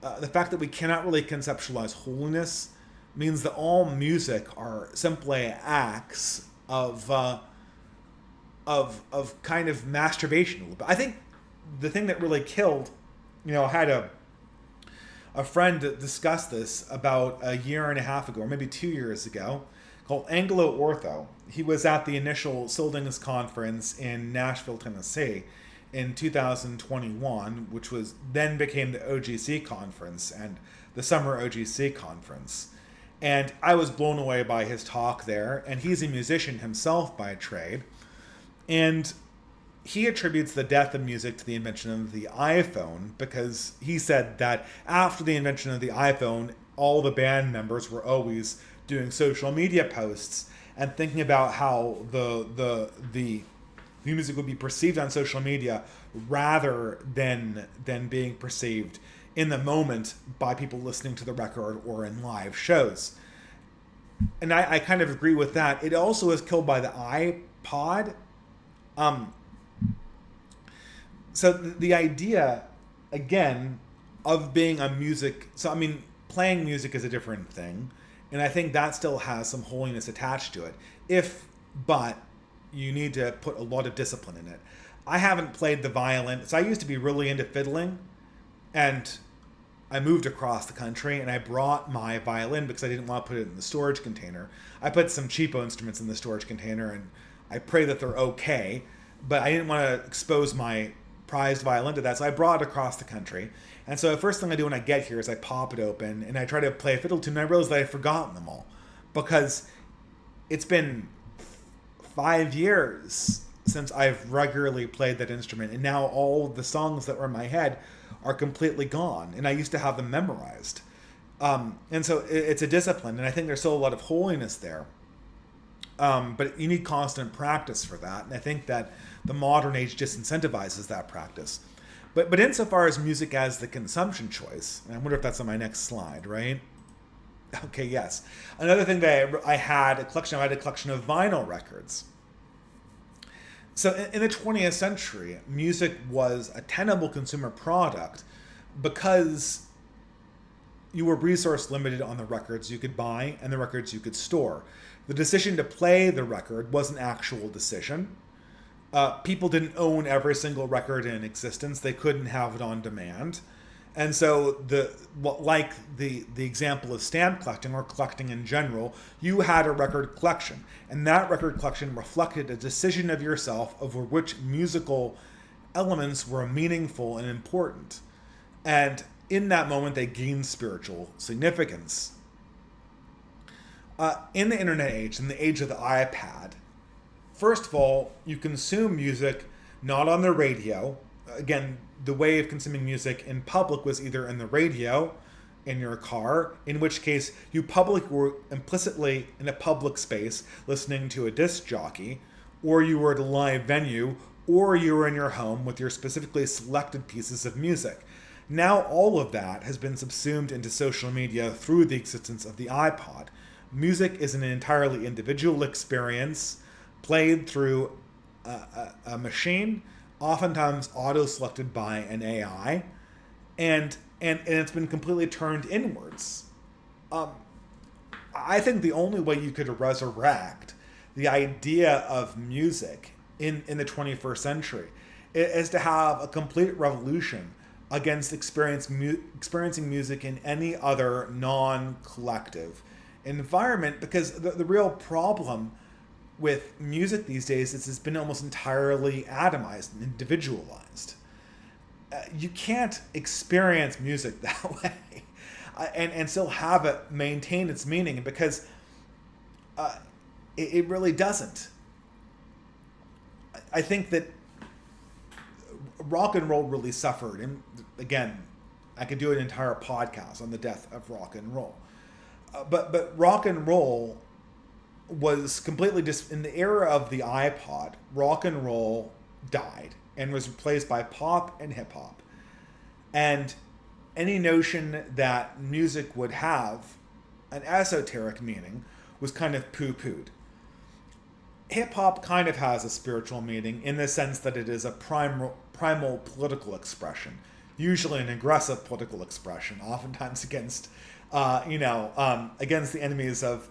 the fact that we cannot really conceptualize holiness means that all music are simply acts of kind of masturbation a little bit. I think the thing that really killed, I had a friend that discussed this about a year and a half ago, or maybe 2 years ago, called Anglo Ortho. He was at the initial Sildings conference in Nashville, Tennessee in 2021, which was then became the OGC conference and the summer OGC conference. And I was blown away by his talk there, and he's a musician himself by trade. And he attributes the death of music to the invention of the iPhone, because he said that after the invention of the iPhone, all the band members were always doing social media posts and thinking about how the music would be perceived on social media rather than being perceived in the moment by people listening to the record or in live shows. And I kind of agree with that. It also was killed by the iPod. So the idea, again, of being a music... So, I mean, playing music is a different thing. And I think that still has some holiness attached to it. But you need to put a lot of discipline in it. I haven't played the violin. So I used to be really into fiddling. And I moved across the country and I brought my violin because I didn't want to put it in the storage container. I put some cheapo instruments in the storage container and I pray that they're okay. But I didn't want to expose my prized violin to that, so I brought it across the country. And so the first thing I do when I get here is I pop it open and I try to play a fiddle tune, and I realize that I've forgotten them all because it's been 5 years since I've regularly played that instrument, and now all the songs that were in my head are completely gone, and I used to have them memorized. And so it's a discipline, and I think there's still a lot of holiness there. But you need constant practice for that, and I think that the modern age disincentivizes that practice. But insofar as music as the consumption choice, and I wonder if that's on my next slide, right? Okay, yes. Another thing that I had a collection of vinyl records. So in the 20th century, music was a tenable consumer product because you were resource limited on the records you could buy and the records you could store. The decision to play the record was an actual decision. People didn't own every single record in existence. They couldn't have it on demand. And so the example of stamp collecting or collecting in general, you had a record collection. And that record collection reflected a decision of yourself over which musical elements were meaningful and important. And in that moment, they gained spiritual significance. In the internet age, in the age of the iPad, first of all, you consume music not on the radio. Again, the way of consuming music in public was either in the radio, in your car, in which case you publicly were implicitly in a public space listening to a disc jockey, or you were at a live venue, or you were in your home with your specifically selected pieces of music. Now all of that has been subsumed into social media through the existence of the iPod. Music is an entirely individual experience played through a machine, oftentimes auto-selected by an AI, and it's been completely turned inwards. I think the only way you could resurrect the idea of music in the 21st century is to have a complete revolution against experiencing music in any other non-collective environment, because the real problem with music these days is it's been almost entirely atomized and individualized. You can't experience music that way and still have it maintain its meaning, because it really doesn't. I think that rock and roll really suffered, and again, I could do an entire podcast on the death of rock and roll. But rock and roll was completely in the era of the iPod, rock and roll died and was replaced by pop and hip hop. And any notion that music would have an esoteric meaning was kind of poo-pooed. Hip hop kind of has a spiritual meaning in the sense that it is a primal political expression. usually an aggressive political expression, oftentimes against, against the enemies of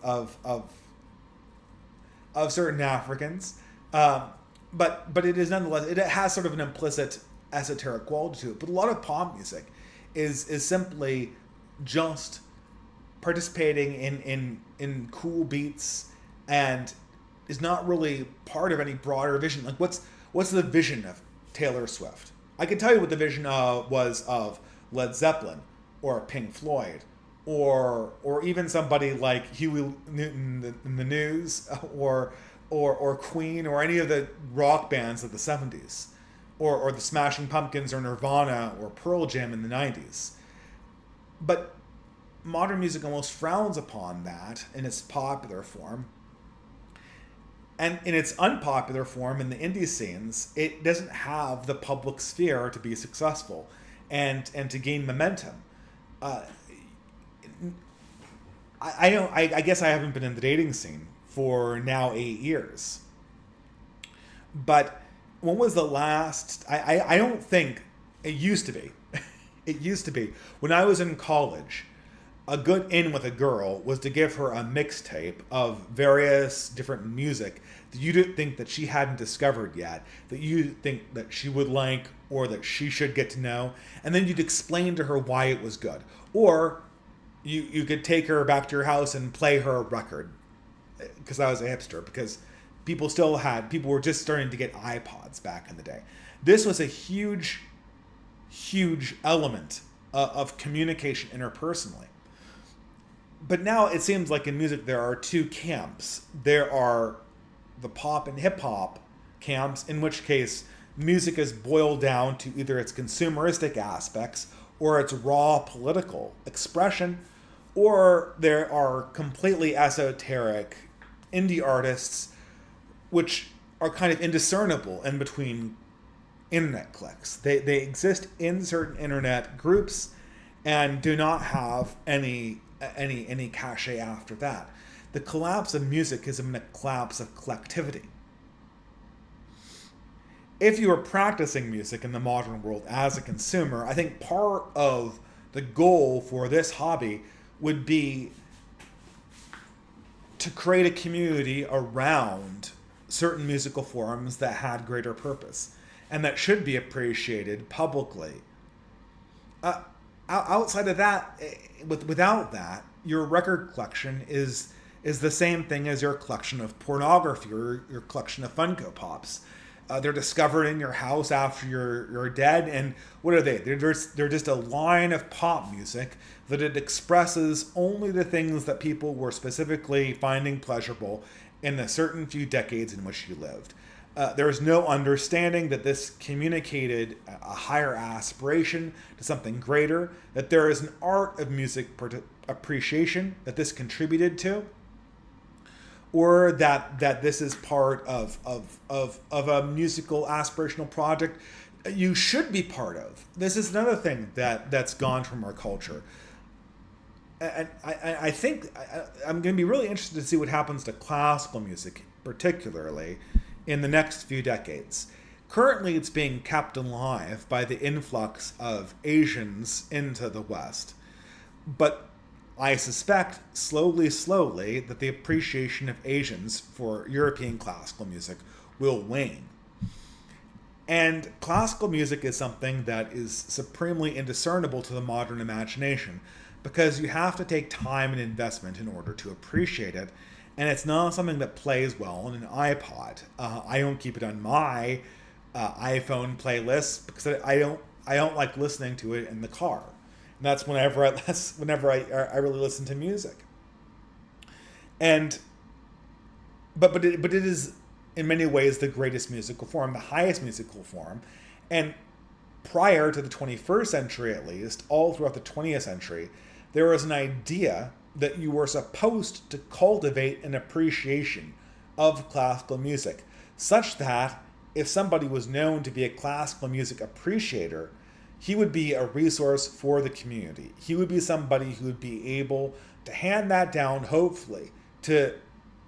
certain Africans. But it is nonetheless, it has sort of an implicit esoteric quality to it. But a lot of pop music is simply just participating in cool beats and is not really part of any broader vision. Like what's the vision of Taylor Swift? I can tell you what the vision was of Led Zeppelin or Pink Floyd or even somebody like Huey Newton in the News or Queen or any of the rock bands of the 70s or the Smashing Pumpkins or Nirvana or Pearl Jam in the 90s. But modern music almost frowns upon that in its popular form. And in its unpopular form in the indie scenes, it doesn't have the public sphere to be successful and to gain momentum. I guess I haven't been in the dating scene for now 8 years. But when was the last... I don't think... It used to be. It used to be. When I was in college, a good in with a girl was to give her a mixtape of various different music that you didn't think that she hadn't discovered yet, that you think that she would like or that she should get to know, and then you'd explain to her why it was good. Or you could take her back to your house and play her a record, because I was a hipster, because people were just starting to get iPods back in the day. This was a huge element of communication interpersonally. But now it seems like in music there are two camps. There are the pop and hip hop camps, in which case music is boiled down to either its consumeristic aspects or its raw political expression, or there are completely esoteric indie artists which are kind of indiscernible in between internet clicks. They exist in certain internet groups and do not have any cachet after that. The collapse of music is a collapse of collectivity. If you are practicing music in the modern world as a consumer, I think part of the goal for this hobby would be to create a community around certain musical forms that had greater purpose and that should be appreciated publicly. Outside of that, without that, your record collection is the same thing as your collection of pornography or your collection of Funko Pops. They're discovered in your house after you're dead, and what are they? They're just a line of pop music that it expresses only the things that people were specifically finding pleasurable in the certain few decades in which you lived. There is no understanding that this communicated a higher aspiration to something greater, that there is an art of music appreciation that this contributed to, or that this is part of a musical aspirational project you should be part of. This is another thing that's gone from our culture. And I think I'm going to be really interested to see what happens to classical music, particularly in the next few decades. Currently, it's being kept alive by the influx of Asians into the West. But I suspect, slowly, that the appreciation of Asians for European classical music will wane. And classical music is something that is supremely indiscernible to the modern imagination, because you have to take time and investment in order to appreciate it, and it's not something that plays well on an iPod. I don't keep it on my iPhone playlist because I don't like listening to it in the car. And that's whenever I really listen to music. And but it is in many ways the greatest musical form, the highest musical form, and prior to the 21st century, at least, all throughout the 20th century, there was an idea that you were supposed to cultivate an appreciation of classical music, such that if somebody was known to be a classical music appreciator, he would be a resource for the community. He would be somebody who would be able to hand that down, hopefully, to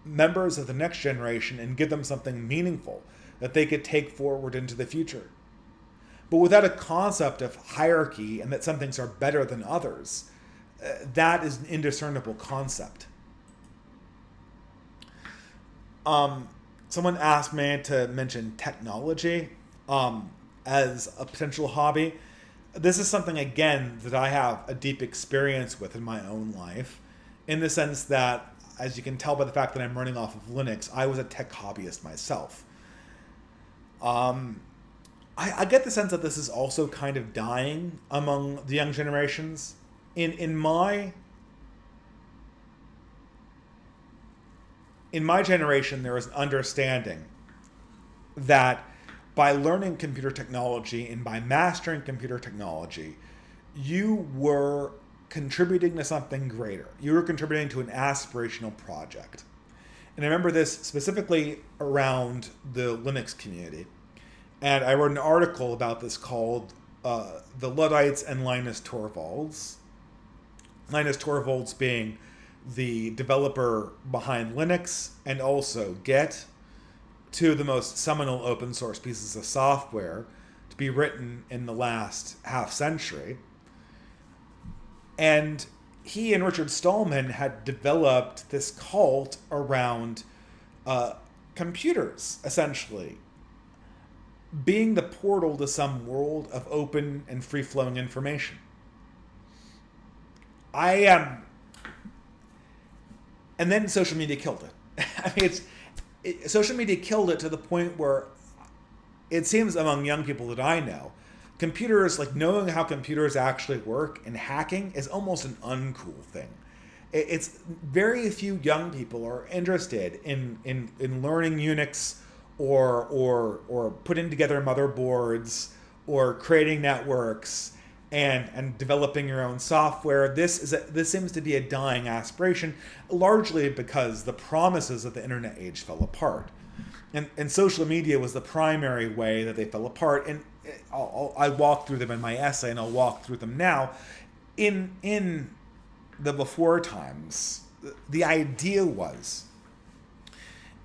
members of the next generation and give them something meaningful that they could take forward into the future. but without a concept of hierarchy and that some things are better than others, that is an indiscernible concept. Someone asked me to mention technology as a potential hobby. This is something, again, that I have a deep experience with in my own life, in the sense that, as you can tell by the fact that I'm running off of Linux, I was a tech hobbyist myself. I get the sense that this is also kind of dying among the young generations. In my generation, there is an understanding that by learning computer technology and by mastering computer technology, you were contributing to something greater. You were contributing to an aspirational project. And I remember this specifically around the Linux community. And I wrote an article about this called The Luddites and Linus Torvalds. Linus Torvalds being the developer behind Linux and also Git, two of the most seminal open source pieces of software to be written in the last half century. And he and Richard Stallman had developed this cult around computers, essentially, being the portal to some world of open and free-flowing information. And then social media killed it. I mean, social media killed it to the point where it seems among young people that I know, computers, like knowing how computers actually work and hacking is almost an uncool thing. It's very few young people are interested in learning Unix or putting together motherboards or creating networks and developing your own software. This seems to be a dying aspiration, largely because the promises of the internet age fell apart. And social media was the primary way that they fell apart. And I walked through them in my essay, and I'll walk through them now. In the before times, the idea was,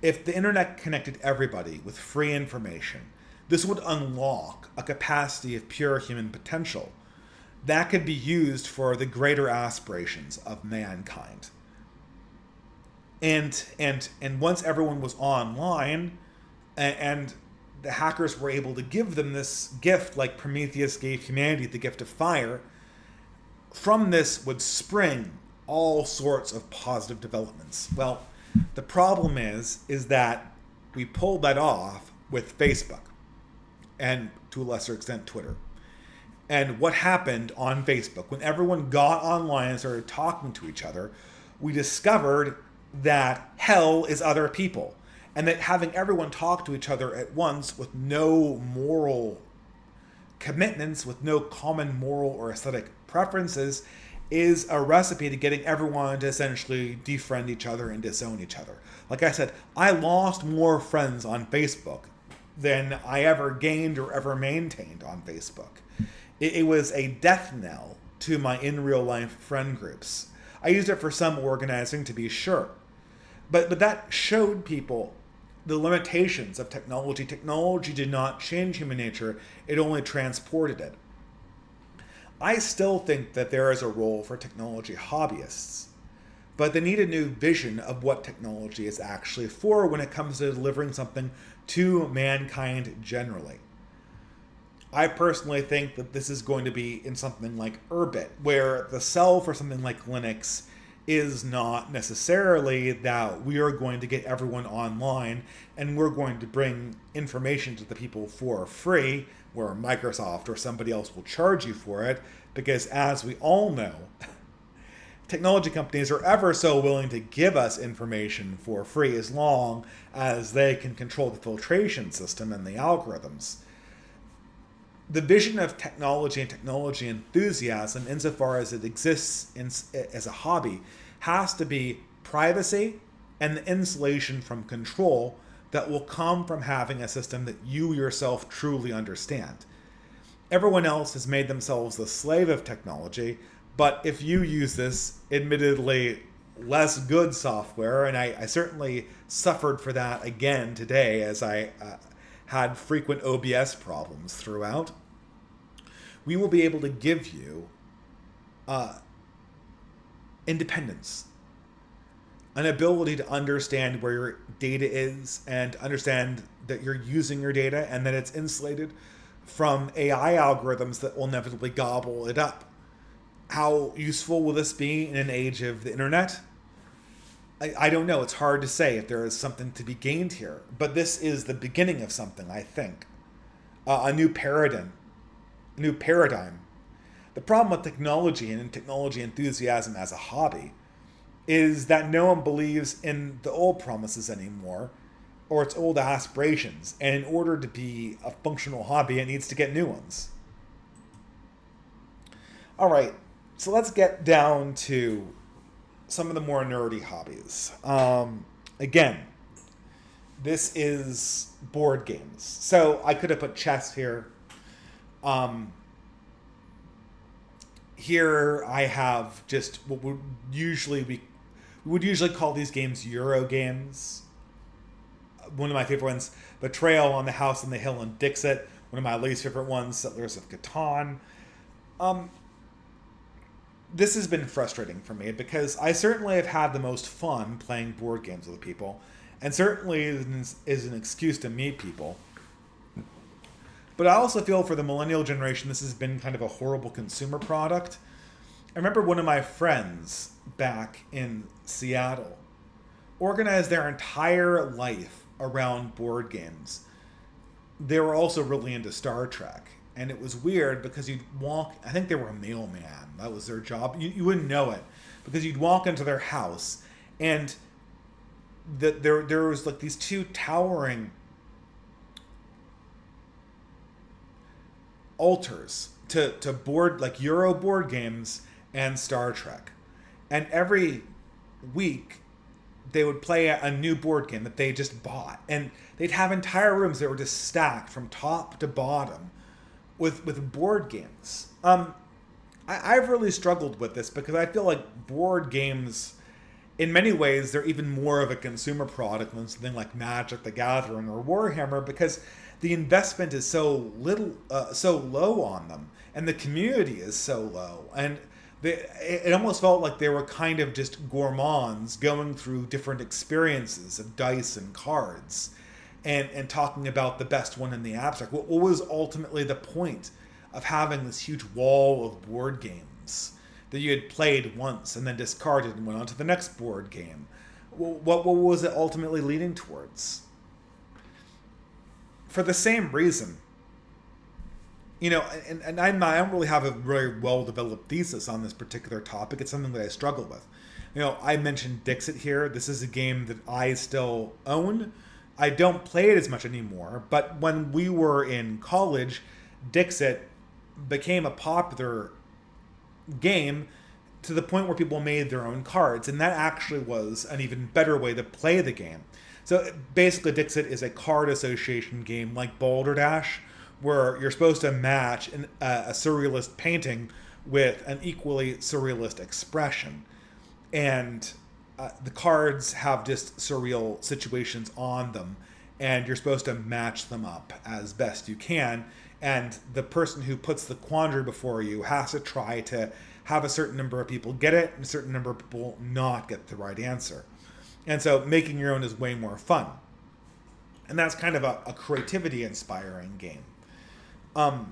if the internet connected everybody with free information, this would unlock a capacity of pure human potential that could be used for the greater aspirations of mankind. And once everyone was online, and the hackers were able to give them this gift, like Prometheus gave humanity the gift of fire, from this would spring all sorts of positive developments. Well, the problem is that we pulled that off with Facebook, and to a lesser extent Twitter. And what happened on Facebook, when everyone got online and started talking to each other, we discovered that hell is other people. And that having everyone talk to each other at once with no moral commitments, with no common moral or aesthetic preferences, is a recipe to getting everyone to essentially defriend each other and disown each other. Like I said, I lost more friends on Facebook than I ever gained or ever maintained on Facebook. It was a death knell to my in real life friend groups. I used it for some organizing, to be sure. But that showed people the limitations of technology. Technology did not change human nature, it only transported it. I still think that there is a role for technology hobbyists, but they need a new vision of what technology is actually for when it comes to delivering something to mankind generally. I personally think that this is going to be in something like Urbit, where the sell for something like Linux is not necessarily that we are going to get everyone online and we're going to bring information to the people for free, where Microsoft or somebody else will charge you for it, because as we all know, technology companies are ever so willing to give us information for free as long as they can control the filtration system and the algorithms. The vision of technology and technology enthusiasm, insofar as it exists as a hobby, has to be privacy and the insulation from control that will come from having a system that you yourself truly understand. Everyone else has made themselves the slave of technology, but if you use this, admittedly, less good software, and I certainly suffered for that again today as I had frequent OBS problems throughout. we will be able to give you independence, an ability to understand where your data is and understand that you're using your data and that it's insulated from AI algorithms that will inevitably gobble it up. How useful will this be in an age of the internet? I don't know. It's hard to say if there is something to be gained here. But this is the beginning of something, I think. A new paradigm. A new paradigm. The problem with technology and technology enthusiasm as a hobby is that no one believes in the old promises anymore or its old aspirations. And in order to be a functional hobby, it needs to get new ones. All right. So let's get down to some of the more nerdy hobbies. Again, this is board games. So I could have put chess here. Here I have just what we would usually call these games Euro games. One of my favorite ones, Betrayal on the House on the Hill and Dixit. One of my least favorite ones, Settlers of Catan. This has been frustrating for me because I certainly have had the most fun playing board games with people, and certainly is an excuse to meet people. But I also feel for the millennial generation, this has been kind of a horrible consumer product. I remember one of my friends back in Seattle organized their entire life around board games. They were also really into Star Trek. And it was weird because you'd walk, I think they were a mailman. That was their job. You wouldn't know it because you'd walk into their house and there was like these two towering altars to board, like Euro board games and Star Trek. And every week they would play a new board game that they just bought. And they'd have entire rooms that were just stacked from top to bottom with board games. I've really struggled with this because I feel like board games, in many ways, they're even more of a consumer product than something like Magic the Gathering or Warhammer because the investment is so low on them, and the community is so low, and it almost felt like they were kind of just gourmands going through different experiences of dice and cards. And talking about the best one in the abstract. What was ultimately the point of having this huge wall of board games that you had played once and then discarded and went on to the next board game? What was it ultimately leading towards? For the same reason, and I don't really have a very well-developed thesis on this particular topic. It's something that I struggle with. I mentioned Dixit here. This is a game that I still own. I don't play it as much anymore, but when we were in college, Dixit became a popular game to the point where people made their own cards, and that actually was an even better way to play the game. So basically, Dixit is a card association game like Balderdash, where you're supposed to match a surrealist painting with an equally surrealist expression. And the cards have just surreal situations on them, and you're supposed to match them up as best you can. And the person who puts the quandary before you has to try to have a certain number of people get it and a certain number of people not get the right answer. And so making your own is way more fun. And that's kind of a creativity-inspiring game. The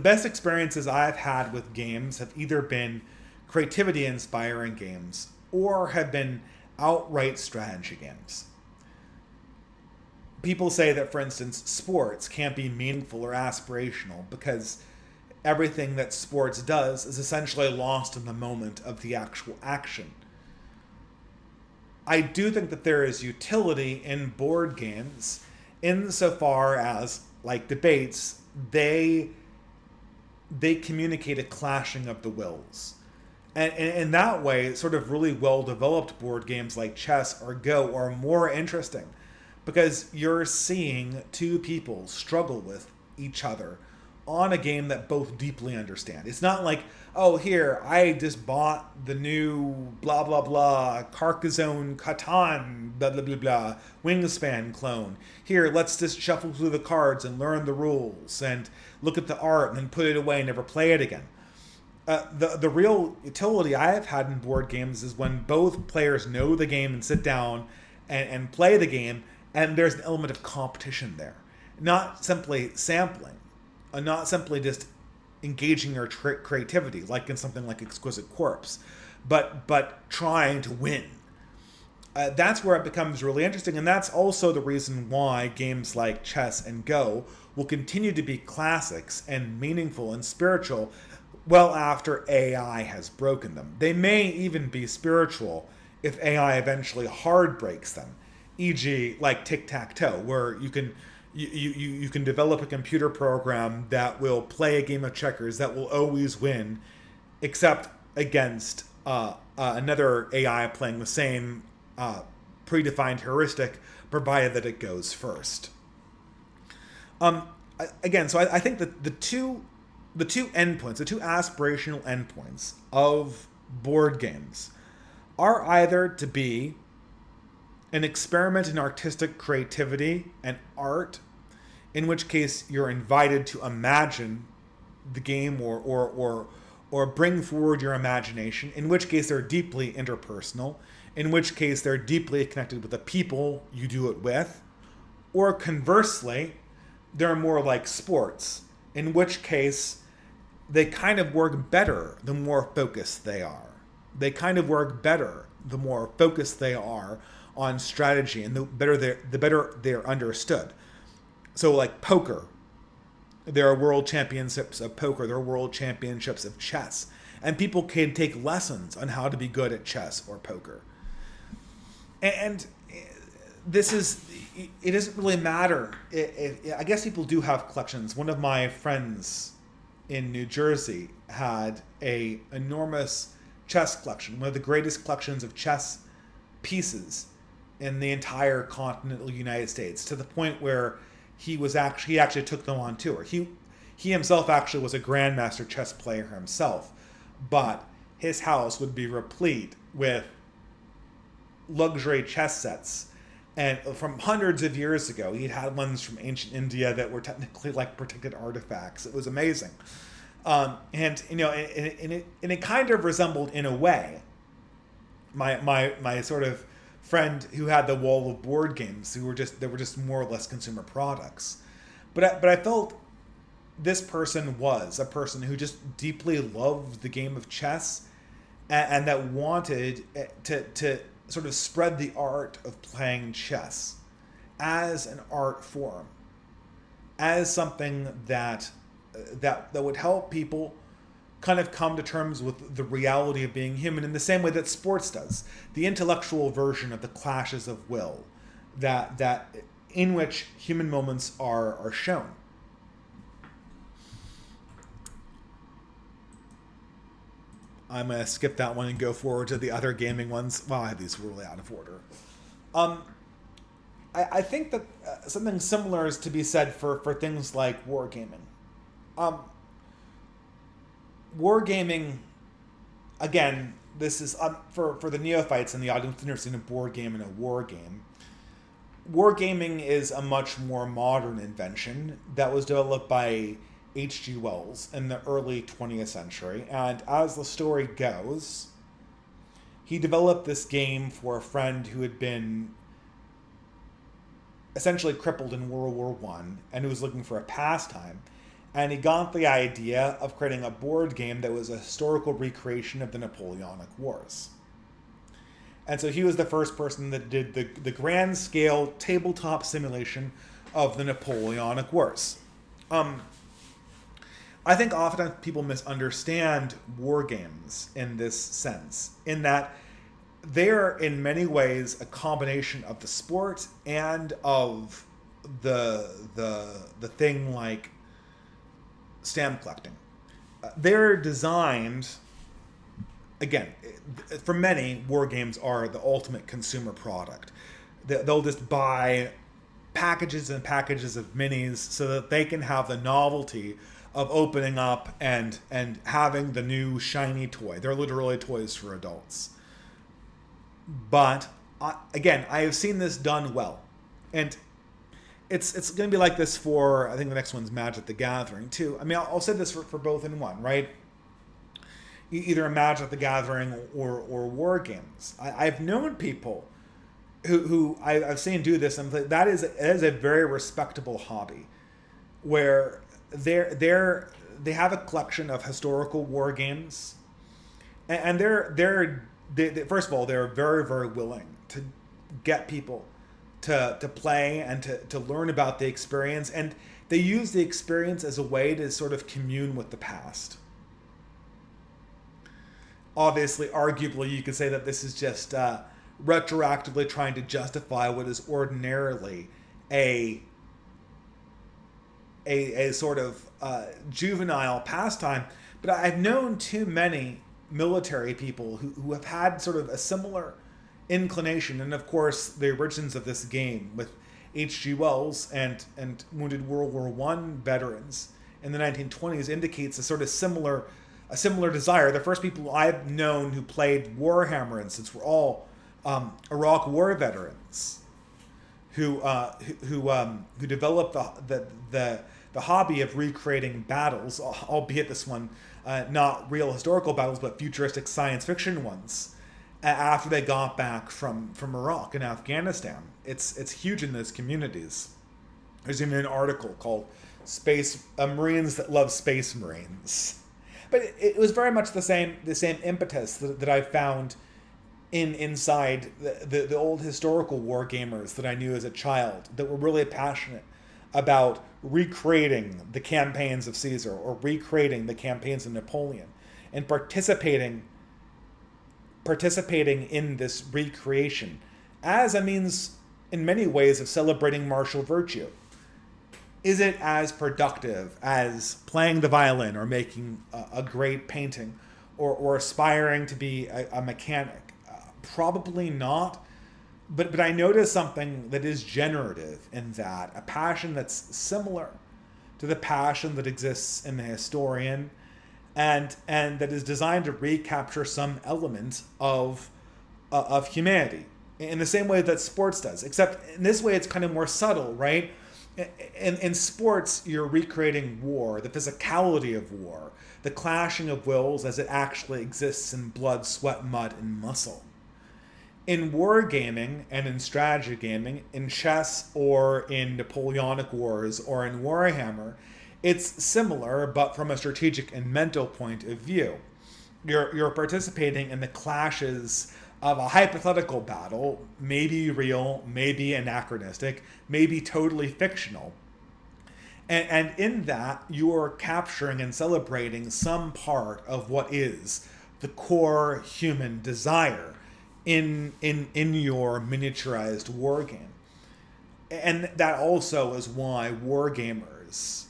best experiences I've had with games have either been creativity-inspiring games or have been outright strategy games. People say that, for instance, sports can't be meaningful or aspirational because everything that sports does is essentially lost in the moment of the actual action. I do think that there is utility in board games insofar as, like debates, they communicate a clashing of the wills. And in that way, sort of really well-developed board games like chess or Go are more interesting because you're seeing two people struggle with each other on a game that both deeply understand. It's not like, oh, here, I just bought the new blah blah blah Carcassonne Catan blah blah blah blah Wingspan clone. Here, let's just shuffle through the cards and learn the rules and look at the art and then put it away and never play it again. The real utility I have had in board games is when both players know the game and sit down and play the game, and there's an element of competition there. Not simply sampling, not simply just engaging your creativity, like in something like Exquisite Corpse, but trying to win. That's where it becomes really interesting, and that's also the reason why games like chess and Go will continue to be classics and meaningful and spiritual well after AI has broken them. They may even be spiritual if AI eventually hard breaks them, e.g., like tic-tac-toe, where you can develop a computer program that will play a game of checkers that will always win, except against another AI playing the same predefined heuristic, provided that it goes first. Again, so I think that the two endpoints, the two aspirational endpoints of board games are either to be an experiment in artistic creativity and art, in which case you're invited to imagine the game or bring forward your imagination, in which case they're deeply interpersonal, in which case they're deeply connected with the people you do it with, or conversely, they're more like sports, in which case they kind of work better the more focused they are. They kind of work better the more focused they are on strategy, and the better they're understood. So like poker, there are world championships of poker, there are world championships of chess, and people can take lessons on how to be good at chess or poker. And this is, it doesn't really matter. I guess people do have collections. One of my friends in New Jersey had a enormous chess collection, one of the greatest collections of chess pieces in the entire continental United States, to the point where he actually took them on tour. He himself actually was a grandmaster chess player himself, but his house would be replete with luxury chess sets. And from hundreds of years ago, he'd had ones from ancient India that were technically like protected artifacts. It was amazing. And you know, and it kind of resembled, in a way, my sort of friend who had the wall of board games, they were just more or less consumer products. But I felt this person was a person who just deeply loved the game of chess, and that wanted to sort of spread the art of playing chess as an art form, as something that would help people kind of come to terms with the reality of being human, in the same way that sports does. The intellectual version of the clashes of will, that in which human moments are shown. I'm going to skip that one and go forward to the other gaming ones. Wow, I have these really out of order. I think that something similar is to be said for things like wargaming. Wargaming, again, this is for the neophytes in the audience who've never seen a board game and a war game. Wargaming is a much more modern invention that was developed by H.G. Wells in the early 20th century, and as the story goes, he developed this game for a friend who had been essentially crippled in World War I and who was looking for a pastime, and he got the idea of creating a board game that was a historical recreation of the Napoleonic Wars. And so he was the first person that did the grand scale tabletop simulation of the Napoleonic Wars. I think oftentimes people misunderstand war games in this sense, in that they're in many ways a combination of the sport and of the thing like stamp collecting. They're designed, again, for many, war games are the ultimate consumer product. They'll just buy packages and packages of minis so that they can have the novelty of opening up and having the new shiny toy. They're literally toys for adults. But again, I have seen this done well, and it's going to be like this for, I think the next one's Magic the Gathering too. I mean, I'll say this for both in one, right? Either a Magic the Gathering or war games. I've known people who I've seen do this, and that is a very respectable hobby, where they have a collection of historical war games, and they first of all, they're very, very willing to get people to play and to learn about the experience, and they use the experience as a way to sort of commune with the past. Obviously, arguably, you could say that this is just retroactively trying to justify what is ordinarily a sort of juvenile pastime. But I've known too many military people who have had sort of a similar inclination, and of course the origins of this game with H.G. Wells and wounded World War One veterans in the 1920s indicates a sort of similar desire. The first people I've known who played Warhammer, instance, were all Iraq War veterans who developed the hobby of recreating battles, albeit this one not real historical battles, but futuristic science fiction ones. After they got back from Iraq and Afghanistan, it's huge in those communities. There's even an article called "Space Marines That Love Space Marines." But it was very much the same impetus that I found inside the old historical war gamers that I knew as a child, that were really passionate about recreating the campaigns of Caesar or recreating the campaigns of Napoleon, and participating in this recreation as a means, in many ways, of celebrating martial virtue. Is it as productive as playing the violin or making a great painting or aspiring to be a mechanic? Probably not. But I noticed something that is generative in that, a passion that's similar to the passion that exists in the historian, and that is designed to recapture some element of humanity in the same way that sports does, except in this way it's kind of more subtle, right? In sports, you're recreating war, the physicality of war, the clashing of wills as it actually exists in blood, sweat, mud, and muscle. In wargaming and in strategy gaming, in chess or in Napoleonic Wars or in Warhammer, it's similar, but from a strategic and mental point of view. You're participating in the clashes of a hypothetical battle, maybe real, maybe anachronistic, maybe totally fictional. And in that, you're capturing and celebrating some part of what is the core human desire in your miniaturized war game. And that also is why war gamers,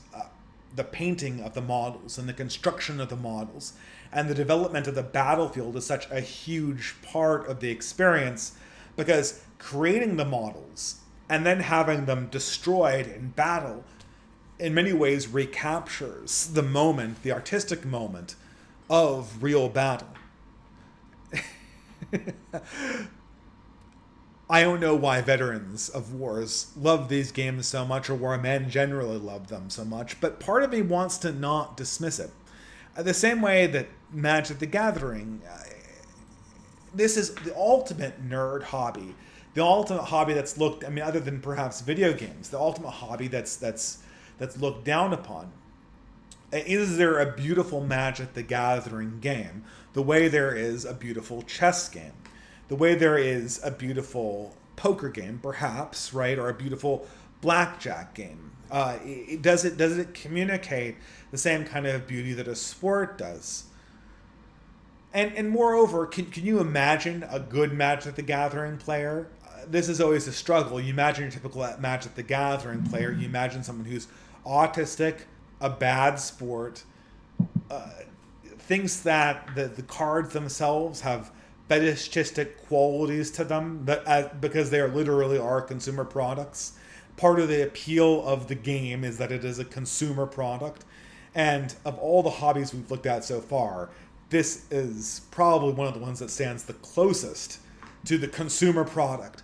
the painting of the models and the construction of the models and the development of the battlefield is such a huge part of the experience, because creating the models and then having them destroyed in battle in many ways recaptures the moment, the artistic moment of real battle. I don't know why veterans of wars love these games so much, or why men generally love them so much, but part of me wants to not dismiss it. The same way that Magic the Gathering, this is the ultimate nerd hobby. The ultimate hobby that's looked, I mean, other than perhaps video games, the ultimate hobby that's looked down upon. Is there a beautiful Magic the Gathering game the way there is a beautiful chess game? The way there is a beautiful poker game, perhaps, right? Or a beautiful blackjack game. Does it communicate the same kind of beauty that a sport does? And moreover, can you imagine a good Magic the Gathering player? This is always a struggle. You imagine your typical Magic the Gathering player. You imagine someone who's autistic, a bad sport, thinks that the cards themselves have fetishistic qualities to them, because they literally are consumer products. Part of the appeal of the game is that it is a consumer product, And of all the hobbies we've looked at so far, this is probably one of the ones that stands the closest to the consumer product.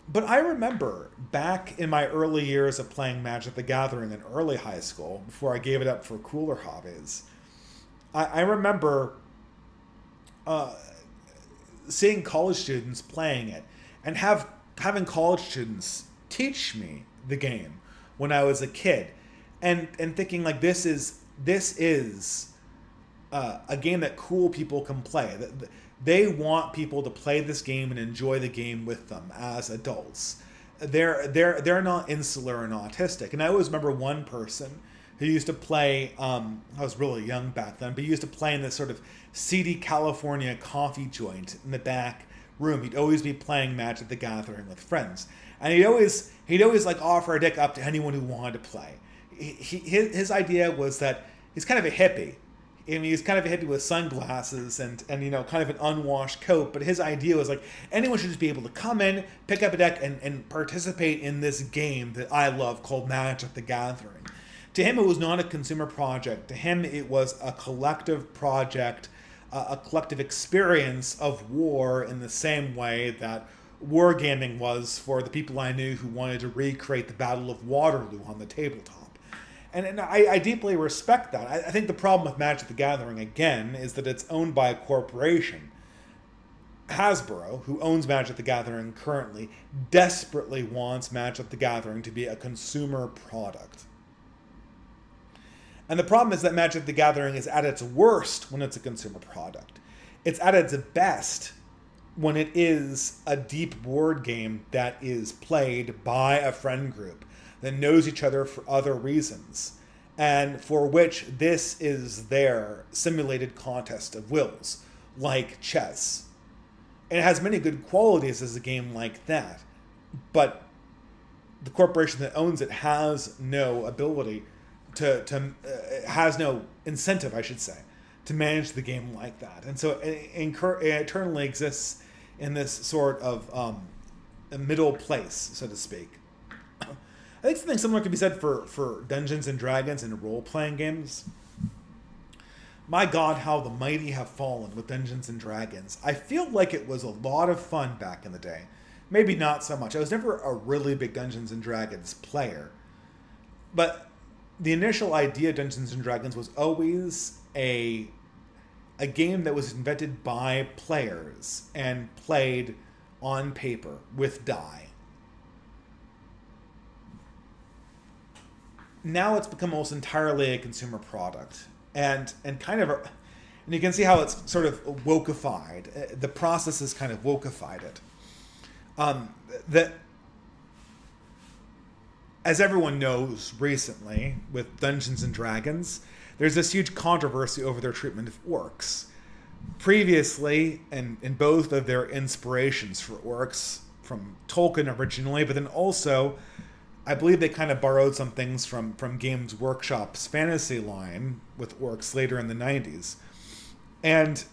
But I remember back in my early years of playing Magic the Gathering in early high school, before I gave it up for cooler hobbies, I remember seeing college students playing it and having college students teach me the game when I was a kid, and thinking like this is a game that cool people can play. They want people to play this game and enjoy the game with them as adults. They're not insular and autistic. And I always remember one person who used to play. I was really young back then, but he used to play in this sort of seedy California coffee joint in the back room. He'd always be playing Magic the Gathering with friends, and he'd always like offer a deck up to anyone who wanted to play. His idea was that he's kind of a hippie. I mean, he's kind of a hippie with sunglasses and kind of an unwashed coat. But his idea was like anyone should just be able to come in, pick up a deck, and participate in this game that I love called Magic the Gathering. To him, it was not a consumer project. To him, it was a collective project, a collective experience of war in the same way that wargaming was for the people I knew who wanted to recreate the Battle of Waterloo on the tabletop. And I deeply respect that. I think the problem with Magic the Gathering, again, is that it's owned by a corporation. Hasbro, who owns Magic the Gathering currently, desperately wants Magic the Gathering to be a consumer product. And the problem is that Magic the Gathering is at its worst when it's a consumer product. It's at its best when it is a deep board game that is played by a friend group that knows each other for other reasons, and for which this is their simulated contest of wills, like chess. And it has many good qualities as a game like that, but the corporation that owns it has no ability has no incentive, I should say, to manage the game like that. And so it eternally exists in this sort of a middle place, so to speak. I think something similar could be said for Dungeons and Dragons and role-playing games. My God, how the mighty have fallen with Dungeons and Dragons. I feel like it was a lot of fun back in the day. Maybe not so much. I was never a really big Dungeons and Dragons player. But the initial idea of Dungeons and Dragons was always a game that was invented by players and played on paper with die. Now it's become almost entirely a consumer product, and you can see how it's sort of wokeified. The process has kind of wokeified it. That, as everyone knows recently with Dungeons and Dragons, there's this huge controversy over their treatment of orcs. Previously, and in both of their inspirations for orcs, from Tolkien originally, but then also I believe they kind of borrowed some things from Games Workshop's fantasy line with orcs later in the 90s. And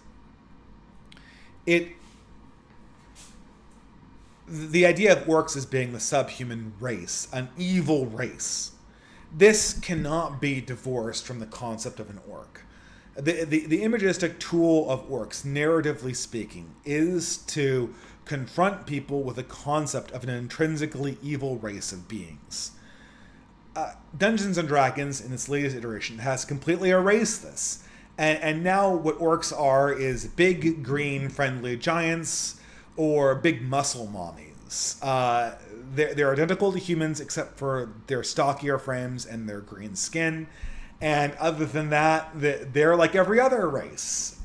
the idea of orcs as being the subhuman race, an evil race, this cannot be divorced from the concept of an orc. The imagistic tool of orcs, narratively speaking, is to confront people with a concept of an intrinsically evil race of beings. Dungeons and Dragons, in its latest iteration, has completely erased this. And now what orcs are is big, green, friendly giants or big muscle mommies. They're identical to humans except for their stockier frames and their green skin. And other than that, they're like every other race.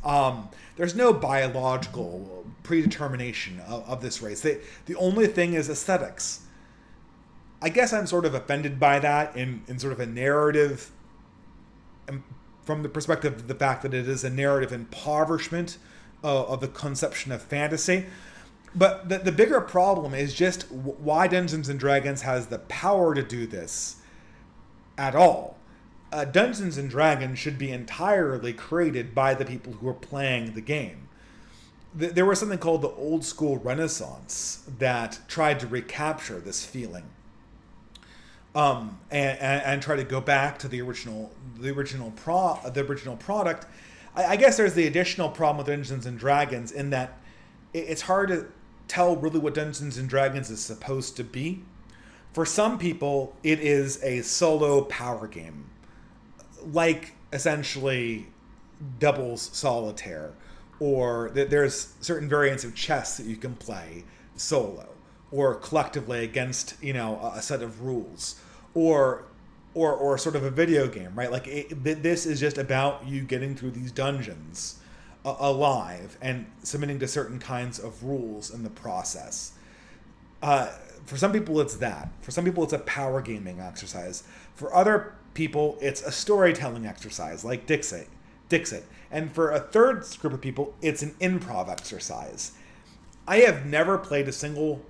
There's no biological predetermination of this race. The only thing is aesthetics. I guess I'm sort of offended by that in sort of a narrative, from the perspective of the fact that it is a narrative impoverishment of the conception of fantasy. But the bigger problem is just why Dungeons and Dragons has the power to do this at all. Dungeons and Dragons should be entirely created by the people who are playing the game. There was something called the Old School Renaissance that tried to recapture this feeling. and try to go back to the original product. I guess there's the additional problem with Dungeons and Dragons in that it's hard to tell really what Dungeons and Dragons is supposed to be. For some people, it is a solo power game, like essentially doubles solitaire, or there's certain variants of chess that you can play solo or collectively against a set of rules, or sort of a video game, right? Like this is just about you getting through these dungeons alive and submitting to certain kinds of rules in the process. For some people, it's that. For some people, it's a power gaming exercise. For other people, it's a storytelling exercise, like Dixit. And for a third group of people, it's an improv exercise. I have never played a single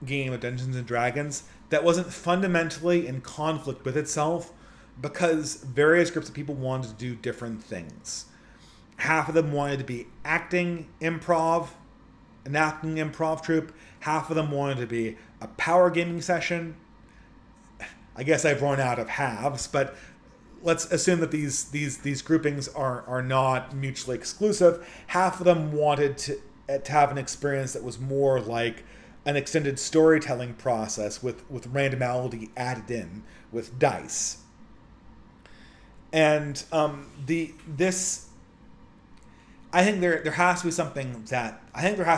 game of Dungeons and Dragons that wasn't fundamentally in conflict with itself because various groups of people wanted to do different things. Half of them wanted to be an acting improv troupe. Half of them wanted to be a power gaming session. I guess I've run out of halves, but let's assume that these groupings are not mutually exclusive. Half of them wanted to have an experience that was more like an extended storytelling process with randomity added in with dice. And I think there has to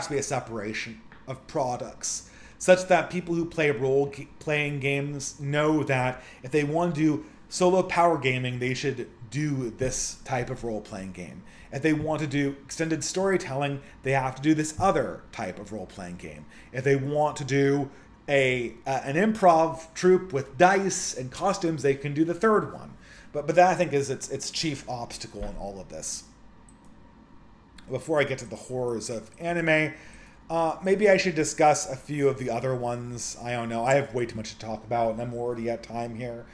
be a separation of products such that people who play role-playing games know that if they want to do solo power gaming, they should do this type of role-playing game. If they want to do extended storytelling, they have to do this other type of role-playing game. If they want to do an improv troupe with dice and costumes, they can do the third one. But that, I think, is its chief obstacle in all of this. Before I get to the horrors of anime, maybe I should discuss a few of the other ones. I don't know. I have way too much to talk about, and I'm already at time here.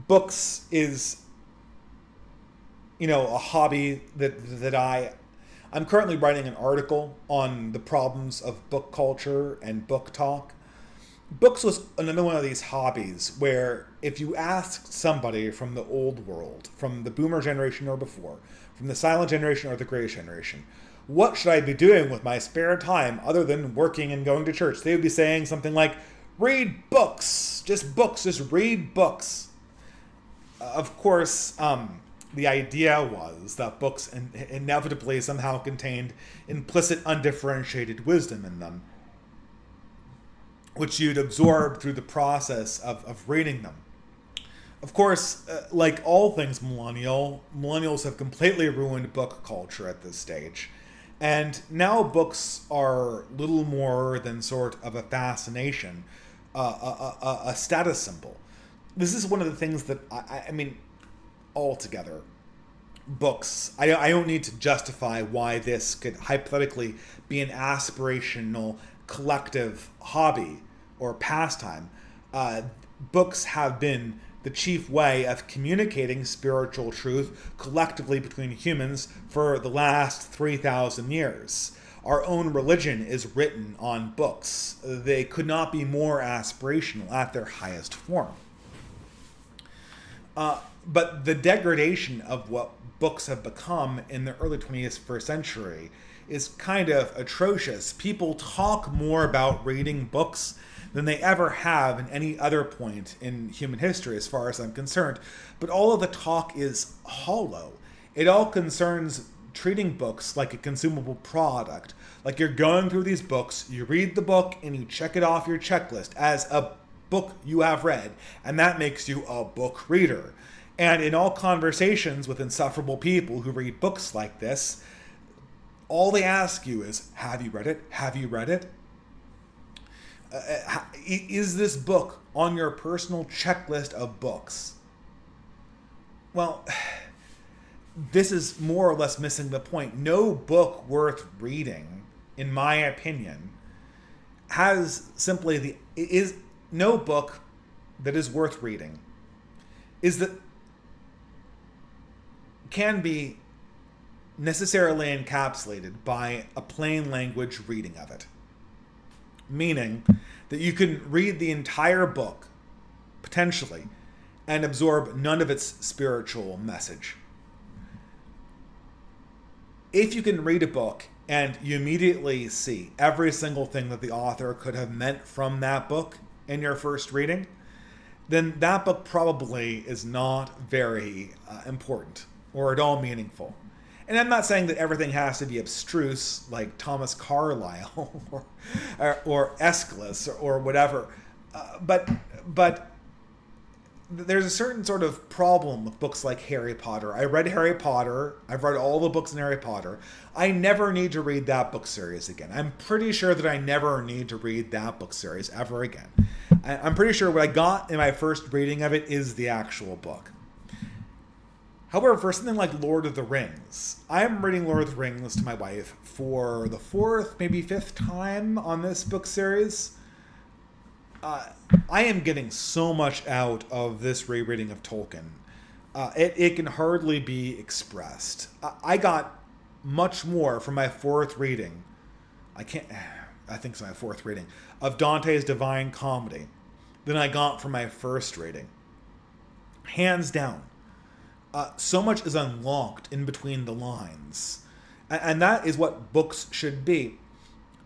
Books is, a hobby that I'm currently writing an article on the problems of book culture and book talk. Books was another one of these hobbies where if you asked somebody from the old world, from the boomer generation or before, from the silent generation or the gray generation, what should I be doing with my spare time other than working and going to church? They would be saying something like, read books, just read books. Of course, the idea was that books inevitably somehow contained implicit undifferentiated wisdom in them, which you'd absorb through the process of reading them. Of course, like all things millennials have completely ruined book culture at this stage. And now books are little more than sort of a fascination, a status symbol. This is one of the things that, I mean, altogether, books, I don't need to justify why this could hypothetically be an aspirational collective hobby or pastime. Books have been the chief way of communicating spiritual truth collectively between humans for the last 3,000 years. Our own religion is written on books. They could not be more aspirational at their highest form. But the degradation of what books have become in the early 21st century is kind of atrocious. People talk more about reading books than they ever have in any other point in human history, as far as I'm concerned. But all of the talk is hollow. It all concerns treating books like a consumable product. Like you're going through these books, you read the book, and you check it off your checklist as a book you have read, and that makes you a book reader. And in all conversations with insufferable people who read books like this, all they ask you is, have you read it? Have you read it? Is this book on your personal checklist of books? Well, this is more or less missing the point. No book worth reading, in my opinion, no book that is worth reading can be necessarily encapsulated by a plain language reading of it. Meaning that you can read the entire book potentially, and absorb none of its spiritual message. If you can read a book and you immediately see every single thing that the author could have meant from that book in your first reading, then that book probably is not very important or at all meaningful. And I'm not saying that everything has to be abstruse like Thomas Carlyle or Aeschylus or whatever, but there's a certain sort of problem with books like Harry Potter. I read Harry Potter. I've read all the books in Harry Potter. I never need to read that book series again. I'm pretty sure that I never need to read that book series ever again. I'm pretty sure what I got in my first reading of it is the actual book. However, for something like Lord of the Rings, I'm reading Lord of the Rings to my wife for the fourth, maybe fifth time on this book series. I am getting so much out of this rereading of Tolkien. It can hardly be expressed. I got much more from my fourth reading. I think it's my fourth reading of Dante's Divine Comedy than I got from my first reading. Hands down. So much is unlocked in between the lines. And that is what books should be.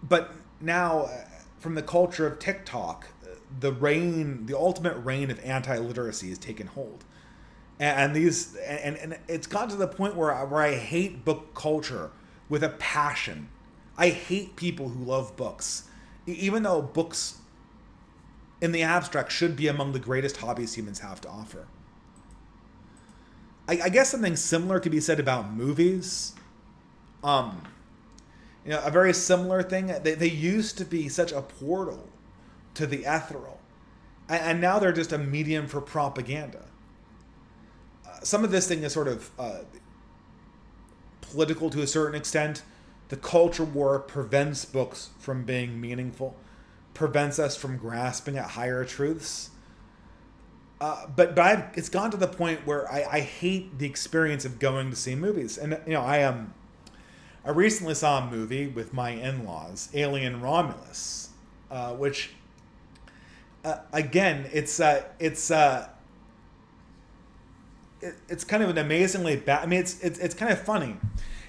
But now, from the culture of TikTok, the ultimate reign of anti-literacy has taken hold. And it's gotten to the point where I hate book culture with a passion. I hate people who love books. Even though books in the abstract should be among the greatest hobbies humans have to offer. I guess something similar could be said about movies. A very similar thing. They used to be such a portal to the ethereal. And now they're just a medium for propaganda. Some of this thing is sort of political to a certain extent. The culture war prevents books from being meaningful, prevents us from grasping at higher truths. But it's gone to the point where I hate the experience of going to see movies. And, I recently saw a movie with my in-laws, Alien Romulus, which... again, it's kind of an amazingly bad. I mean, it's kind of funny,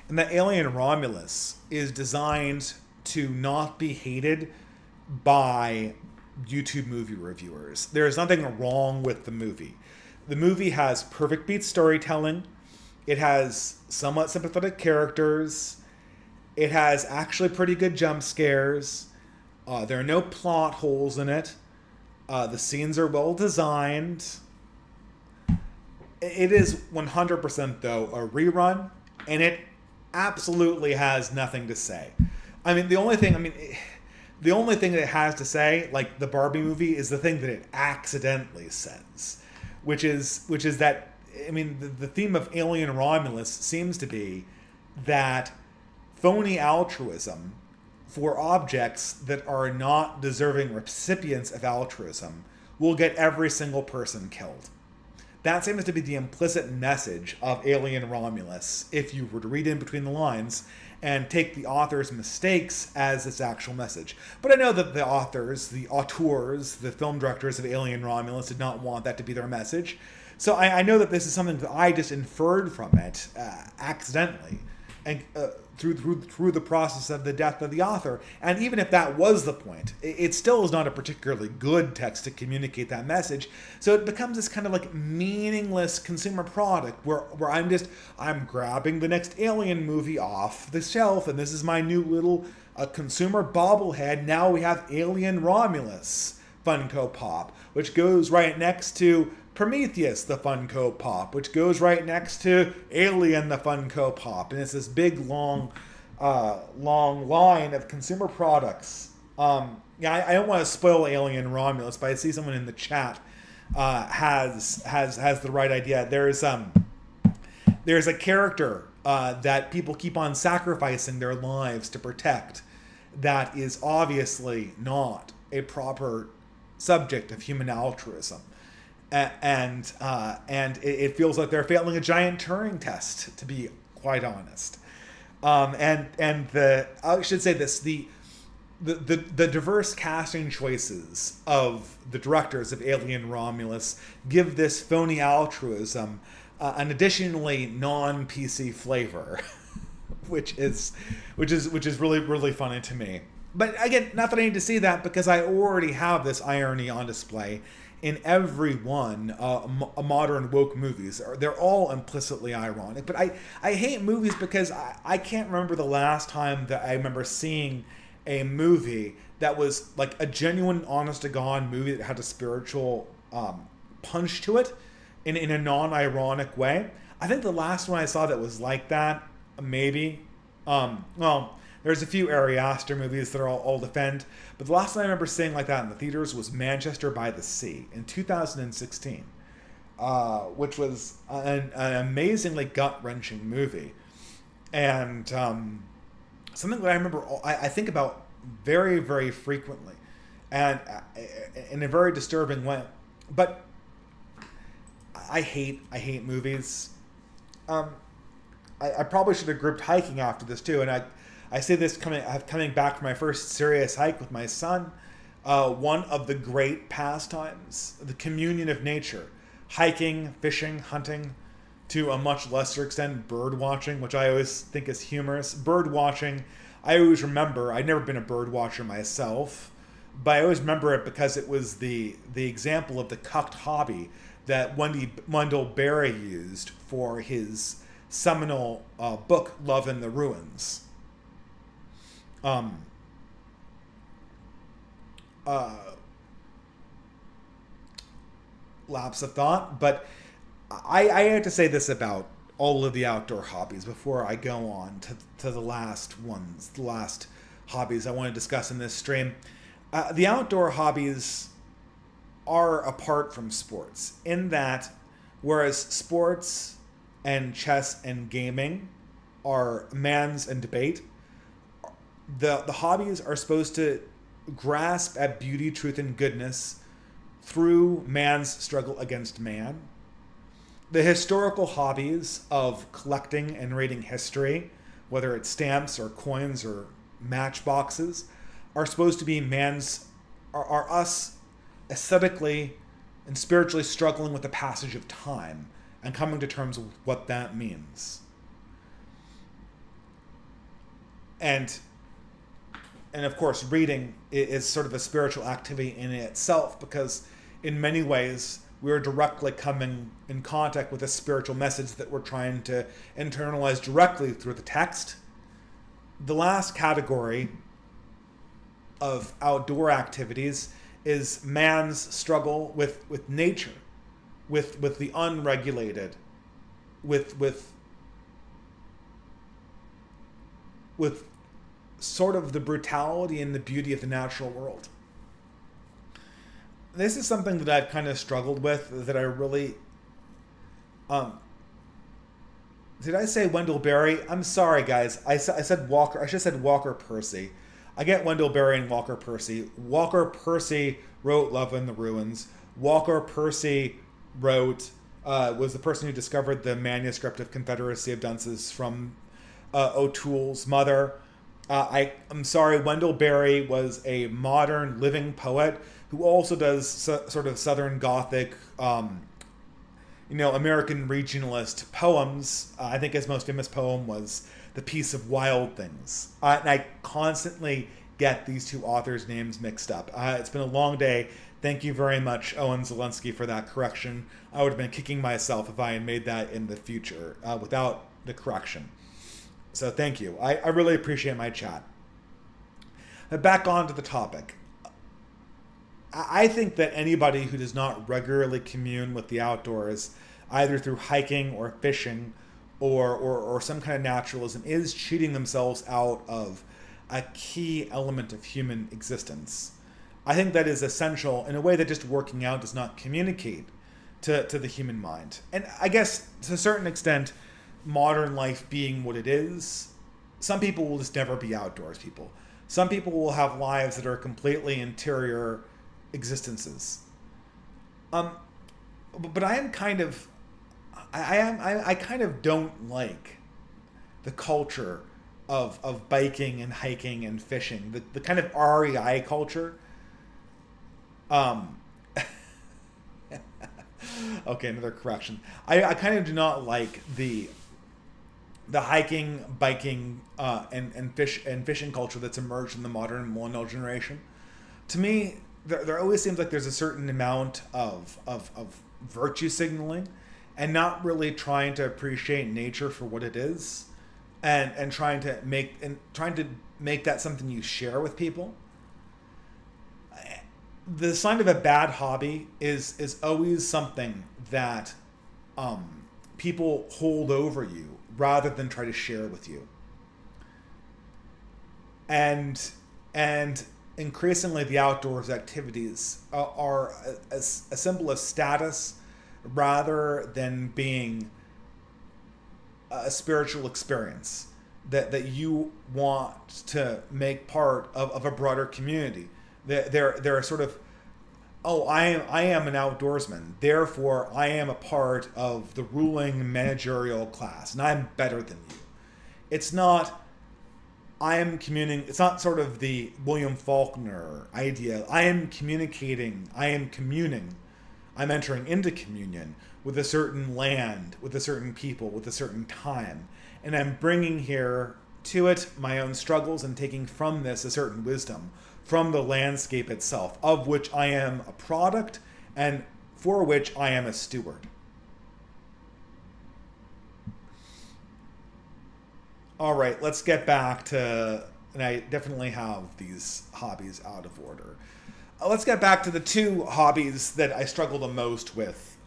and that Alien Romulus is designed to not be hated by YouTube movie reviewers. There is nothing wrong with the movie. The movie has perfect beat storytelling. It has somewhat sympathetic characters. It has actually pretty good jump scares. There are no plot holes in it. The scenes are well designed. It is 100%, though, a rerun, and it absolutely has nothing to say. The only thing that it has to say, like the Barbie movie, is the thing that it accidentally says, which is that, the theme of Alien Romulus seems to be that phony altruism for objects that are not deserving recipients of altruism will get every single person killed. That seems to be the implicit message of Alien Romulus, if you were to read in between the lines and take the author's mistakes as its actual message. But I know that the authors, the auteurs, the film directors of Alien Romulus did not want that to be their message. So I know that this is something that I just inferred from it accidentally, and through the process of the death of the author. And even if that was the point, it still is not a particularly good text to communicate that message. So it becomes this kind of like meaningless consumer product where I'm grabbing the next Alien movie off the shelf, and this is my new little consumer bobblehead. Now we have Alien Romulus Funko Pop, which goes right next to Prometheus, the Funko Pop, which goes right next to Alien, the Funko Pop. And it's this big, long line of consumer products. I don't want to spoil Alien Romulus, but I see someone in the chat has the right idea. There's a character that people keep on sacrificing their lives to protect that is obviously not a proper subject of human altruism. And it feels like they're failing a giant Turing test, to be quite honest. I should say this: the diverse casting choices of the directors of Alien Romulus give this phony altruism an additionally non-PC flavor, which is really funny to me. But again, not that I need to see that, because I already have this irony on display in every one modern woke movies. They're all implicitly ironic. But I hate movies because I can't remember the last time that I remember seeing a movie that was like a genuine, honest to God movie that had a spiritual punch to it in a non-ironic way. I think the last one I saw that was like that, maybe, well, there's a few Ari Aster movies that I'll defend, but the last time I remember seeing like that in the theaters was Manchester by the Sea in 2016, which was an amazingly gut-wrenching movie, and something that I remember, I think about very, very frequently, and in a very disturbing way. But I hate movies. I probably should have grouped hiking after this too, and I say this coming back from my first serious hike with my son. One of the great pastimes, the communion of nature, hiking, fishing, hunting, to a much lesser extent, bird watching, which I always think is humorous. Bird watching, I always remember, I'd never been a bird watcher myself, but I always remember it because it was the example of the cucked hobby that Wendell Berry used for his seminal book, Love in the Ruins. Lapse of thought, but I have to say this about all of the outdoor hobbies before I go on to the last hobbies I want to discuss in this stream. The outdoor hobbies are apart from sports in that, whereas sports and chess and gaming are man's and debate, the hobbies are supposed to grasp at beauty, truth, and goodness through man's struggle against man. The historical hobbies of collecting and reading history, whether it's stamps or coins or matchboxes, are supposed to be are us aesthetically and spiritually struggling with the passage of time and coming to terms with what that means. And of course, reading is sort of a spiritual activity in itself, because in many ways we're directly coming in contact with a spiritual message that we're trying to internalize directly through the text. The last category of outdoor activities is man's struggle with nature, with the unregulated, with sort of the brutality and the beauty of the natural world. This is something that I've kind of struggled with, that I really... did I say Wendell Berry? I'm sorry, guys. I said Walker. I should have said Walker Percy. I get Wendell Berry and Walker Percy. Walker Percy wrote Love in the Ruins. Walker Percy was the person who discovered the manuscript of Confederacy of Dunces from O'Toole's mother. I'm sorry, Wendell Berry was a modern living poet who also does sort of Southern Gothic, American regionalist poems. I think his most famous poem was The Peace of Wild Things. And I constantly get these two authors' names mixed up. It's been a long day. Thank you very much, Owen Zelensky, for that correction. I would have been kicking myself if I had made that in the future without the correction. So thank you. I really appreciate my chat. But back on to the topic. I think that anybody who does not regularly commune with the outdoors, either through hiking or fishing or some kind of naturalism, is cheating themselves out of a key element of human existence. I think that is essential in a way that just working out does not communicate to the human mind. And I guess to a certain extent, modern life being what it is, some people will just never be outdoors people. Some people will have lives that are completely interior existences. But I kind of don't like the culture of biking and hiking and fishing, the kind of REI culture. Um, okay, another correction. I kind of do not like the hiking, biking, and fishing culture that's emerged in the modern millennial generation. To me, there always seems like there's a certain amount of virtue signaling, and not really trying to appreciate nature for what it is, and trying to make that something you share with people. The sign of a bad hobby is always something that people hold over you rather than try to share with you. And increasingly, the outdoors activities are a symbol of status rather than being a spiritual experience that you want to make part of a broader community. They're sort of, oh, I am an outdoorsman, therefore I am a part of the ruling managerial class, and I'm better than you. It's not, I am communing. It's not sort of the William Faulkner idea. I am communicating. I am communing. I'm entering into communion with a certain land, with a certain people, with a certain time, and I'm bringing here to it my own struggles and taking from this a certain wisdom from the landscape itself, of which I am a product and for which I am a steward. All right, let's get back to, and I definitely have these hobbies out of order. Let's get back to the two hobbies that I struggle the most with,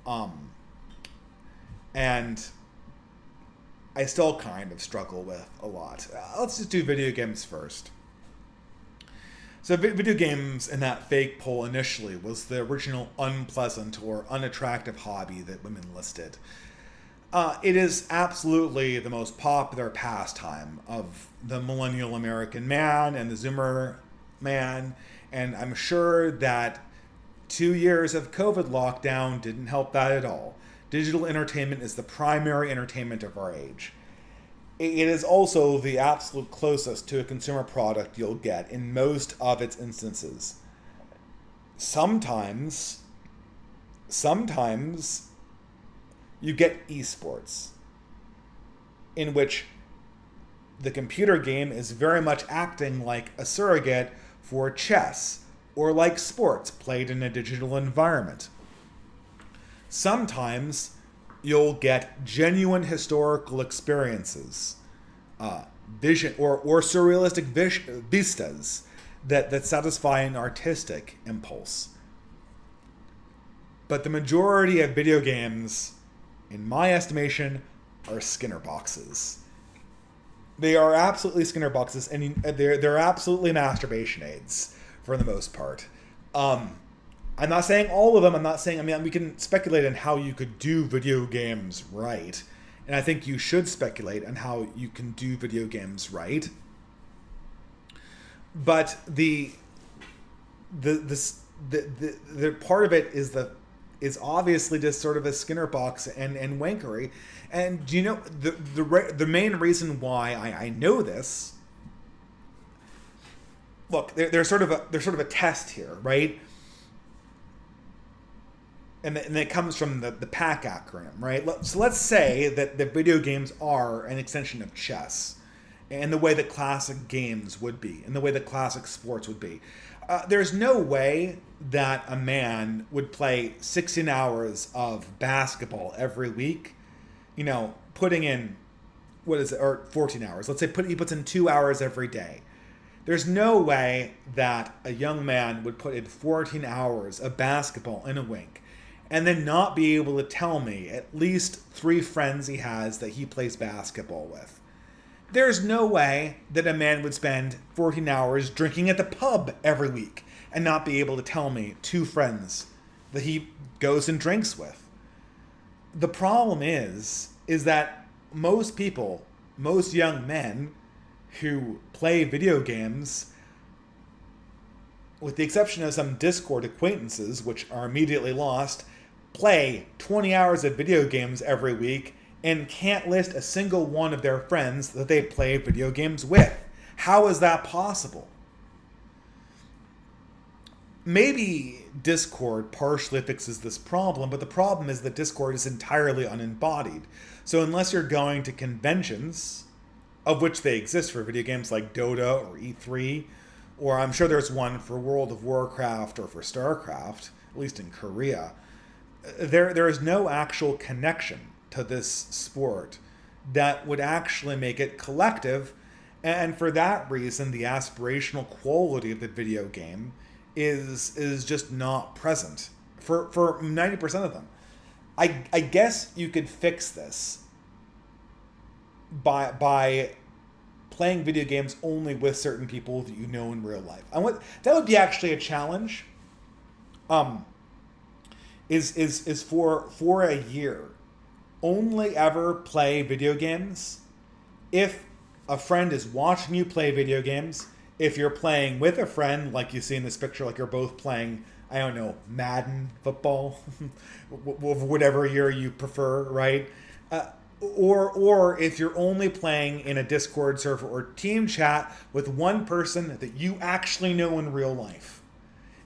and I still kind of struggle with a lot. Let's just do video games first. So video games in that fake poll initially was the original unpleasant or unattractive hobby that women listed. It is absolutely the most popular pastime of the millennial American man and the Zoomer man, and I'm sure that 2 years of COVID lockdown didn't help that at all. Digital entertainment is the primary entertainment of our age. It is also the absolute closest to a consumer product you'll get in most of its instances. Sometimes you get esports, in which the computer game is very much acting like a surrogate for chess, or like sports played in a digital environment. Sometimes you'll get genuine historical experiences, vision or surrealistic vistas that satisfy an artistic impulse. But the majority of video games, in my estimation, are Skinner boxes. They are absolutely Skinner boxes, and they're absolutely masturbation aids for the most part. I'm not saying all of them. We can speculate on how you could do video games right, and I think you should speculate on how you can do video games right. But the part of it is obviously just sort of a Skinner box and wankery. And do you know the main reason why I know this? Look, there's sort of a test here, right? And it comes from the P.A.C.T acronym, right? So let's say that the video games are an extension of chess, in the way that classic games would be, in the way that classic sports would be. There's no way that a man would play 16 hours of basketball every week, putting in, or 14 hours. Let's say he puts in 2 hours every day. There's no way that a young man would put in 14 hours of basketball in a week and then not be able to tell me at least 3 friends he has that he plays basketball with. There's no way that a man would spend 14 hours drinking at the pub every week and not be able to tell me 2 friends that he goes and drinks with. The problem is that most people, most young men who play video games, with the exception of some Discord acquaintances, which are immediately lost, play 20 hours of video games every week and can't list a single one of their friends that they play video games with. How is that possible? Maybe Discord partially fixes this problem, but the problem is that Discord is entirely unembodied. So unless you're going to conventions, of which they exist for video games like Dota or E3, or I'm sure there's one for World of Warcraft or for StarCraft, at least in Korea, there is no actual connection to this sport that would actually make it collective. And for that reason, the aspirational quality of the video game is just not present for 90% of them. I guess you could fix this by playing video games only with certain people that you know in real life. That would be actually a challenge. Is for a year only ever play video games if a friend is watching you play video games. If you're playing with a friend, like you see in this picture, like you're both playing, I don't know, Madden football, whatever year you prefer, right? Or if you're only playing in a Discord server or team chat with one person that you actually know in real life.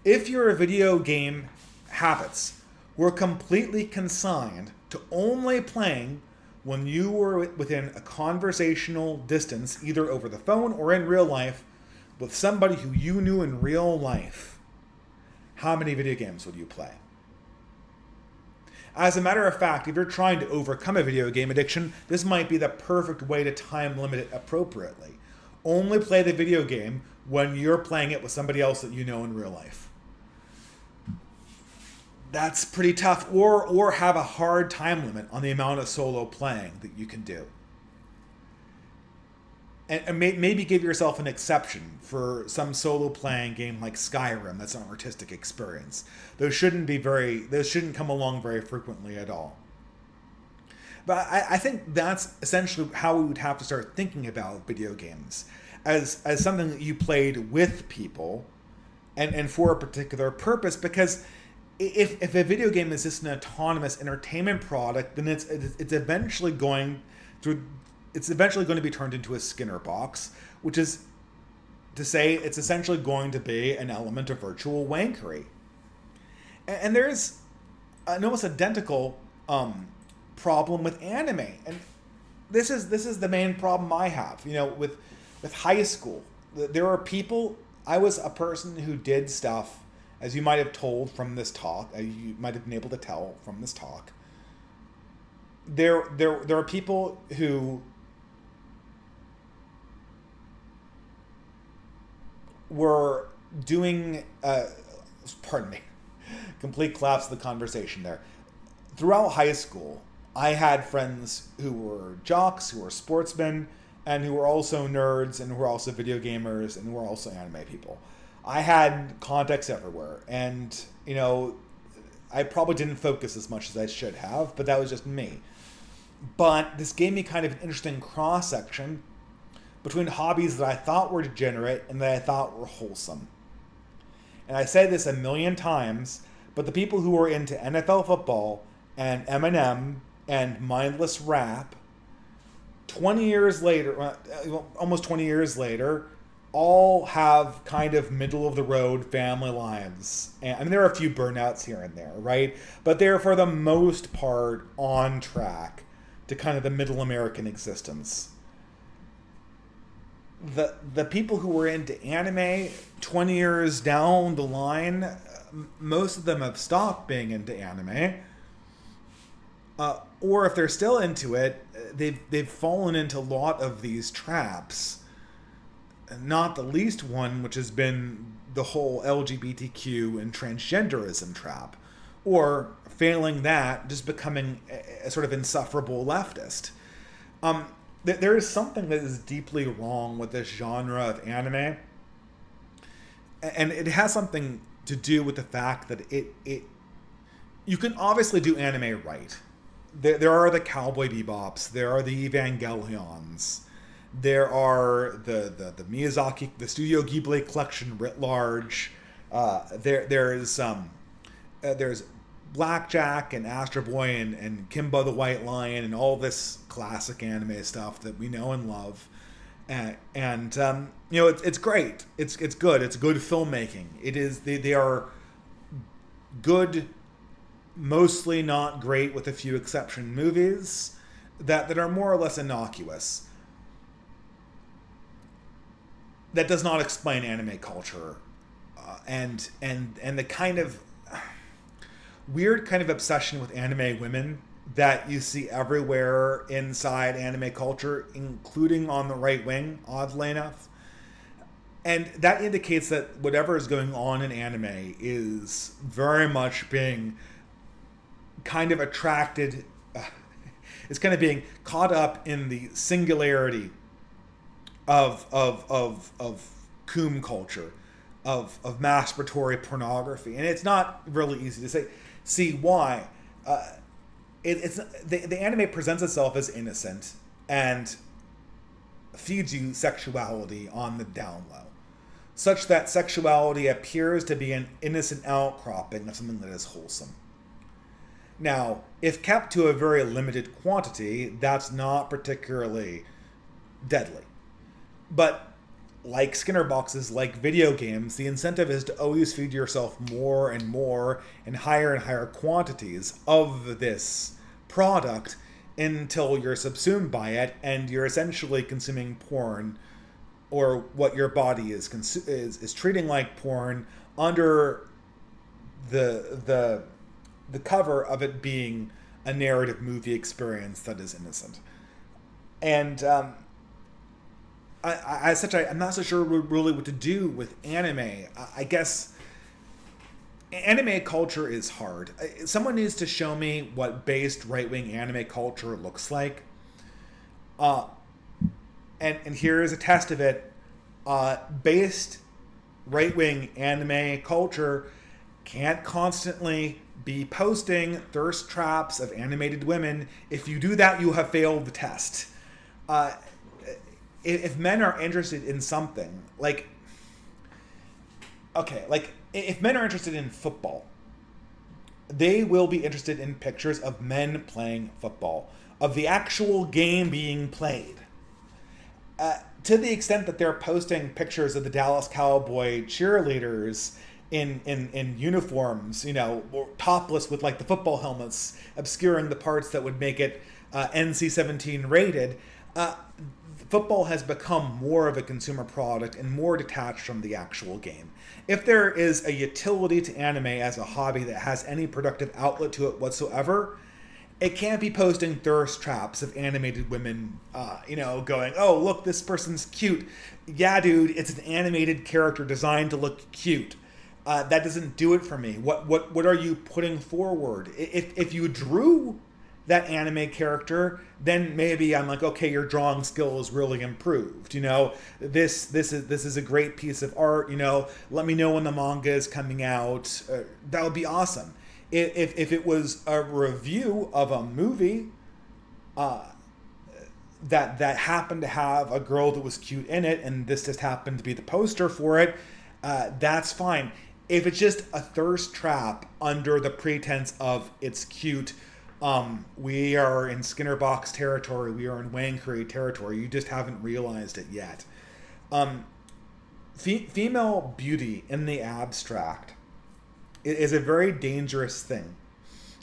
If your video game habits were completely consigned to only playing when you were within a conversational distance, either over the phone or in real life, with somebody who you knew in real life, how many video games would you play? As a matter of fact, if you're trying to overcome a video game addiction, this might be the perfect way to time limit it appropriately. Only play the video game when you're playing it with somebody else that you know in real life. That's pretty tough. Or have a hard time limit on the amount of solo playing that you can do. And maybe give yourself an exception for some solo playing game like Skyrim. That's an artistic experience. Those shouldn't come along very frequently at all. But I think that's essentially how we would have to start thinking about video games as something that you played with people and for a particular purpose. Because if a video game is just an autonomous entertainment product, then it's eventually going to be turned into a Skinner box, which is to say it's essentially going to be an element of virtual wankery. And there's an almost identical problem with anime. And this is the main problem I have. With high school, there are people. I was a person who did stuff, as you might have told from this talk. You might have been able to tell from this talk. There are people who were doing, complete collapse of the conversation there. Throughout high school, I had friends who were jocks, who were sportsmen, and who were also nerds, and who were also video gamers, and who were also anime people. I had contacts everywhere, and, I probably didn't focus as much as I should have, but that was just me. But this gave me kind of an interesting cross-section between hobbies that I thought were degenerate and that I thought were wholesome. And I say this a million times, but the people who were into NFL football and Eminem and mindless rap, 20 years later, almost 20 years later, all have kind of middle-of-the-road family lives. And there are a few burnouts here and there, right? But they're, for the most part, on track to kind of the middle American existence. The people who were into anime 20 years down the line, most of them have stopped being into anime. Or if they're still into it, they've fallen into a lot of these traps. Not the least one, which has been the whole LGBTQ and transgenderism trap. Or, failing that, just becoming a sort of insufferable leftist. There is something that is deeply wrong with this genre of anime. And it has something to do with the fact that you can obviously do anime right. There are the Cowboy Bebops, there are the Evangelions, there are the Miyazaki, the Studio Ghibli collection writ large. There's Blackjack and Astro Boy and Kimbo the White Lion and all this classic anime stuff that we know and love. And you know, it's great. It's good. It's good filmmaking. It is. They are good, mostly not great with a few exception movies that are more or less innocuous. That does not explain anime culture, and the kind of weird kind of obsession with anime women that you see everywhere inside anime culture, including on the right wing, oddly enough. And that indicates that whatever is going on in anime is very much being kind of attracted, is kind of being caught up in the singularity of coom culture, of masturbatory pornography. And it's not really easy to see why. It's the anime presents itself as innocent and feeds you sexuality on the down low, such that sexuality appears to be an innocent outcropping of something that is wholesome. Now, if kept to a very limited quantity, that's not particularly deadly. But like Skinner boxes, like video games, the incentive is to always feed yourself more and more and higher quantities of this product until you're subsumed by it and you're essentially consuming porn, or what your body is treating like porn, under the cover of it being a narrative movie experience that is innocent. And I'm not so sure really what to do with anime. I guess anime culture is hard. Someone needs to show me what based right-wing anime culture looks like. And here is a test of it. Based right-wing anime culture can't constantly be posting thirst traps of animated women. If you do that, you have failed the test. If men are interested in something, like if men are interested in football, they will be interested in pictures of men playing football, of the actual game being played. To the extent that they're posting pictures of the Dallas Cowboy cheerleaders in uniforms, you know, or topless with like the football helmets obscuring the parts that would make it NC-17 rated, football has become more of a consumer product and more detached from the actual game. If there is a utility to anime as a hobby that has any productive outlet to it whatsoever, it can't be posting thirst traps of animated women, going, oh, look, this person's cute. Yeah, dude, it's an animated character designed to look cute. That doesn't do it for me. What are you putting forward? If you drew that anime character, then maybe I'm like, okay, your drawing skill is really improved. You know, this is a great piece of art. You know, let me know when the manga is coming out. That would be awesome. If it was a review of a movie that happened to have a girl that was cute in it, and this just happened to be the poster for it, that's fine. If it's just a thirst trap under the pretense of it's cute, we are in Skinner box territory, we are in Wang Curry territory, you just haven't realized it yet. Female beauty in the abstract is a very dangerous thing.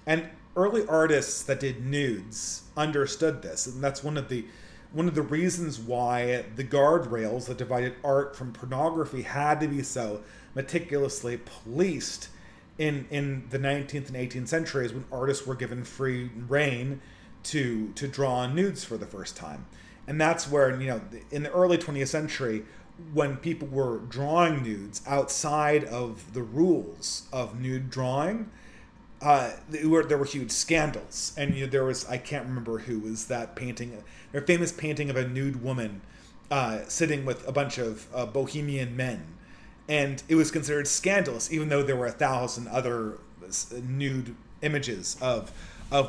And early artists that did nudes understood this, and that's one of the reasons why the guardrails that divided art from pornography had to be so meticulously policed in the 19th and 18th centuries, when artists were given free reign to draw nudes for the first time. And that's where, you know, in the early 20th century, when people were drawing nudes outside of the rules of nude drawing, there were huge scandals. And you know, there was, I can't remember who was that painting, their famous painting of a nude woman sitting with a bunch of bohemian men. And it was considered scandalous, even though there were 1,000 other nude images of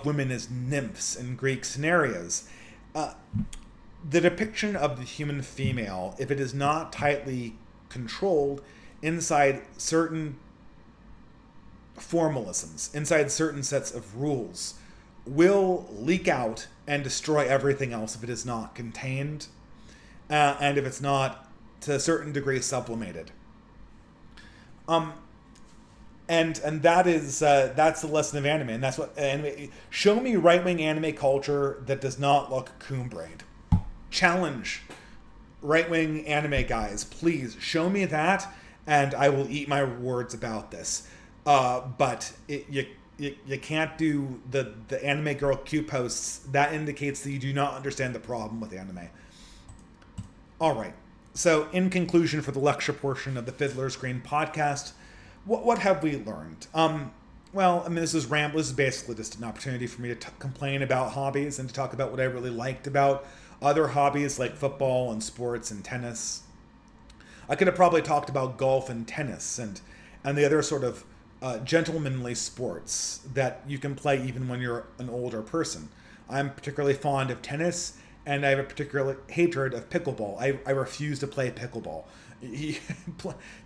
women as nymphs in Greek scenarios. The depiction of the human female, if it is not tightly controlled inside certain formalisms, inside certain sets of rules, will leak out and destroy everything else if it is not contained, and if it's not to a certain degree sublimated. And that is that's the lesson of anime, and that's what anime. Show me right wing anime culture that does not look coon-brained. Challenge right wing anime guys, please show me that, and I will eat my words about this. But you can't do the anime girl Q posts. That indicates that you do not understand the problem with anime. All right. So, in conclusion, for the lecture portion of the Fiddler's Green podcast, what have we learned? Well, I mean, this is basically just an opportunity for me to complain about hobbies and to talk about what I really liked about other hobbies like football and sports and tennis. I could have probably talked about golf and tennis and the other sort of gentlemanly sports that you can play even when you're an older person. I'm particularly fond of tennis, and I have a particular hatred of pickleball. I refuse to play pickleball. You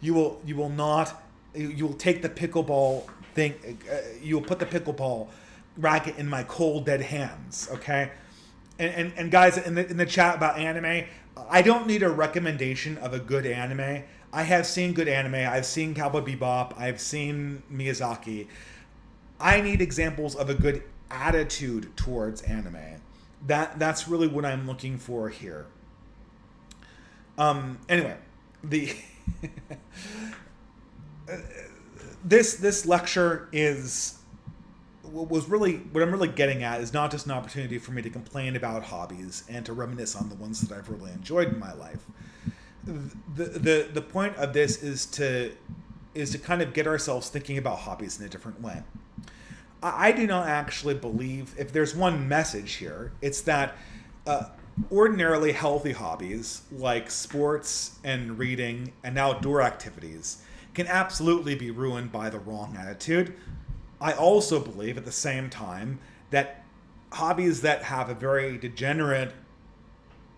will take the pickleball thing. You will put the pickleball racket in my cold dead hands. Okay, and guys in the chat about anime, I don't need a recommendation of a good anime. I have seen good anime. I've seen Cowboy Bebop. I've seen Miyazaki. I need examples of a good attitude towards anime. That's really what I'm looking for here. Anyway, this lecture was really what I'm really getting at is not just an opportunity for me to complain about hobbies and to reminisce on the ones that I've really enjoyed in my life. The point of this is to kind of get ourselves thinking about hobbies in a different way. I do not actually believe, if there's one message here, it's that ordinarily healthy hobbies like sports and reading and outdoor activities can absolutely be ruined by the wrong attitude. I also believe at the same time that hobbies that have a very degenerate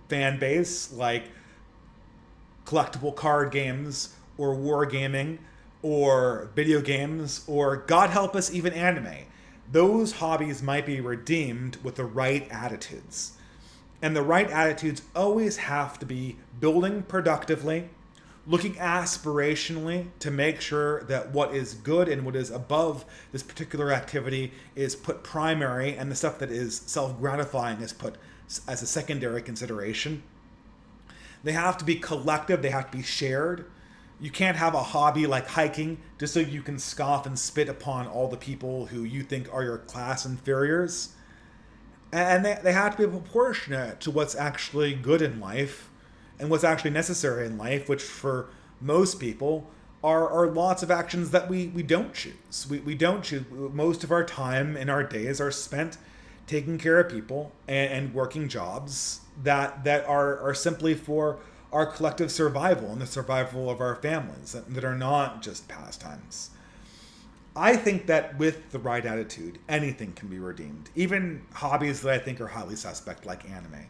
fan base, like collectible card games or wargaming or video games or, God help us, even anime, those hobbies might be redeemed with the right attitudes. And the right attitudes always have to be building productively, looking aspirationally to make sure that what is good and what is above this particular activity is put primary, and the stuff that is self-gratifying is put as a secondary consideration. They have to be collective, they have to be shared. You can't have a hobby like hiking just so you can scoff and spit upon all the people who you think are your class inferiors. And they have to be proportionate to what's actually good in life and what's actually necessary in life, which for most people are lots of actions that we don't choose. We don't choose. Most of our time in our days are spent taking care of people and working jobs that are simply for our collective survival and the survival of our families, that are not just pastimes. I think that with the right attitude, anything can be redeemed, even hobbies that I think are highly suspect, like anime.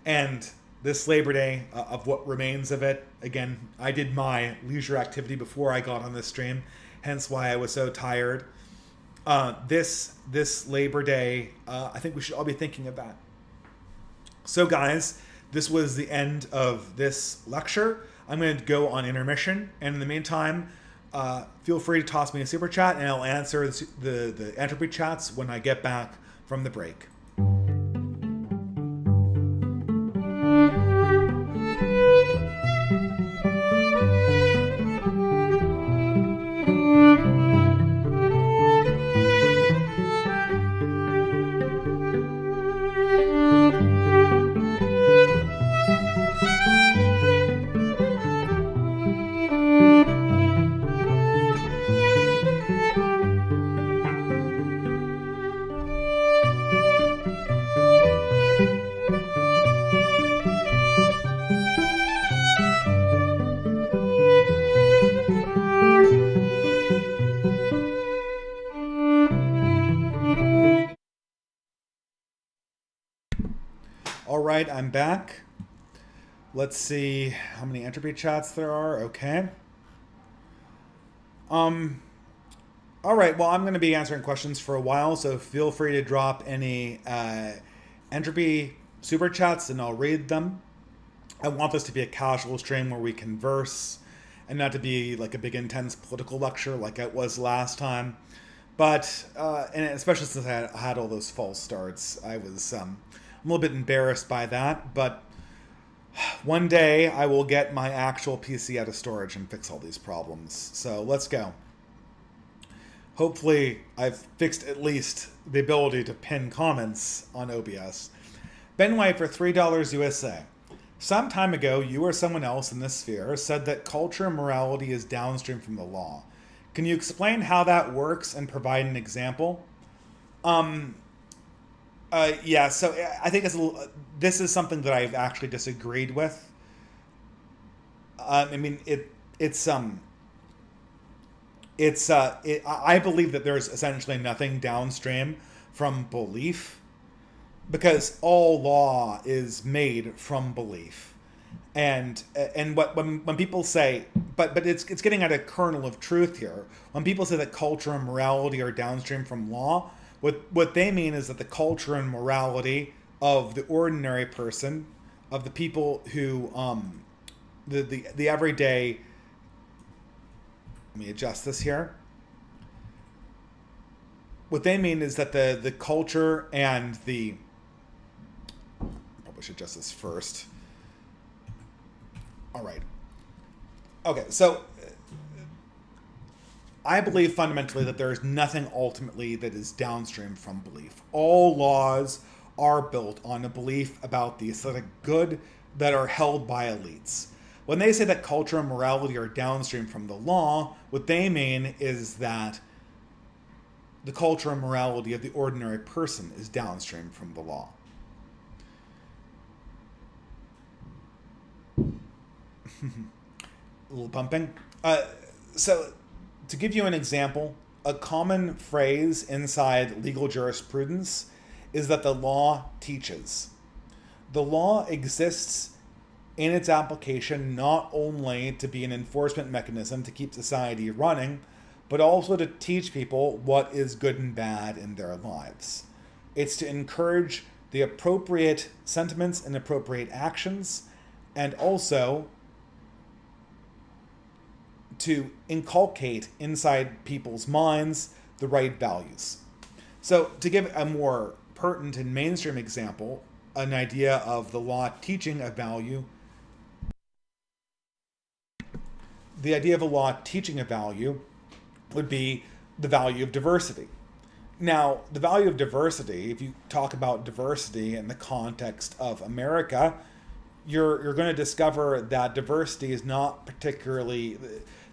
And this Labor Day, of what remains of it, again, I did my leisure activity before I got on this stream, hence why I was so tired. This Labor Day, I think we should all be thinking of that. So guys, this was the end of this lecture. I'm going to go on intermission, and in the meantime, feel free to toss me a super chat, and I'll answer the entropy chats when I get back from the break. All right, I'm back. Let's see how many entropy chats there are. Okay. All right, well, I'm going to be answering questions for a while, so feel free to drop any entropy super chats and I'll read them. I want this to be a casual stream where we converse and not to be like a big intense political lecture like it was last time. But, and especially since I had all those false starts, I was a little bit embarrassed by that. But one day I will get my actual PC out of storage and fix all these problems. So let's go. Hopefully I've fixed at least the ability to pin comments on OBS. Ben White for $3 USA. Some time ago, you or someone else in this sphere said that culture and morality is downstream from the law. Can you explain how that works and provide an example? Yeah, so I think this is something that I've actually disagreed with. I mean, I believe that there's essentially nothing downstream from belief because all law is made from belief. And when people say, but it's getting at a kernel of truth here. When people say that culture and morality are downstream from law, what they mean is that the culture and morality of the ordinary person, of the people who the everyday. Let me adjust this here. What they mean is that the culture and the. Probably should adjust this first. All right. Okay, so I believe fundamentally that there is nothing ultimately that is downstream from belief. All laws are built on a belief about the aesthetic good that are held by elites. When they say that culture and morality are downstream from the law, what they mean is that the culture and morality of the ordinary person is downstream from the law. A little pumping. So, to give you an example, a common phrase inside legal jurisprudence is that the law teaches. The law exists in its application not only to be an enforcement mechanism to keep society running, but also to teach people what is good and bad in their lives. It's to encourage the appropriate sentiments and appropriate actions, and also to inculcate inside people's minds the right values. So to give a more pertinent and mainstream example, an idea of the law teaching a value, the idea of a law teaching a value would be the value of diversity. Now, the value of diversity, if you talk about diversity in the context of America, you're going to discover that diversity is not particularly.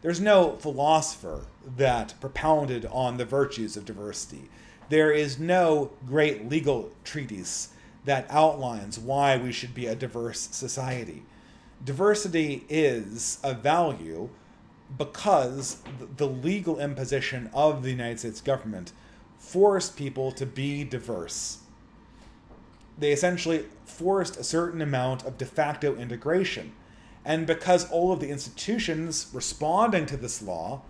There's no philosopher that propounded on the virtues of diversity. There is no great legal treatise that outlines why we should be a diverse society. Diversity is a value because the legal imposition of the United States government forced people to be diverse. They essentially forced a certain amount of de facto integration. And because all of the institutions responding to this law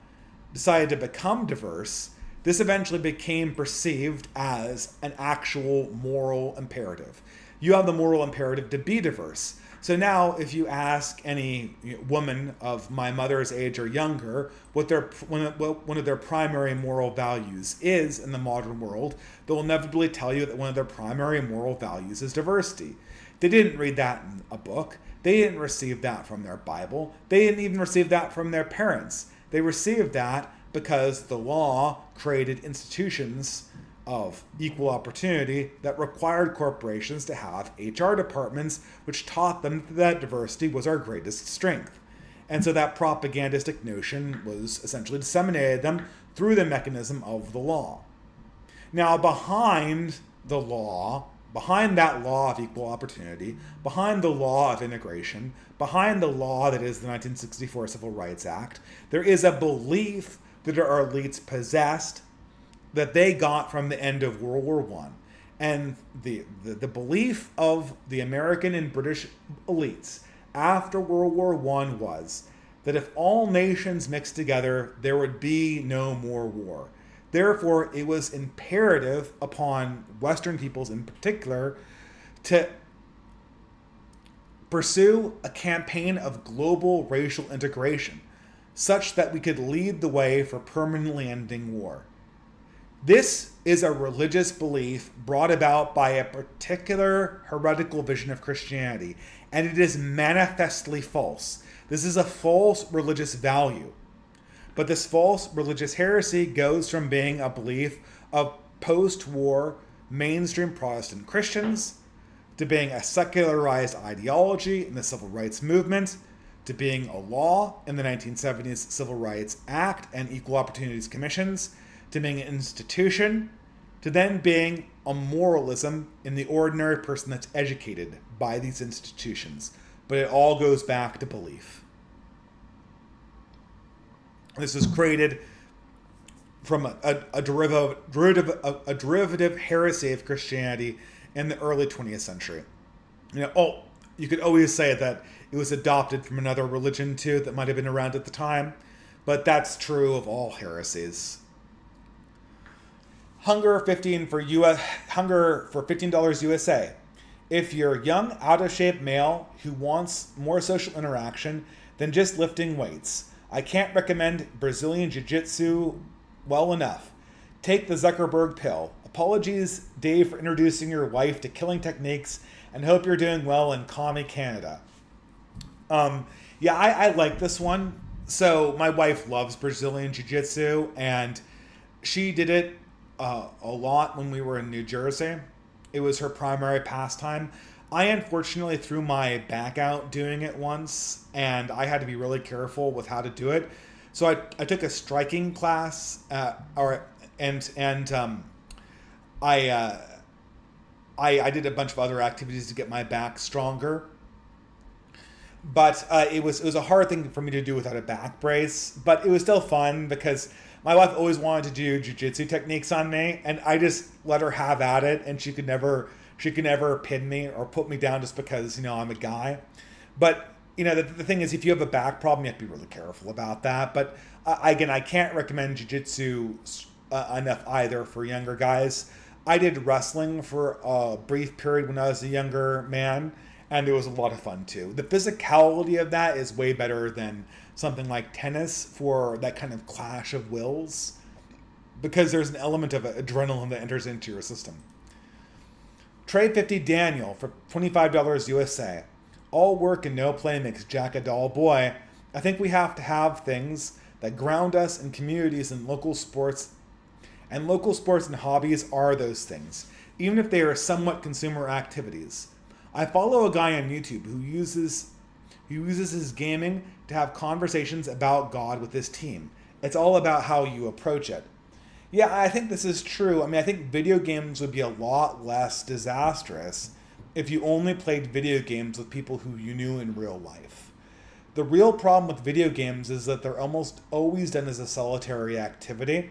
decided to become diverse, this eventually became perceived as an actual moral imperative. You have the moral imperative to be diverse. So now if you ask any woman of my mother's age or younger what one of their primary moral values is in the modern world, they'll inevitably tell you that one of their primary moral values is diversity. They didn't read that in a book. They didn't receive that from their Bible. They didn't even receive that from their parents. They received that because the law created institutions of equal opportunity that required corporations to have HR departments, which taught them that diversity was our greatest strength. And so that propagandistic notion was essentially disseminated them through the mechanism of the law. Now, behind the law, behind that law of equal opportunity, behind the law of integration, behind the law that is the 1964 Civil Rights Act, there is a belief that our elites possessed that they got from the end of World War I. And the belief of the American and British elites after World War I was that if all nations mixed together, there would be no more war. Therefore, it was imperative upon Western peoples in particular to pursue a campaign of global racial integration, such that we could lead the way for permanently ending war. This is a religious belief brought about by a particular heretical vision of Christianity, and it is manifestly false. This is a false religious value. But this false religious heresy goes from being a belief of post-war mainstream Protestant Christians to being a secularized ideology in the civil rights movement, to being a law in the 1970s Civil Rights Act and Equal Opportunities Commissions, to being an institution, to then being a moralism in the ordinary person that's educated by these institutions. But it all goes back to belief. This was created from a derivative heresy of Christianity in the early 20th century. You could always say that it was adopted from another religion too that might have been around at the time, but that's true of all heresies. Hunger for $15 USA. If you're a young, out-of-shape male who wants more social interaction than just lifting weights, I can't recommend Brazilian Jiu-Jitsu well enough. Take the Zuckerberg pill. Apologies, Dave, for introducing your wife to killing techniques, and hope you're doing well in Commie Canada. I like this one. So my wife loves Brazilian Jiu-Jitsu, and she did it a lot when we were in New Jersey. It was her primary pastime. I unfortunately threw my back out doing it once, and I had to be really careful with how to do it. So I took a striking class, I did a bunch of other activities to get my back stronger. But it was a hard thing for me to do without a back brace. But it was still fun because my wife always wanted to do jiu-jitsu techniques on me, and I just let her have at it, and she could never pin me or put me down just because I'm a guy. But the thing is, if you have a back problem, you have to be really careful about that. But again, I can't recommend jiu-jitsu enough either for younger guys. I did wrestling for a brief period when I was a younger man, and it was a lot of fun too. The physicality of that is way better than something like tennis for that kind of clash of wills, because there's an element of adrenaline that enters into your system. Trade 50 Daniel for $25 USA. All work and no play makes Jack a dull boy. I think we have to have things that ground us in communities and local sports. And local sports and hobbies are those things, even if they are somewhat consumer activities. I follow a guy on YouTube who uses his gaming to have conversations about God with his team. It's all about how you approach it. Yeah, I think this is true. I think video games would be a lot less disastrous if you only played video games with people who you knew in real life. The real problem with video games is that they're almost always done as a solitary activity.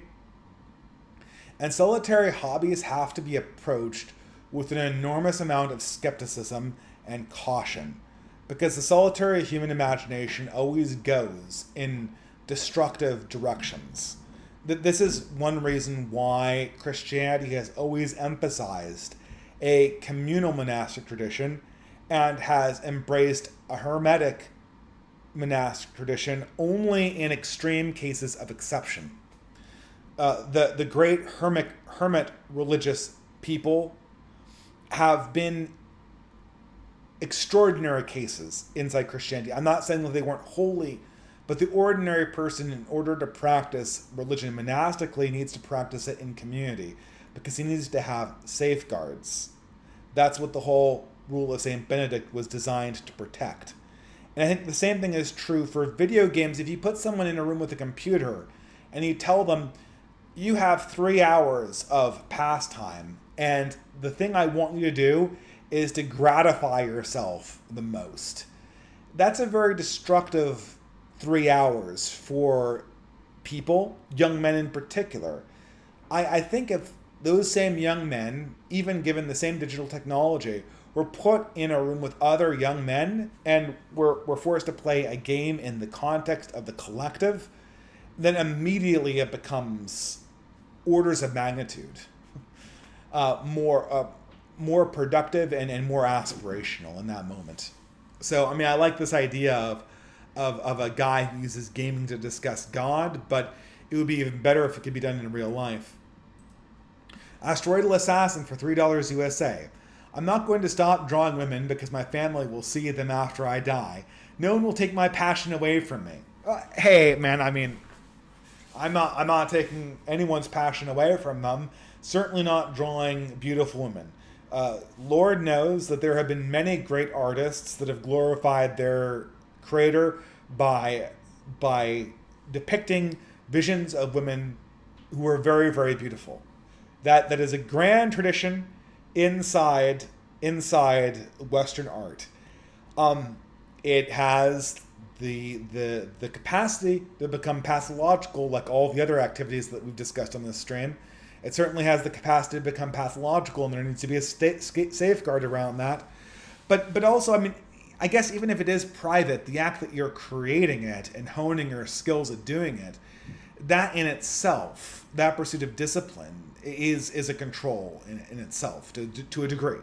And solitary hobbies have to be approached with an enormous amount of skepticism and caution, because the solitary human imagination always goes in destructive directions. This is one reason why Christianity has always emphasized a communal monastic tradition and has embraced a hermetic monastic tradition only in extreme cases of exception. The great hermit religious people have been extraordinary cases inside Christianity. I'm not saying that they weren't holy, but the ordinary person, in order to practice religion monastically, needs to practice it in community because he needs to have safeguards. That's what the whole rule of St. Benedict was designed to protect. And I think the same thing is true for video games. If you put someone in a room with a computer and you tell them, you have 3 hours of pastime, and the thing I want you to do is to gratify yourself the most. That's a very destructive 3 hours for people, young men in particular. I think if those same young men, even given the same digital technology, were put in a room with other young men and were forced to play a game in the context of the collective, then immediately it becomes orders of magnitude more productive and more aspirational in that moment. So, I mean, I like this idea of a guy who uses gaming to discuss God, but it would be even better if it could be done in real life. Asteroidal Assassin for $3 USA. I'm not going to stop drawing women because my family will see them after I die. No one will take my passion away from me. Hey, man, I mean, I'm not taking anyone's passion away from them. Certainly not drawing beautiful women. Lord knows that there have been many great artists that have glorified their creator by depicting visions of women who are very, very beautiful. That is a grand tradition inside Western art. It has the capacity to become pathological, like all the other activities that we've discussed on this stream. It certainly has the capacity to become pathological, and there needs to be a safeguard around that. But also, I mean, I guess even if it is private, the act that you're creating it and honing your skills at doing it, that in itself, that pursuit of discipline is a control in itself to a degree.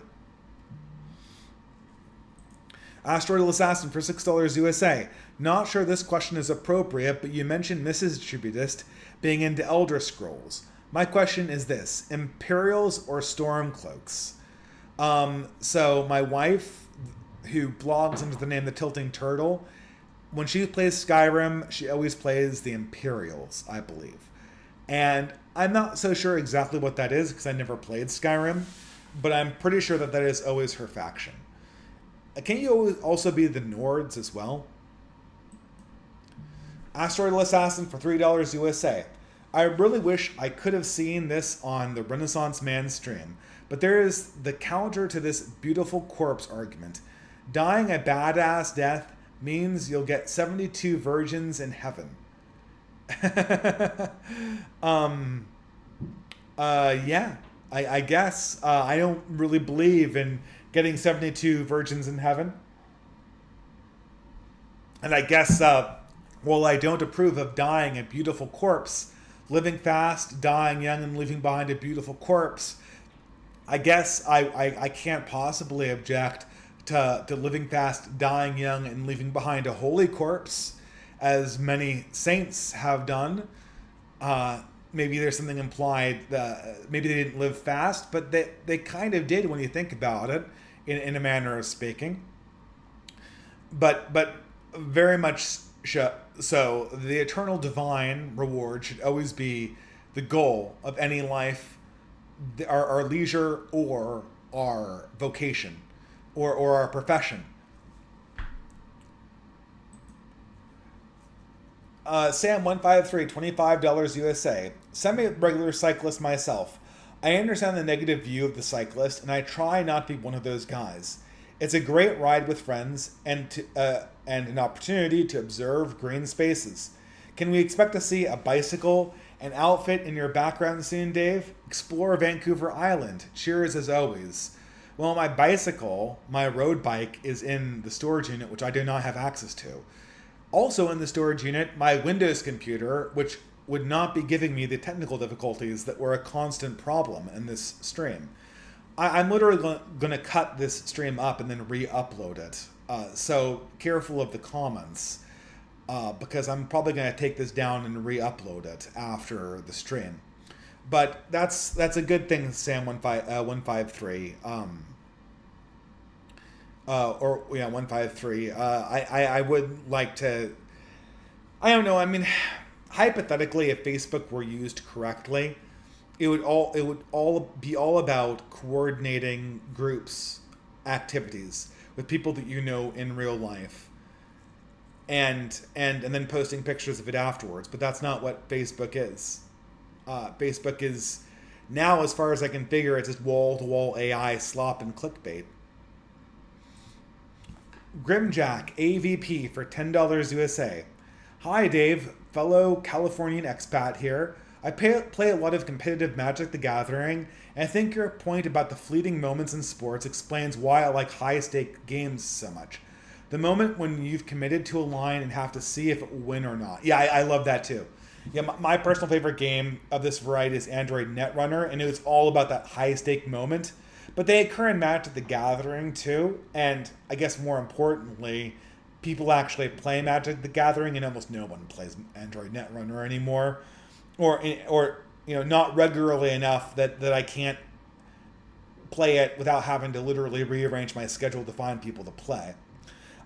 Asteroidal Assassin for $6 USA. Not sure this question is appropriate, but you mentioned Mrs. Tributist being into Elder Scrolls. My question is this: Imperials or Stormcloaks? So my wife, who blogs under the name The Tilting Turtle, when she plays Skyrim, she always plays the Imperials, I believe. And I'm not so sure exactly what that is because I never played Skyrim, but I'm pretty sure that is always her faction. Can you also be the Nords as well? Asteroidal Assassin for $3 USA. I really wish I could have seen this on the Renaissance Man stream, but there is the counter to this beautiful corpse argument. Dying a badass death means you'll get 72 virgins in heaven. Yeah, I guess. I don't really believe in getting 72 virgins in heaven. And I guess, while I don't approve of dying a beautiful corpse, living fast, dying young, and leaving behind a beautiful corpse, I guess I can't possibly object to living fast, dying young, and leaving behind a holy corpse, as many saints have done. Maybe there's something implied that maybe they didn't live fast, but they kind of did when you think about it, in a manner of speaking. But very much so, the eternal divine reward should always be the goal of any life, our leisure or our vocation or our profession. Sam153, $25 USA. Semi-regular cyclist myself. I understand the negative view of the cyclist, and I try not to be one of those guys. It's a great ride with friends and an opportunity to observe green spaces. Can we expect to see a bicycle and outfit in your background soon, Dave? Explore Vancouver Island. Cheers as always. Well, my bicycle, my road bike, is in the storage unit, which I do not have access to. Also in the storage unit, my Windows computer, which would not be giving me the technical difficulties that were a constant problem in this stream. I'm literally going to cut this stream up and then re-upload it. So careful of the comments, because I'm probably going to take this down and re-upload it after the stream. But that's a good thing, Sam153. 153. I would like to. I don't know. I mean, hypothetically, if Facebook were used correctly, it would all be all about coordinating groups, activities with people that you know in real life, and then posting pictures of it afterwards. But that's not what Facebook is. Facebook is now, as far as I can figure, it's just wall-to-wall AI slop and clickbait. Grimjack AVP for $10 USA. Hi Dave, fellow Californian expat here. I play a lot of competitive Magic the Gathering, and I think your point about the fleeting moments in sports explains why I like high-stake games so much. The moment when you've committed to a line and have to see if it will win or not. Yeah, I love that too. Yeah, my personal favorite game of this variety is Android Netrunner, and it was all about that high stake moment. But they occur in Magic the Gathering too, and I guess more importantly, people actually play Magic the Gathering, and almost no one plays Android Netrunner anymore, or not regularly enough that I can't play it without having to literally rearrange my schedule to find people to play.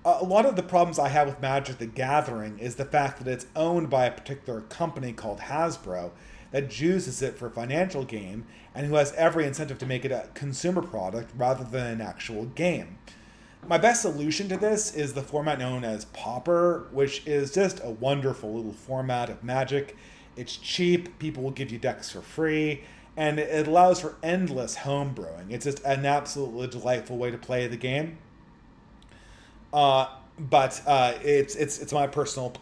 A lot of the problems I have with Magic the Gathering is the fact that it's owned by a particular company called Hasbro that uses it for financial gain and who has every incentive to make it a consumer product rather than an actual game. My best solution to this is the format known as Pauper, which is just a wonderful little format of Magic. It's cheap, people will give you decks for free, and it allows for endless homebrewing. It's just an absolutely delightful way to play the game. But it's my personal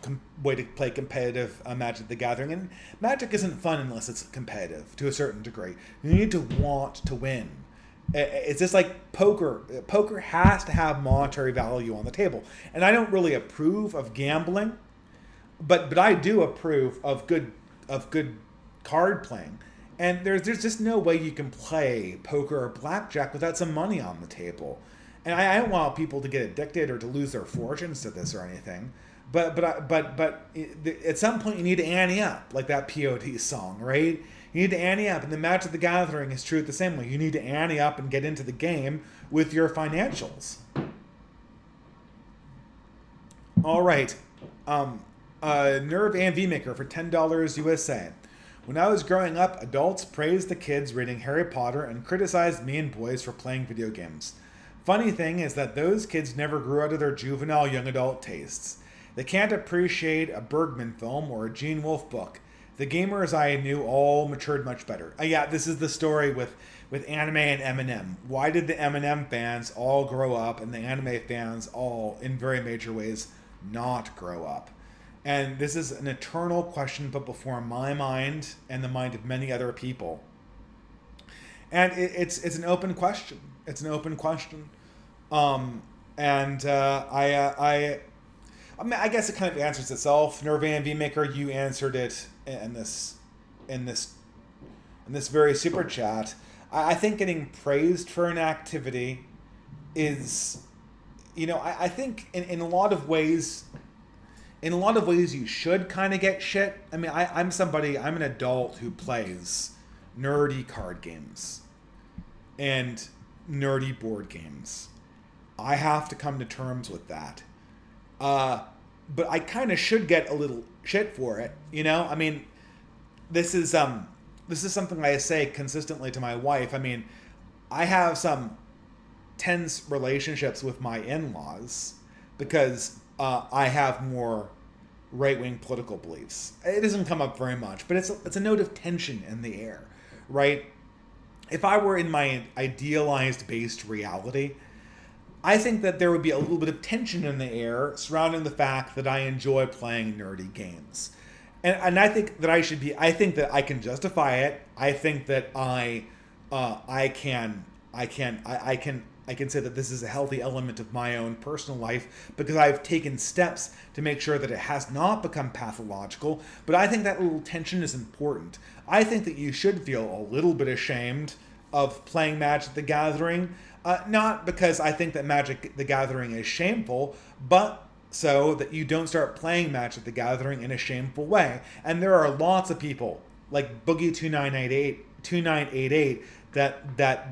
way to play competitive Magic the Gathering, and Magic isn't fun unless it's competitive to a certain degree. You need to want to win. It's just like poker. Poker has to have monetary value on the table, and I don't really approve of gambling, but I do approve of good card playing. And there's just no way you can play poker or blackjack without some money on the table. And I don't want people to get addicted or to lose their fortunes to this or anything. But at some point you need to ante up, like that P.A.C.T song, right? You need to ante up, and the Magic the Gathering is true the same way. You need to ante up and get into the game with your financials. All right, Nerve AMV Maker for $10 USA. When I was growing up, adults praised the kids reading Harry Potter and criticized me and boys for playing video games. Funny thing is that those kids never grew out of their juvenile young adult tastes. They can't appreciate a Bergman film or a Gene Wolfe book. The gamers I knew all matured much better. Yeah, this is the story with anime and Eminem. Why did the Eminem fans all grow up and the anime fans all, in very major ways, not grow up? And this is an eternal question put before my mind and the mind of many other people. And it's an open question. It's an open question. I guess it kind of answers itself. Nerve AMV Maker, you answered it in this very super chat. I think getting praised for an activity is, I think in a lot of ways. In a lot of ways, you should kind of get shit. I mean, I'm an adult who plays nerdy card games and nerdy board games. I have to come to terms with that. But I kind of should get a little shit for it, I mean, this is something I say consistently to my wife. I mean, I have some tense relationships with my in-laws because I have more right-wing political beliefs. It doesn't come up very much, but it's a note of tension in the air, right? If I were in my idealized based reality, I think that there would be a little bit of tension in the air surrounding the fact that I enjoy playing nerdy games. And I think that I think that I can justify it. I think that I can say that this is a healthy element of my own personal life because I've taken steps to make sure that it has not become pathological. But I think that little tension is important. I think that you should feel a little bit ashamed of playing Magic the Gathering, not because I think that Magic the Gathering is shameful, but so that you don't start playing Magic the Gathering in a shameful way. And there are lots of people like Boogie2988 that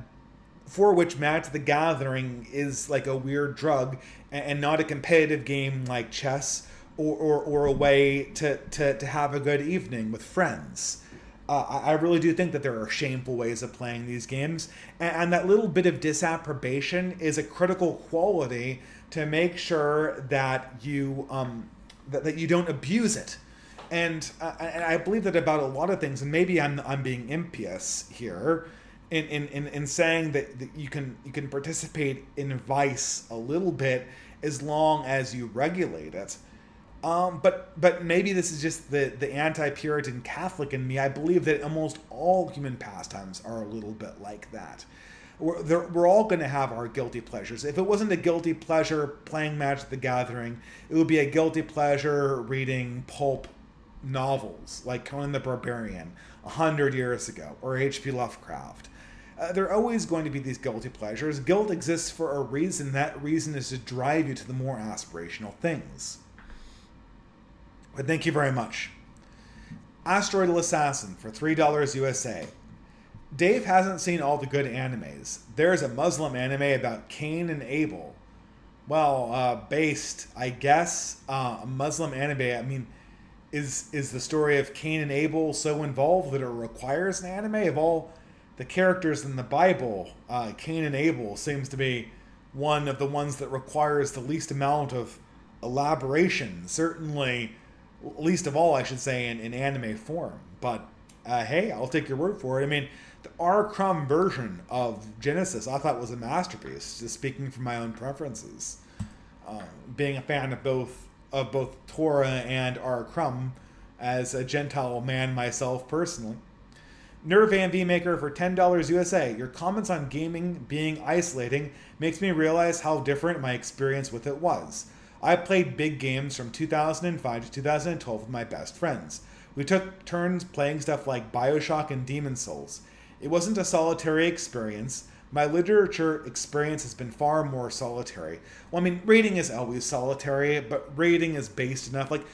for which Magic the Gathering is like a weird drug and not a competitive game like chess or a way to have a good evening with friends. I really do think that there are shameful ways of playing these games, and that little bit of disapprobation is a critical quality to make sure that you that you don't abuse it. And I believe that about a lot of things, and maybe I'm being impious here in saying that you can participate in vice a little bit as long as you regulate it. But maybe this is just the anti-Puritan Catholic in me. I believe that almost all human pastimes are a little bit like that. We're all going to have our guilty pleasures. If it wasn't a guilty pleasure playing Magic the Gathering, it would be a guilty pleasure reading pulp novels like Conan the Barbarian 100 years ago, or H.P. Lovecraft. There are always going to be these guilty pleasures. Guilt exists for a reason. That reason is to drive you to the more aspirational things. But thank you very much. Asteroidal Assassin for $3 USA. Dave hasn't seen all the good animes. There's a Muslim anime about Cain and Abel. Well, based, I guess, a Muslim anime. I mean, is the story of Cain and Abel so involved that it requires an anime? Of all the characters in the Bible, Cain and Abel seems to be one of the ones that requires the least amount of elaboration. Certainly, least of all, I should say, in anime form. But hey, I'll take your word for it. I mean, the R. Crumb version of Genesis I thought was a masterpiece, just speaking from my own preferences. Being a fan of both Torah and R. Crumb as a Gentile man myself personally. Nervan V Maker for $10 USA. Your comments on gaming being isolating makes me realize how different my experience with it was. I played big games from 2005 to 2012 with my best friends. We took turns playing stuff like BioShock and Demon's Souls. It wasn't a solitary experience. My literature experience has been far more solitary. Well, I mean, reading is always solitary, but reading is based enough. Like,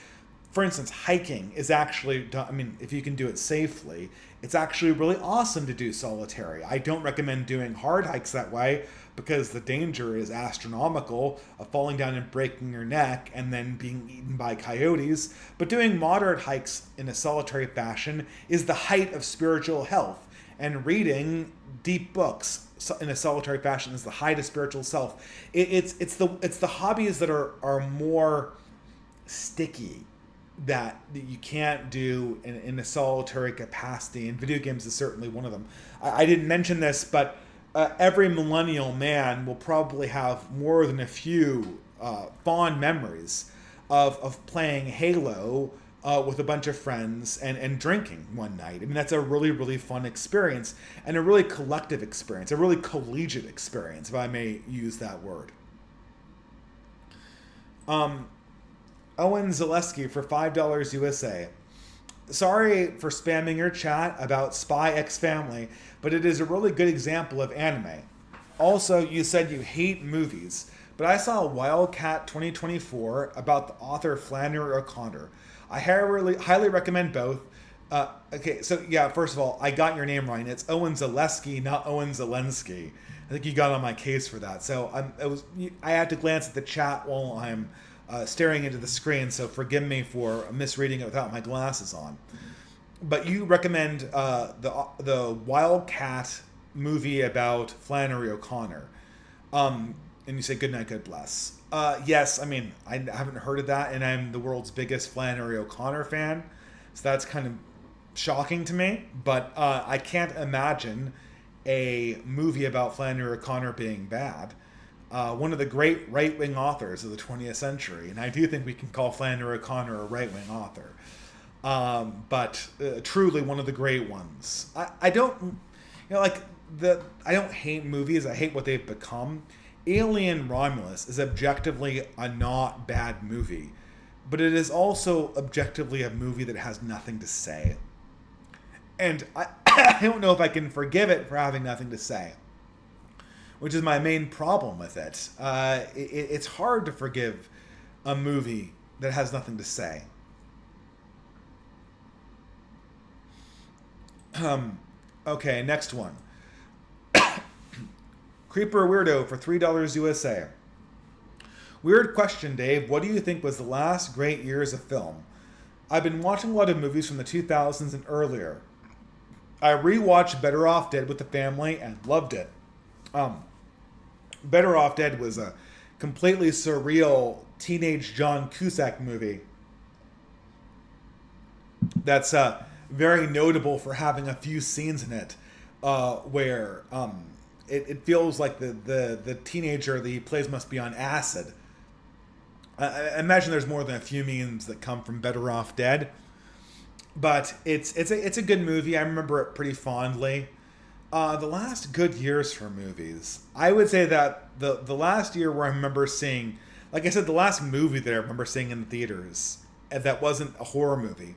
for instance, hiking is actually, I mean, if you can do it safely, it's actually really awesome to do solitary. I don't recommend doing hard hikes that way because the danger is astronomical of falling down and breaking your neck and then being eaten by coyotes. But doing moderate hikes in a solitary fashion is the height of spiritual health. And reading deep books in a solitary fashion is the height of spiritual self. It's the hobbies that are more sticky that you can't do in a solitary capacity, and video games is certainly one of them. I didn't mention this, but every millennial man will probably have more than a few fond memories of playing Halo with a bunch of friends and drinking one night. I mean, that's a really, really fun experience and a really collective experience, a really collegiate experience, if I may use that word. Owen Zaleski for $5 USA. Sorry for spamming your chat about Spy X Family, but it is a really good example of anime. Also, you said you hate movies, but I saw Wildcat 2024 about the author Flannery O'Connor. I highly recommend both. Okay, so yeah, first of all, I got your name right. It's Owen Zaleski, not Owen Zelensky. I think you got on my case for that. So I had to glance at the chat while I'm staring into the screen, so forgive me for misreading it without my glasses on. But you recommend the Wildcat movie about Flannery O'Connor. And you say, good night, God bless. Yes, I mean, I haven't heard of that, and I'm the world's biggest Flannery O'Connor fan, so that's kind of shocking to me. But I can't imagine a movie about Flannery O'Connor being bad. One of the great right-wing authors of the 20th century, and I do think we can call Flannery O'Connor a right-wing author. But truly one of the great ones. I don't hate movies. I hate what they've become. Alien Romulus is objectively a not bad movie, but it is also objectively a movie that has nothing to say. And I don't know if I can forgive it for having nothing to say, which is my main problem with it. It's hard to forgive a movie that has nothing to say. Okay, next one. Creeper Weirdo for $3 USA. Weird question, Dave. What do you think was the last great years of film? I've been watching a lot of movies from the 2000s and earlier. I rewatched Better Off Dead with the family and loved it. Better Off Dead was a completely surreal teenage John Cusack movie that's very notable for having a few scenes in it where it feels like the teenager that he plays must be on acid. I imagine there's more than a few memes that come from Better Off Dead, but it's a good movie. I remember it pretty fondly. The last good years for movies, I would say that the last year where I remember seeing, like I said, the last movie that I remember seeing in the theaters that wasn't a horror movie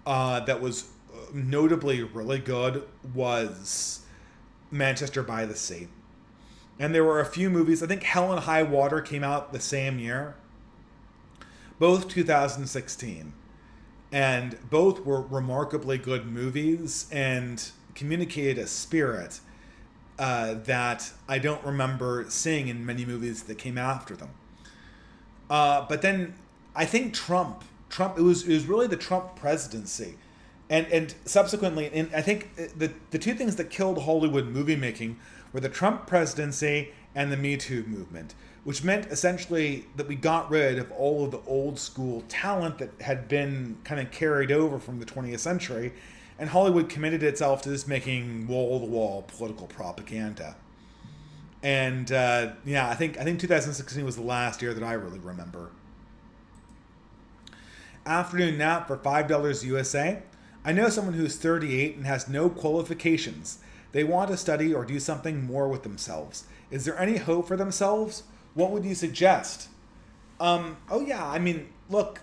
that was notably really good was Manchester by the Sea. And there were a few movies. I think Hell and High Water came out the same year, both 2016. And both were remarkably good movies and communicated a spirit that I don't remember seeing in many movies that came after them. But then I think Trump, it was really the Trump presidency. And subsequently, and I think the two things that killed Hollywood movie making were the Trump presidency and the Me Too movement, which meant essentially that we got rid of all of the old school talent that had been kind of carried over from the 20th century, and Hollywood committed itself to just making wall-to-wall political propaganda. And I think 2016 was the last year that I really remember. Afternoon nap for $5 USA. I know someone who's 38 and has no qualifications. They want to study or do something more with themselves. Is there any hope for themselves? What would you suggest? Look,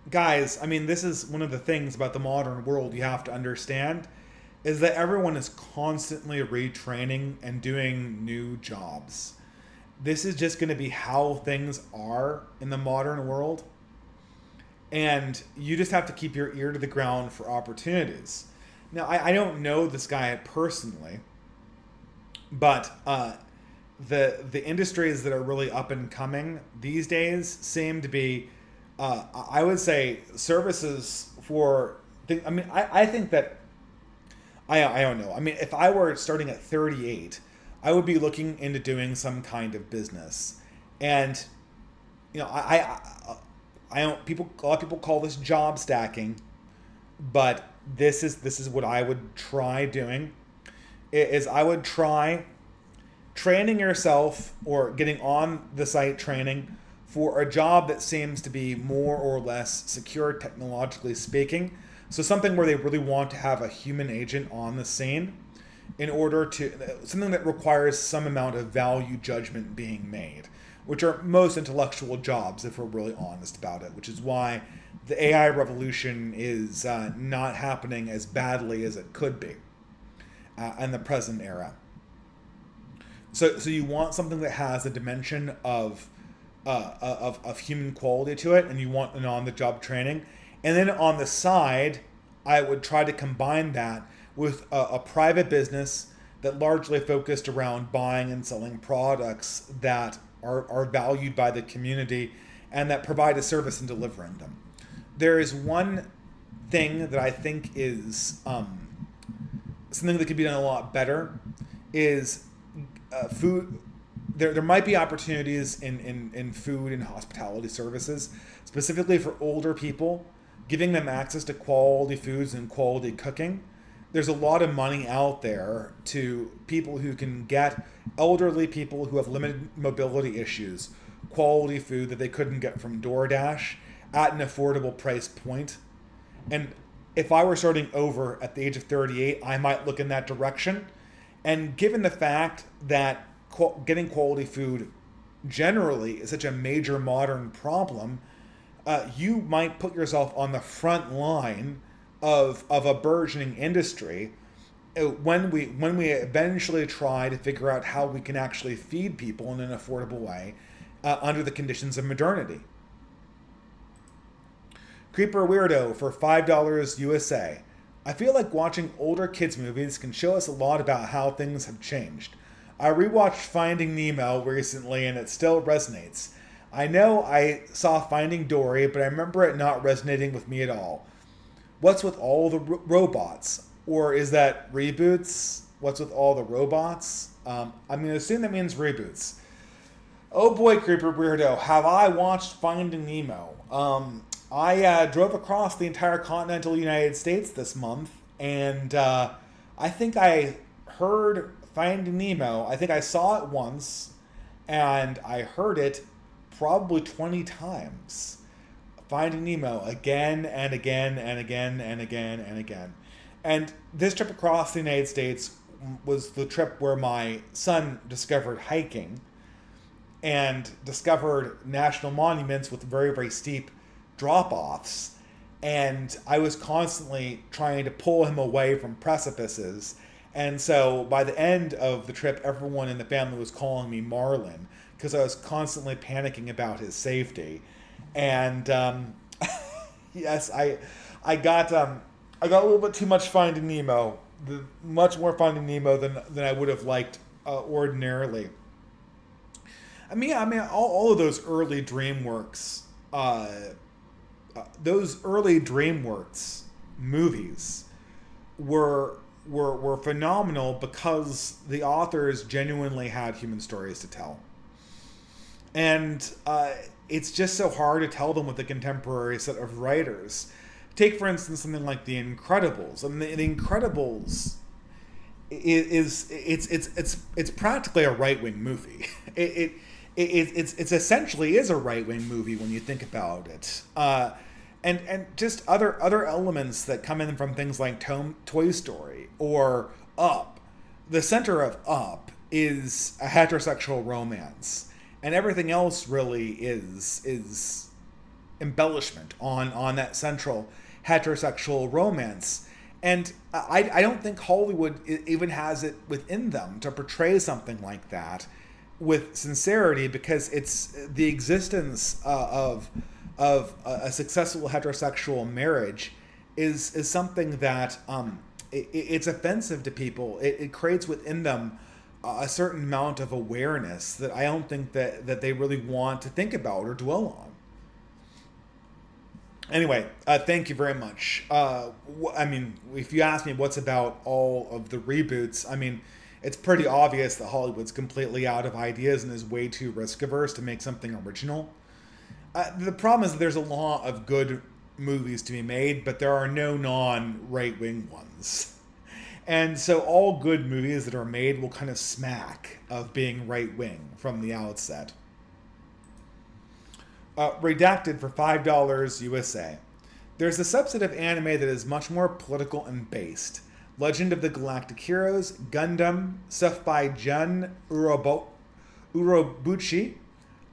guys, this is one of the things about the modern world you have to understand, is that everyone is constantly retraining and doing new jobs. This is just going to be how things are in the modern world. And you just have to keep your ear to the ground for opportunities. Now, I don't know this guy personally, but the industries that are really up and coming these days seem to be, I would say, services for. I think that I don't know. If I were starting at 38, I would be looking into doing some kind of business, and I don't. A lot of people call this job stacking, but this is what I would try doing. Is I would try training yourself or getting on the site training for a job that seems to be more or less secure technologically speaking. So something where they really want to have a human agent on the scene in order to, something that requires some amount of value judgment being made, which are most intellectual jobs if we're really honest about it, which is why the AI revolution is not happening as badly as it could be in the present era. So you want something that has a dimension of human quality to it, and you want an on-the-job training. And then on the side, I would try to combine that with a private business that largely focused around buying and selling products that are valued by the community and that provide a service in delivering them. There is one thing that I think is something that could be done a lot better is food. There might be opportunities in food and hospitality services, specifically for older people, giving them access to quality foods and quality cooking. There's a lot of money out there to people who can get elderly people who have limited mobility issues quality food that they couldn't get from DoorDash at an affordable price point. And if I were starting over at the age of 38, I might look in that direction. And given the fact that getting quality food generally is such a major modern problem, you might put yourself on the front line of a burgeoning industry when we eventually try to figure out how we can actually feed people in an affordable way under the conditions of modernity. Creeper Weirdo for $5 USA. I feel like watching older kids' movies can show us a lot about how things have changed. I rewatched Finding Nemo recently and it still resonates. I know I saw Finding Dory, but I remember it not resonating with me at all. What's with all the robots? Or is that reboots? What's with all the robots? I'm going to assume that means reboots. Oh boy, Creeper Weirdo, have I watched Finding Nemo? I drove across the entire continental United States this month, and I think I heard Finding Nemo. I think I saw it once, and I heard it probably 20 times. Finding Nemo again and again and again and again and again. And this trip across the United States was the trip where my son discovered hiking and discovered national monuments with very, very steep drop-offs. and I was constantly trying to pull him away from precipices. And so by the end of the trip, everyone in the family was calling me Marlin because I was constantly panicking about his safety. And yes, I got a little bit too much Finding Nemo, much more Finding Nemo than I would have liked ordinarily. All of those early DreamWorks movies were phenomenal because the authors genuinely had human stories to tell, and it's just so hard to tell them with a contemporary set of writers. Take, for instance, something like The Incredibles. I mean, The Incredibles it's practically a right-wing movie. It's essentially is a right-wing movie when you think about it. And just other elements that come in from things like Toy Story or Up. The center of Up is a heterosexual romance, and everything else really is embellishment on that central heterosexual romance. And I don't think Hollywood even has it within them to portray something like that with sincerity, because it's the existence of a successful heterosexual marriage is something that it's offensive to people. It creates within them a certain amount of awareness that I don't think that they really want to think about or dwell on. Anyway, thank you very much. If you ask me what's about all of the reboots, it's pretty obvious that Hollywood's completely out of ideas and is way too risk averse to make something original. The problem is that there's a lot of good movies to be made, but there are no non-right-wing ones. And so all good movies that are made will kind of smack of being right-wing from the outset. Redacted for $5 USA. There's a subset of anime that is much more political and based. Legend of the Galactic Heroes, Gundam, stuff by Jun Urobuchi.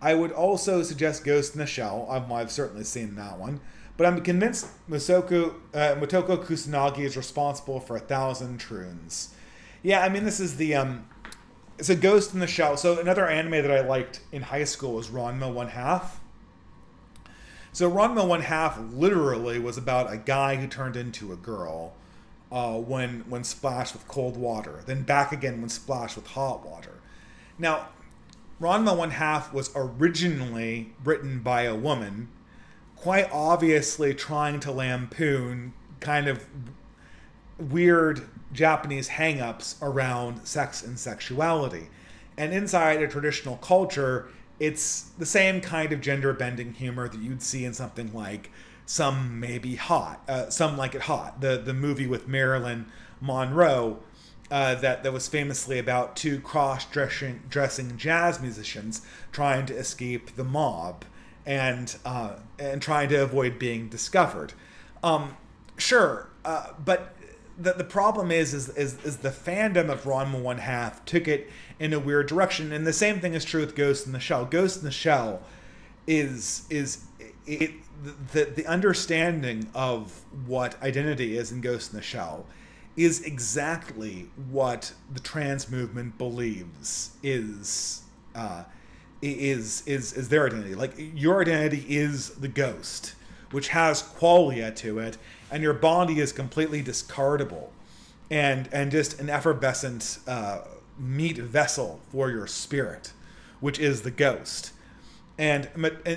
I would also suggest Ghost in the Shell. I've certainly seen that one. But I'm convinced Motoko Kusanagi is responsible for 1,000 troons. Yeah, this is the... it's a Ghost in the Shell. So another anime that I liked in high school was Ranma 1/2. So Ranma 1/2 literally was about a guy who turned into a girl when splashed with cold water, then back again when splashed with hot water. Now, Ranma 1/2 was originally written by a woman, quite obviously trying to lampoon kind of weird Japanese hang-ups around sex and sexuality. And inside a traditional culture, it's the same kind of gender-bending humor that you'd see in something like Some Like It Hot, the movie with Marilyn Monroe that was famously about two cross-dressing jazz musicians trying to escape the mob and trying to avoid being discovered. But the problem is the fandom of Ranma 1/2 took it in a weird direction, and the same thing is true with Ghost in the Shell. Ghost in the Shell is the understanding of what identity is in Ghost in the Shell is exactly what the trans movement believes is their identity. Like, your identity is the ghost, which has qualia to it, and your body is completely discardable and just an effervescent meat vessel for your spirit, which is the ghost. And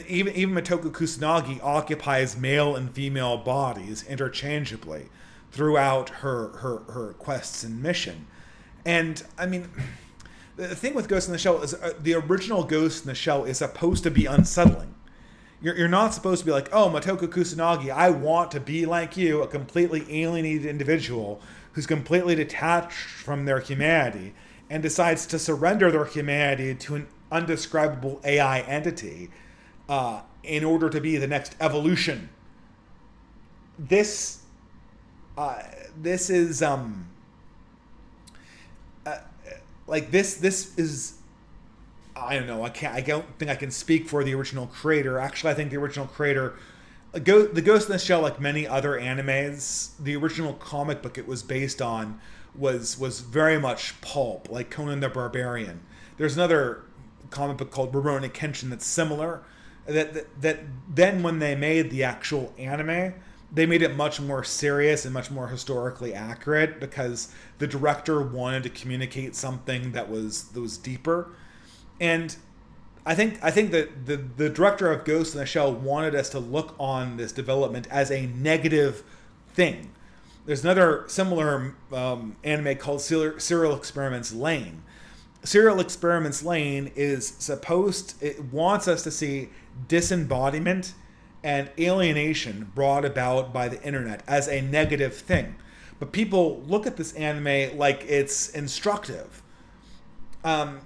even Motoko Kusanagi occupies male and female bodies interchangeably throughout her quests and mission. And the thing with Ghost in the Shell is the original Ghost in the Shell is supposed to be unsettling. You're not supposed to be like, oh, Motoko Kusanagi, I want to be like you, a completely alienated individual who's completely detached from their humanity and decides to surrender their humanity to an undescribable AI entity in order to be the next evolution. This is I don't know. I don't think I can speak for the original creator. Actually, I think the original creator The Ghost in the Shell, like many other animes, the original comic book it was based on was very much pulp, like Conan the Barbarian. There's another comic book called Rurouni Kenshin that's similar. That then when they made the actual anime, they made it much more serious and much more historically accurate because the director wanted to communicate something that was deeper. And I think that the director of Ghost in the Shell wanted us to look on this development as a negative thing. There's another similar anime called Serial Experiments Lane. Serial Experiments Lane it wants us to see disembodiment and alienation brought about by the internet as a negative thing. But people look at this anime like it's instructive. And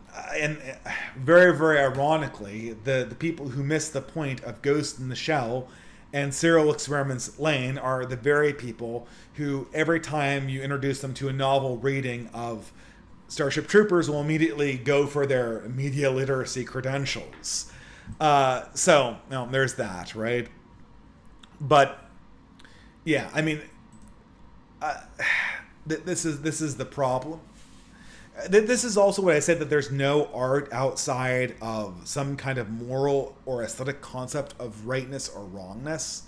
very, very ironically, the people who miss the point of Ghost in the Shell and Serial Experiments Lane are the very people who, every time you introduce them to a novel reading of Starship Troopers, will immediately go for their media literacy credentials. So, there's that, right? But, yeah, I mean, this is the problem. This is also what I said, that there's no art outside of some kind of moral or aesthetic concept of rightness or wrongness.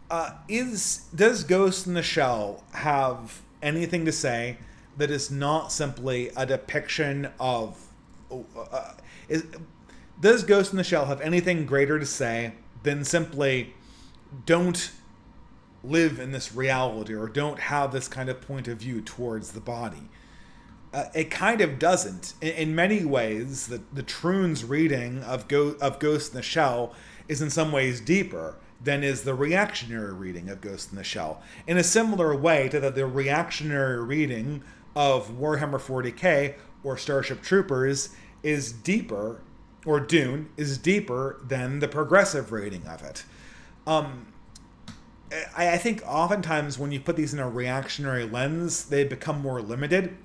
Does Ghost in the Shell have anything to say that is not simply a depiction of... does Ghost in the Shell have anything greater to say than simply don't live in this reality or don't have this kind of point of view towards the body? It kind of doesn't. In many ways, the Troon's reading of Ghost in the Shell is in some ways deeper than is the reactionary reading of Ghost in the Shell. In a similar way to the reactionary reading of Warhammer 40k or Starship Troopers is deeper, or Dune is deeper than the progressive reading of it. I think oftentimes when you put these in a reactionary lens, they become more limited.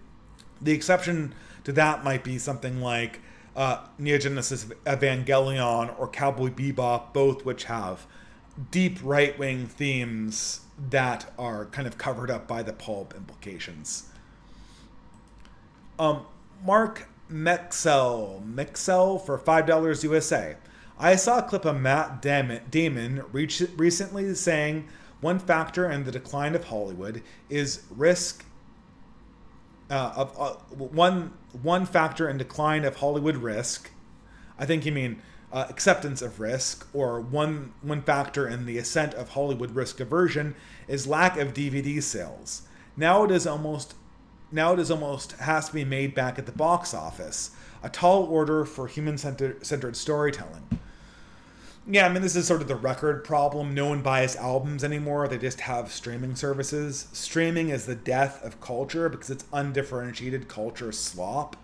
The exception to that might be something like Neo Genesis Evangelion or Cowboy Bebop, both which have deep right-wing themes that are kind of covered up by the pulp implications. Mark Mixel for $5 USA. I saw a clip of Matt Damon recently saying one factor in the decline of Hollywood is risk. One factor in decline of Hollywood risk, I think you mean acceptance of risk, or one factor in the ascent of Hollywood risk aversion is lack of DVD sales. Now it almost has to be made back at the box office. A tall order for human-centered storytelling. Yeah, I mean, this is sort of the record problem. No one buys albums anymore. They just have streaming services. Streaming is the death of culture because it's undifferentiated culture slop.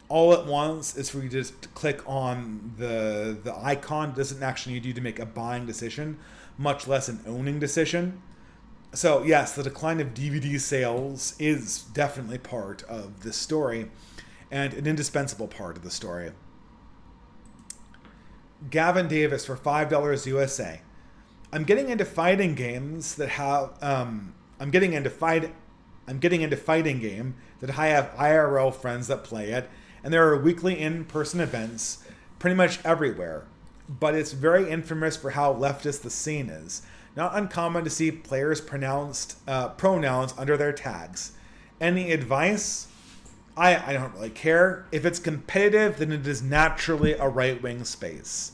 All it wants is for you to just click on the icon. It doesn't actually need you to make a buying decision, much less an owning decision. So, yes, the decline of DVD sales is definitely part of this story and an indispensable part of the story. Gavin Davis for $5 USA. I'm getting into fighting games that have I'm getting into fighting game that I have IRL friends that play it, and there are weekly in-person events pretty much everywhere. But it's very infamous for how leftist the scene is. Not uncommon to see players pronouns under their tags. Any advice? I don't really care. If it's competitive, then it is naturally a right-wing space.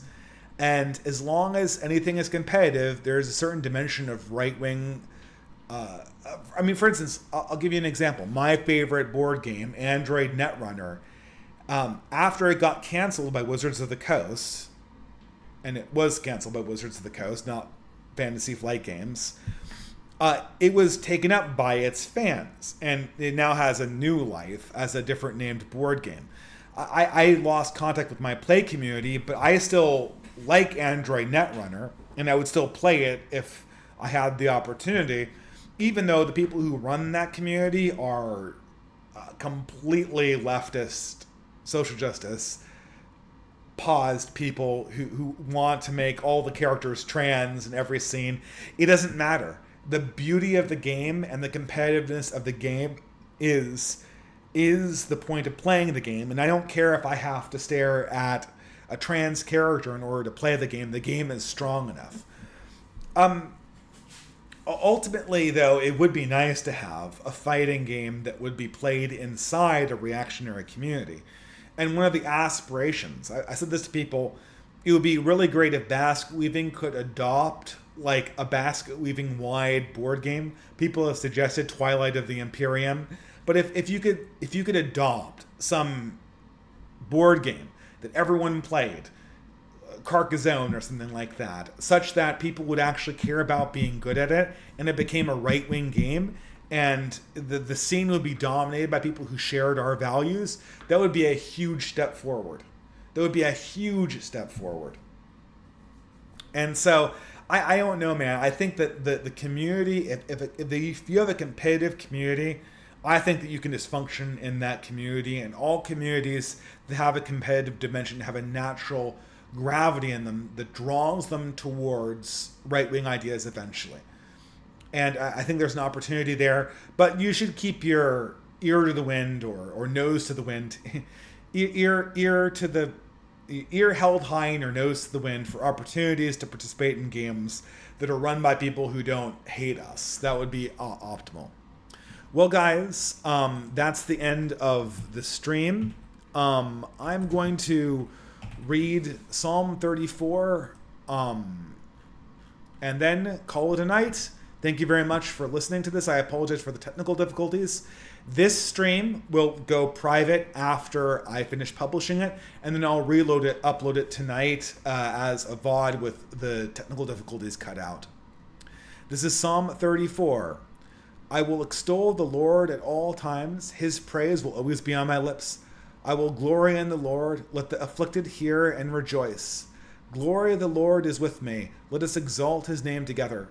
And as long as anything is competitive, there's a certain dimension of right-wing... I mean, for instance, I'll give you an example. My favorite board game, Android Netrunner, after it got canceled by Wizards of the Coast, and it was canceled by Wizards of the Coast, not Fantasy Flight Games, it was taken up by its fans, and it now has a new life as a different named board game. I lost contact with my play community, but I still like Android Netrunner, and I would still play it if I had the opportunity, even though the people who run that community are completely leftist, social justice, paused people who want to make all the characters trans in every scene. It doesn't matter. The beauty of the game and the competitiveness of the game is the point of playing the game. And I don't care if I have to stare at a trans character in order to play the game. The game is strong enough. Ultimately, though, it would be nice to have a fighting game that would be played inside a reactionary community. And one of the aspirations, I said this to people, it would be really great if basket weaving could adopt like a basket weaving wide board game. People have suggested Twilight of the Imperium. But if you could adopt some board game that everyone played, Carcassonne or something like that, such that people would actually care about being good at it, and it became a right-wing game, and the scene would be dominated by people who shared our values, that would be a huge step forward. That would be a huge step forward. And so, I don't know, man. I think that the community, if you have a competitive community, I think that you can just function in that community, and all communities that have a competitive dimension have a natural gravity in them that draws them towards right-wing ideas eventually. And I think there's an opportunity there, but you should keep your ear to the wind or nose to the wind, ear held high and your nose to the wind for opportunities to participate in games that are run by people who don't hate us. That would be optimal. Well, guys, that's the end of the stream. I'm going to read Psalm 34 and then call it a night. Thank you very much for listening to this. I apologize for the technical difficulties. This stream will go private after I finish publishing it, and then I'll upload it tonight as a VOD with the technical difficulties cut out. This is Psalm 34. I will extol the Lord at all times. His praise will always be on my lips. I will glory in the Lord. Let the afflicted hear and rejoice. Glory of the Lord is with me. Let us exalt his name together.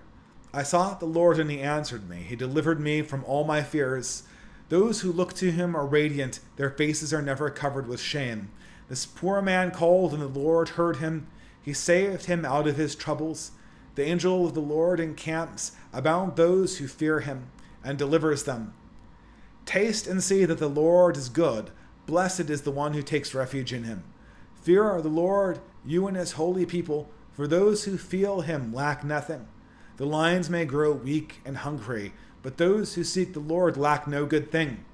I sought the Lord and he answered me. He delivered me from all my fears. Those who look to him are radiant. Their faces are never covered with shame. This poor man called and the Lord heard him. He saved him out of his troubles. The angel of the Lord encamps about those who fear him and delivers them. Taste and see that the Lord is good. Blessed is the one who takes refuge in him. Fear the Lord, you and his holy people, for those who feel him lack nothing. The lions may grow weak and hungry, but those who seek the Lord lack no good thing.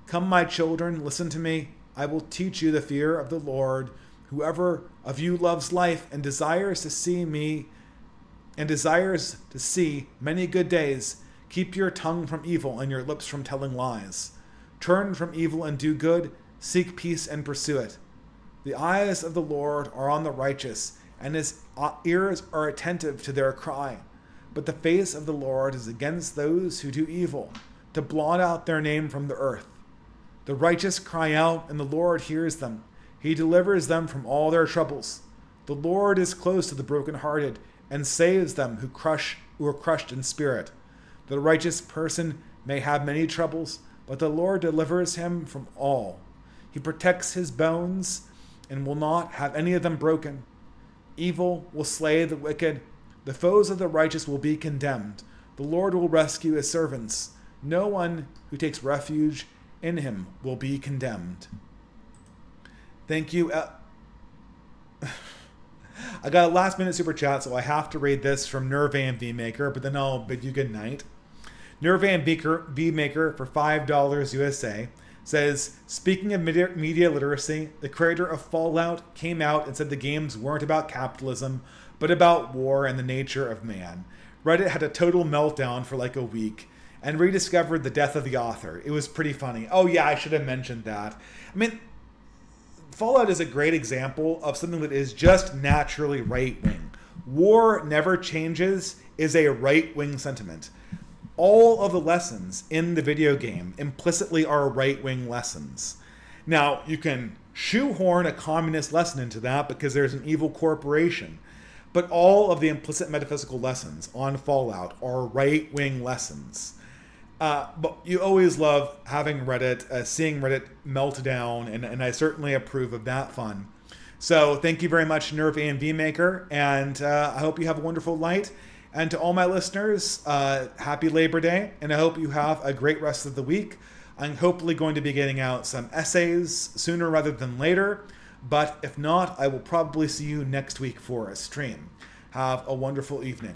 Come, my children, listen to me. I will teach you the fear of the Lord. Whoever of you loves life and desires to see many good days, keep your tongue from evil and your lips from telling lies. Turn from evil and do good. Seek peace and pursue it. The eyes of the Lord are on the righteous, and his ears are attentive to their cry. But the face of the Lord is against those who do evil, to blot out their name from the earth. The righteous cry out, and the Lord hears them. He delivers them from all their troubles. The Lord is close to the brokenhearted, and saves them who are crushed in spirit. The righteous person may have many troubles, but the Lord delivers him from all. He protects his bones and will not have any of them broken. Evil will slay the wicked. The foes of the righteous will be condemned. The Lord will rescue his servants. No one who takes refuge in him will be condemned. Thank you. I got a last minute super chat, so I have to read this from Nervan VMaker, but then I'll bid you good night. Nervan VMaker for $5 USA says, speaking of media literacy, the creator of Fallout came out and said the games weren't about capitalism, but about war and the nature of man. Reddit had a total meltdown for like a week and rediscovered the death of the author. It was pretty funny. Oh yeah, I should have mentioned that. I mean, Fallout is a great example of something that is just naturally right-wing. War never changes is a right-wing sentiment. All of the lessons in the video game implicitly are right-wing lessons. Now, you can shoehorn a communist lesson into that because there's an evil corporation. But all of the implicit metaphysical lessons on Fallout are right-wing lessons. But you always love having Reddit, seeing Reddit melt down, and I certainly approve of that fun. So thank you very much, Nerve AMV Maker, and I hope you have a wonderful night. And to all my listeners, happy Labor Day, and I hope you have a great rest of the week. I'm hopefully going to be getting out some essays sooner rather than later, but if not, I will probably see you next week for a stream. Have a wonderful evening.